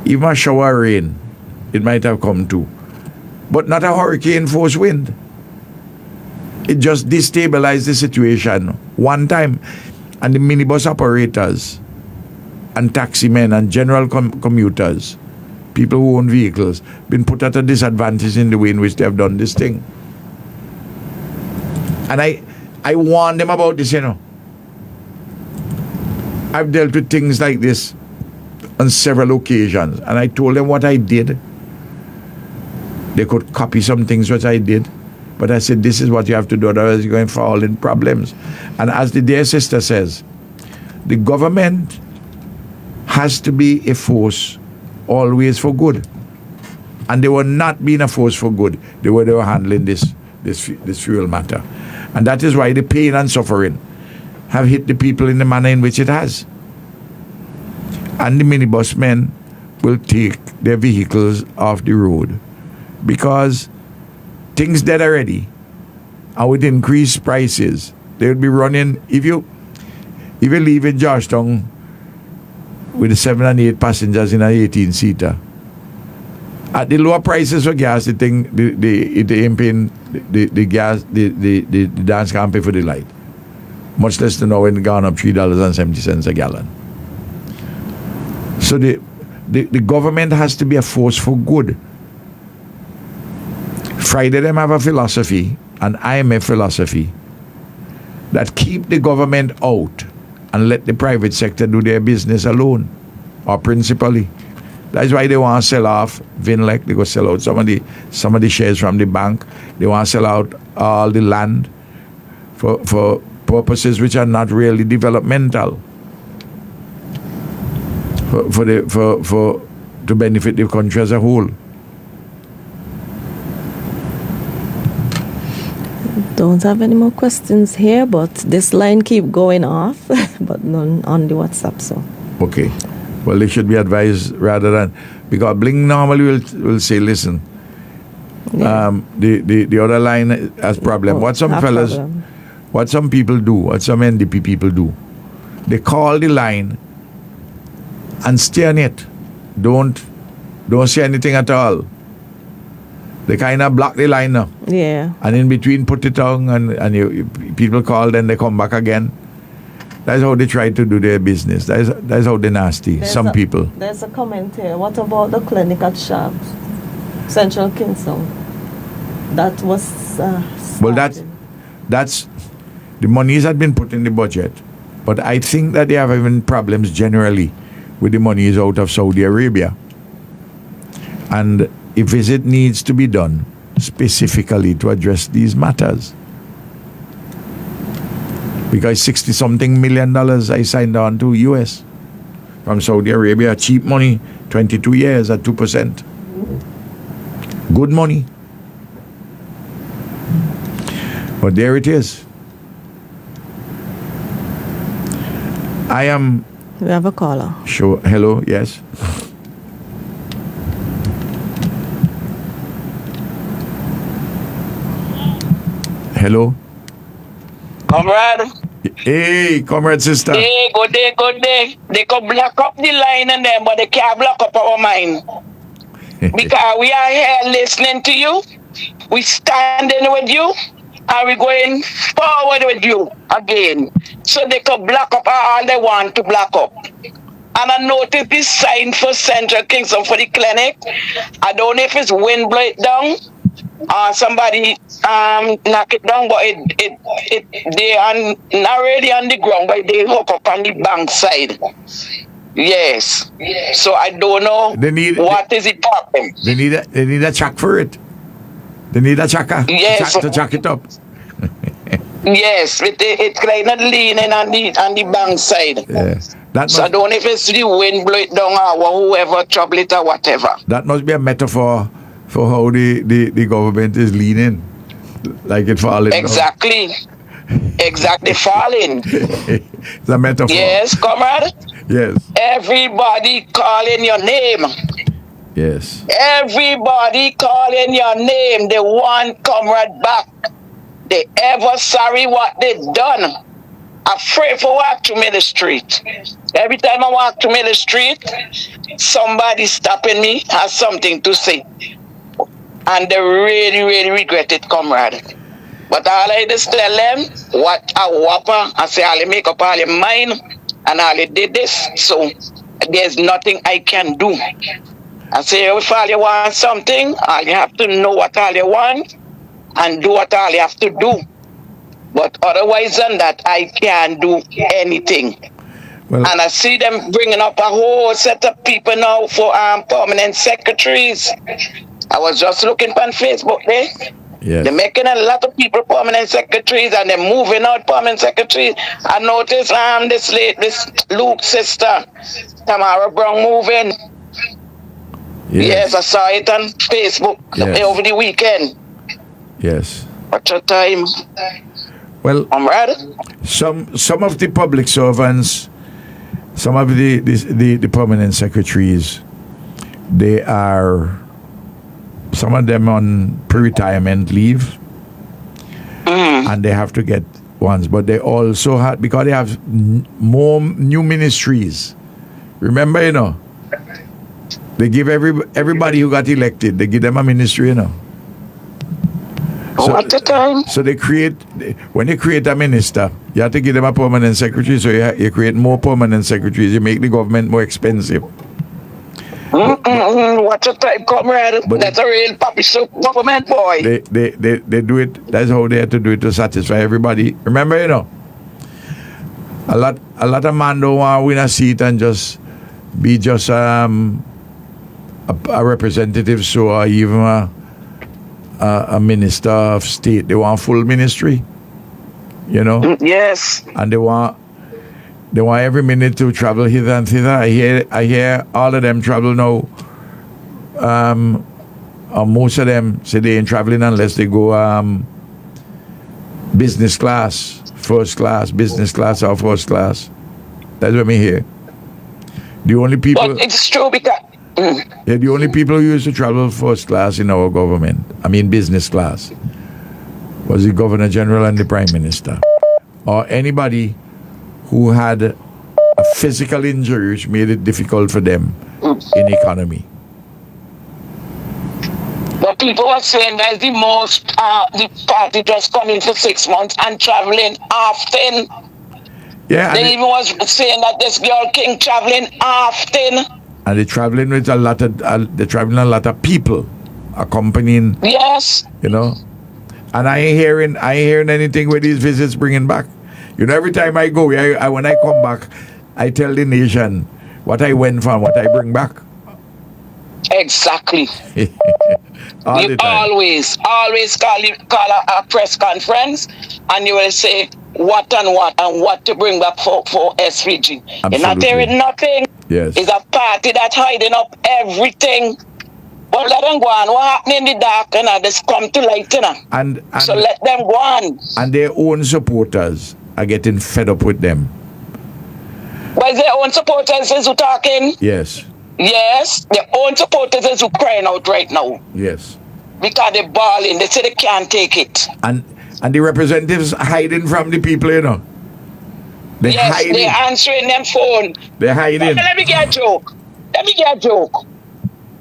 Even a shower rain, it might have come too. But not a hurricane force wind. It just destabilized the situation one time. And the minibus operators and taxi men and general commuters, people who own vehicles, been put at a disadvantage in the way in which they have done this thing. And I warned them about this, I've dealt with things like this on several occasions, and I told them what I did. They could copy some things which I did, but I said, this is what you have to do, otherwise you're going to fall in problems. And as the dear sister says, the government has to be a force always for good. And they were not being a force for good. They were handling this fuel matter. And that is why the pain and suffering have hit the people in the manner in which it has. And the minibus men will take their vehicles off the road because things dead already, and with increased prices, they will be running. If you leave in Georgetown with the 7 and 8 passengers in an 18-seater, at the lower prices for gas, the ain't paying the gas, the dance can't pay for the light. Much less to know when it gone up $3.70 a gallon. So the government has to be a force for good. Friday them have a philosophy, and I am a philosophy, that keep the government out and let the private sector do their business alone, or principally. That's why they want to sell off Vinlec. They go sell out some of the shares from the bank. They want to sell out all the land for purposes which are not really developmental. To benefit the country as a whole. Don't have any more questions here, but this line keep going off, but none on the WhatsApp. So okay, well, they should be advised rather than, because Bling normally will say, listen, the other line has problem. What some people do, what some NDP people do, they call the line and stay on it. Don't say anything at all. They kind of block the line now. Yeah. And in between put it on, and people call, then they come back again. That's how they try to do their business. That's how they're nasty. Some people. There's a comment here. What about the clinic at Sharps, Central Kingston? That was well, that's the monies had been put in the budget, but I think that they have even problems generally with the monies out of Saudi Arabia. And a visit needs to be done specifically to address these matters. Because $60-something million I signed on to US from Saudi Arabia, cheap money, 22 years at 2%. Good money. But there it is. I am We have a caller. Sure. Hello. Yes. Hello. Comrade. Hey, comrade sister. Hey, good day, good day. They could block up the line and them, but they can't block up our mind. Because we are here listening to you. We standing with you. And we going forward with you again. So they could block up all they want to block up. And I noticed this sign for Central Kingston for the clinic. I don't know if it's wind blow it down or somebody knock it down, but they are not really on the ground, but they hook up on the bank side. Yes. So I don't know what is it problem. They need a check for it. They need a checker to check it up. Yes, it's kind of leaning on the bank side. Yeah. So I don't know if it's the wind blow it down or whoever trouble it or whatever. That must be a metaphor for how the government is leaning, like it falling. Exactly. Exactly, falling. It's a metaphor. Yes, comrade. Yes. Everybody calling your name. Yes. Everybody calling your name. They want comrade back. They ever sorry what they done. Afraid for walk to me the street. Every time I walk to me the street, somebody stopping me has something to say. And they really, really regret it, comrade. But all I just tell them, what a whopper. I say, I'll make up all your mind, and I'll did this. So there's nothing I can do. I say, if all you want something, all you have to know what all you want, and do what all you have to do. But otherwise than that, I can't do anything. Well, and I see them bringing up a whole set of people now for permanent secretaries. I was just looking on Facebook there. yes. They're making a lot of people permanent secretaries and they're moving out permanent secretaries. I noticed this Luke's sister, Tamara Brown, moving. Yes, I saw it on Facebook over the weekend. Yes. What's your time? Well, Comrade? some of the public servants, some of the permanent secretaries, they are, some of them on pre-retirement leave, and they have to get ones, but they also have, because they have more new ministries. Remember, they give everybody who got elected, they give them a ministry, So, at the time? So when you create a minister, you have to give them a permanent secretary. So you create more permanent secretaries. You make the government more expensive. What's the time, comrade? But that's a real puppy soup government boy. They do it. That's how they have to do it to satisfy everybody. Remember, a lot of man don't want to win a seat and just be just a representative, so or even a minister of state. They want full ministry, Yes. and they want every minute to travel hither and thither. I hear all of them travel now. Or most of them say they ain't traveling unless they go business class, first class, business class, or first class. That's what me hear. The only people. But it's true because. The only people who used to travel first class in our government, I mean business class, was the Governor General and the Prime Minister. Or anybody who had a physical injury which made it difficult for them in economy. But people were saying that's the most, the party just coming for 6 months and traveling often. Yeah, They even was saying that this girl King traveling often. and they're traveling with a lot of people accompanying. Yes. And I ain't hearing anything with these visits bringing back. Every time I go, when I come back, I tell the nation what I went for and what I bring back. Exactly. All You the time. always call a press conference and you will say what to bring back for SVG. You're not Absolutely. hearing nothing. Yes. It's a party that's hiding up everything. But let them go on. What happened in the dark and just come to light, And So let them go on. and their own supporters are getting fed up with them. But it's their own supporters is who talking. Yes. Yes, their own supporters is who crying out right now. Yes. Because they're balling. They say they can't take it. And the representatives hiding from the people, you know. They're Yes, hiding. they're answering them phone. They're hiding. Let me get a joke.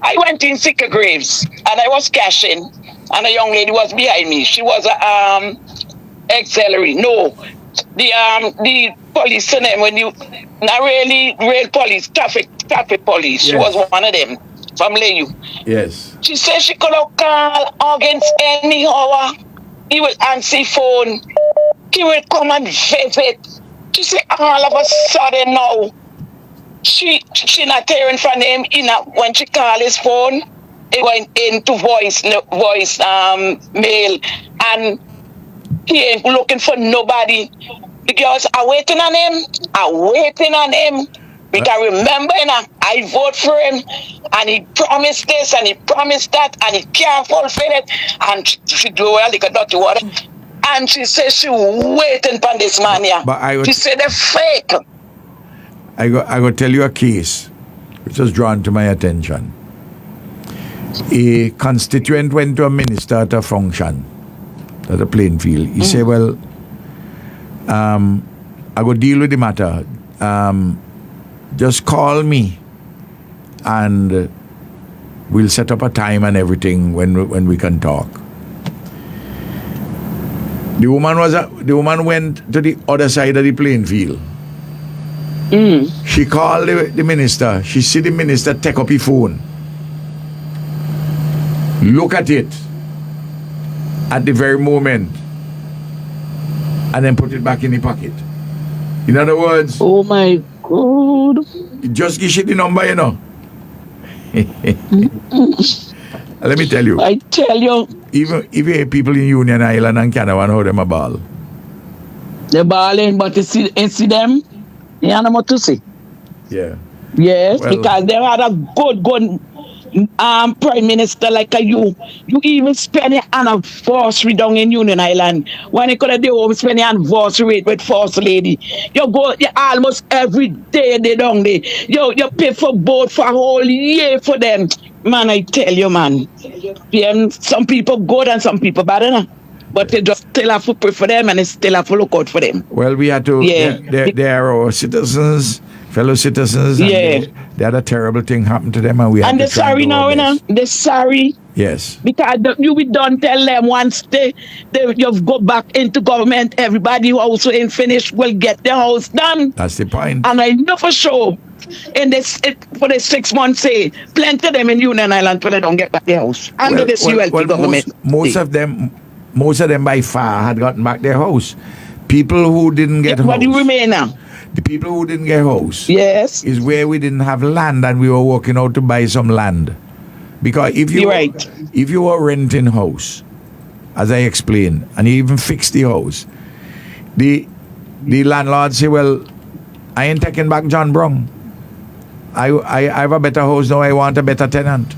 I went in Sicker Graves and I was cashing, and a young lady was behind me. She was a auxiliary. No, the police and them, when you not really real police, traffic police. She Yes. was one of them from Layu. Yes. She said she could have call against any hour. He will answer phone. He will come and visit. She said all of a sudden now, she not hearing from him. When she call his phone, it went into voice mail, and he ain't looking for nobody. The girls are waiting on him. Because remember, I vote for him, and he promised this, and he promised that, and he can't fulfill it. And she do well, like a dirty water. And she says she waiting for this man here. She said they're fake. I got tell you a case which was drawn to my attention. A constituent went to a minister at a function at a Plainfield. He said, well, I go deal with the matter. Just call me and we'll set up a time and everything when we can talk. The woman went to the other side of the Plainfield. She called the minister. She see the minister take up his phone, look at it at the very moment, and then put it back in the pocket. In other words, oh my God, just give the number, you know. Let me tell you. I tell you, even people in Union Island and Canada how them a ball. they're balling, but you see them, you know what to say. Yeah. Yes, Well, because they had a good prime minister like you. You even spend your anniversary down in Union Island. When you could have home spend your anniversary with first lady. You go almost every day they down there. You pay for boat for a whole year for them. Man, I tell you, man. Some people good and some people bad enough. But they just still have to pray for them and they still have to look out for them. Well, we had to. Yeah. They are our citizens, fellow citizens. And Yeah. they had a terrible thing happen to them, and we had And to they're try sorry and do now, our you know. best. They're sorry. Yes. Because we don't tell them once you've go back into government, everybody who also ain't finished will get their house done. That's the point. And I know for sure, for the 6 months, say, plenty of them in Union Island till they don't get back their house. Under this ULP government. Most of them by far had gotten back their house. People who didn't get house. What do you remain now? The people who didn't get house. Yes. Is where we didn't have land and we were working out to buy some land. Because if you were renting house, as I explained, and you even fixed the house, the landlord say, well, I ain't taking back John Brown. I have a better house now, I want a better tenant.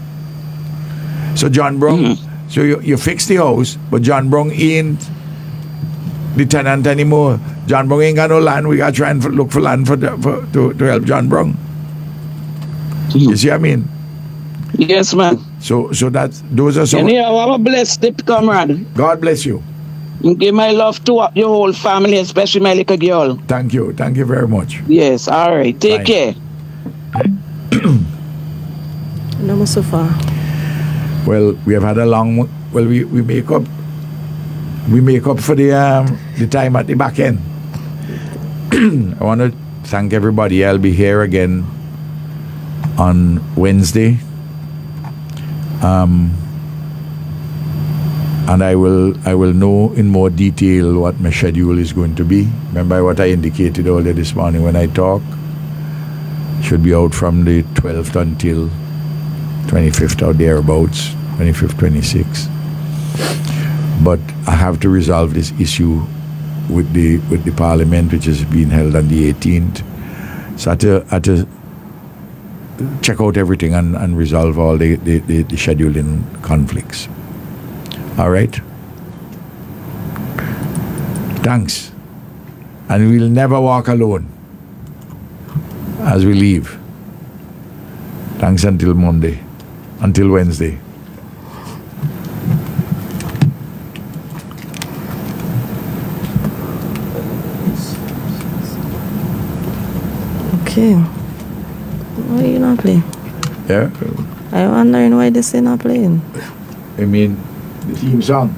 So John Brown, so you fix the house, but John Brown ain't the tenant anymore. John Brown ain't got no land, we got to try and look for land to help John Brown. You see what I mean? Yes, man. So those are some. And you have a blessed day, comrade. God bless you. And give my love to your whole family, especially my little girl. Thank you very much. Yes, all right. Take care. No, so far. Well, we have had a long. Well, we make up for the time at the back end. I want to thank everybody. I'll be here again on Wednesday. And I will know in more detail what my schedule is going to be. Remember what I indicated earlier this morning when I talk. Should be out from the 12th until 25th or thereabouts, 25th, 26th. But I have to resolve this issue with the Parliament, which is being held on the 18th. So I had to check out everything and resolve all the scheduling conflicts. All right? Thanks. And we'll never walk alone. as we leave. Thanks until Monday, until Wednesday. Okay. Why you not playing? Yeah, I'm wondering why this is not playing. I mean, the theme song.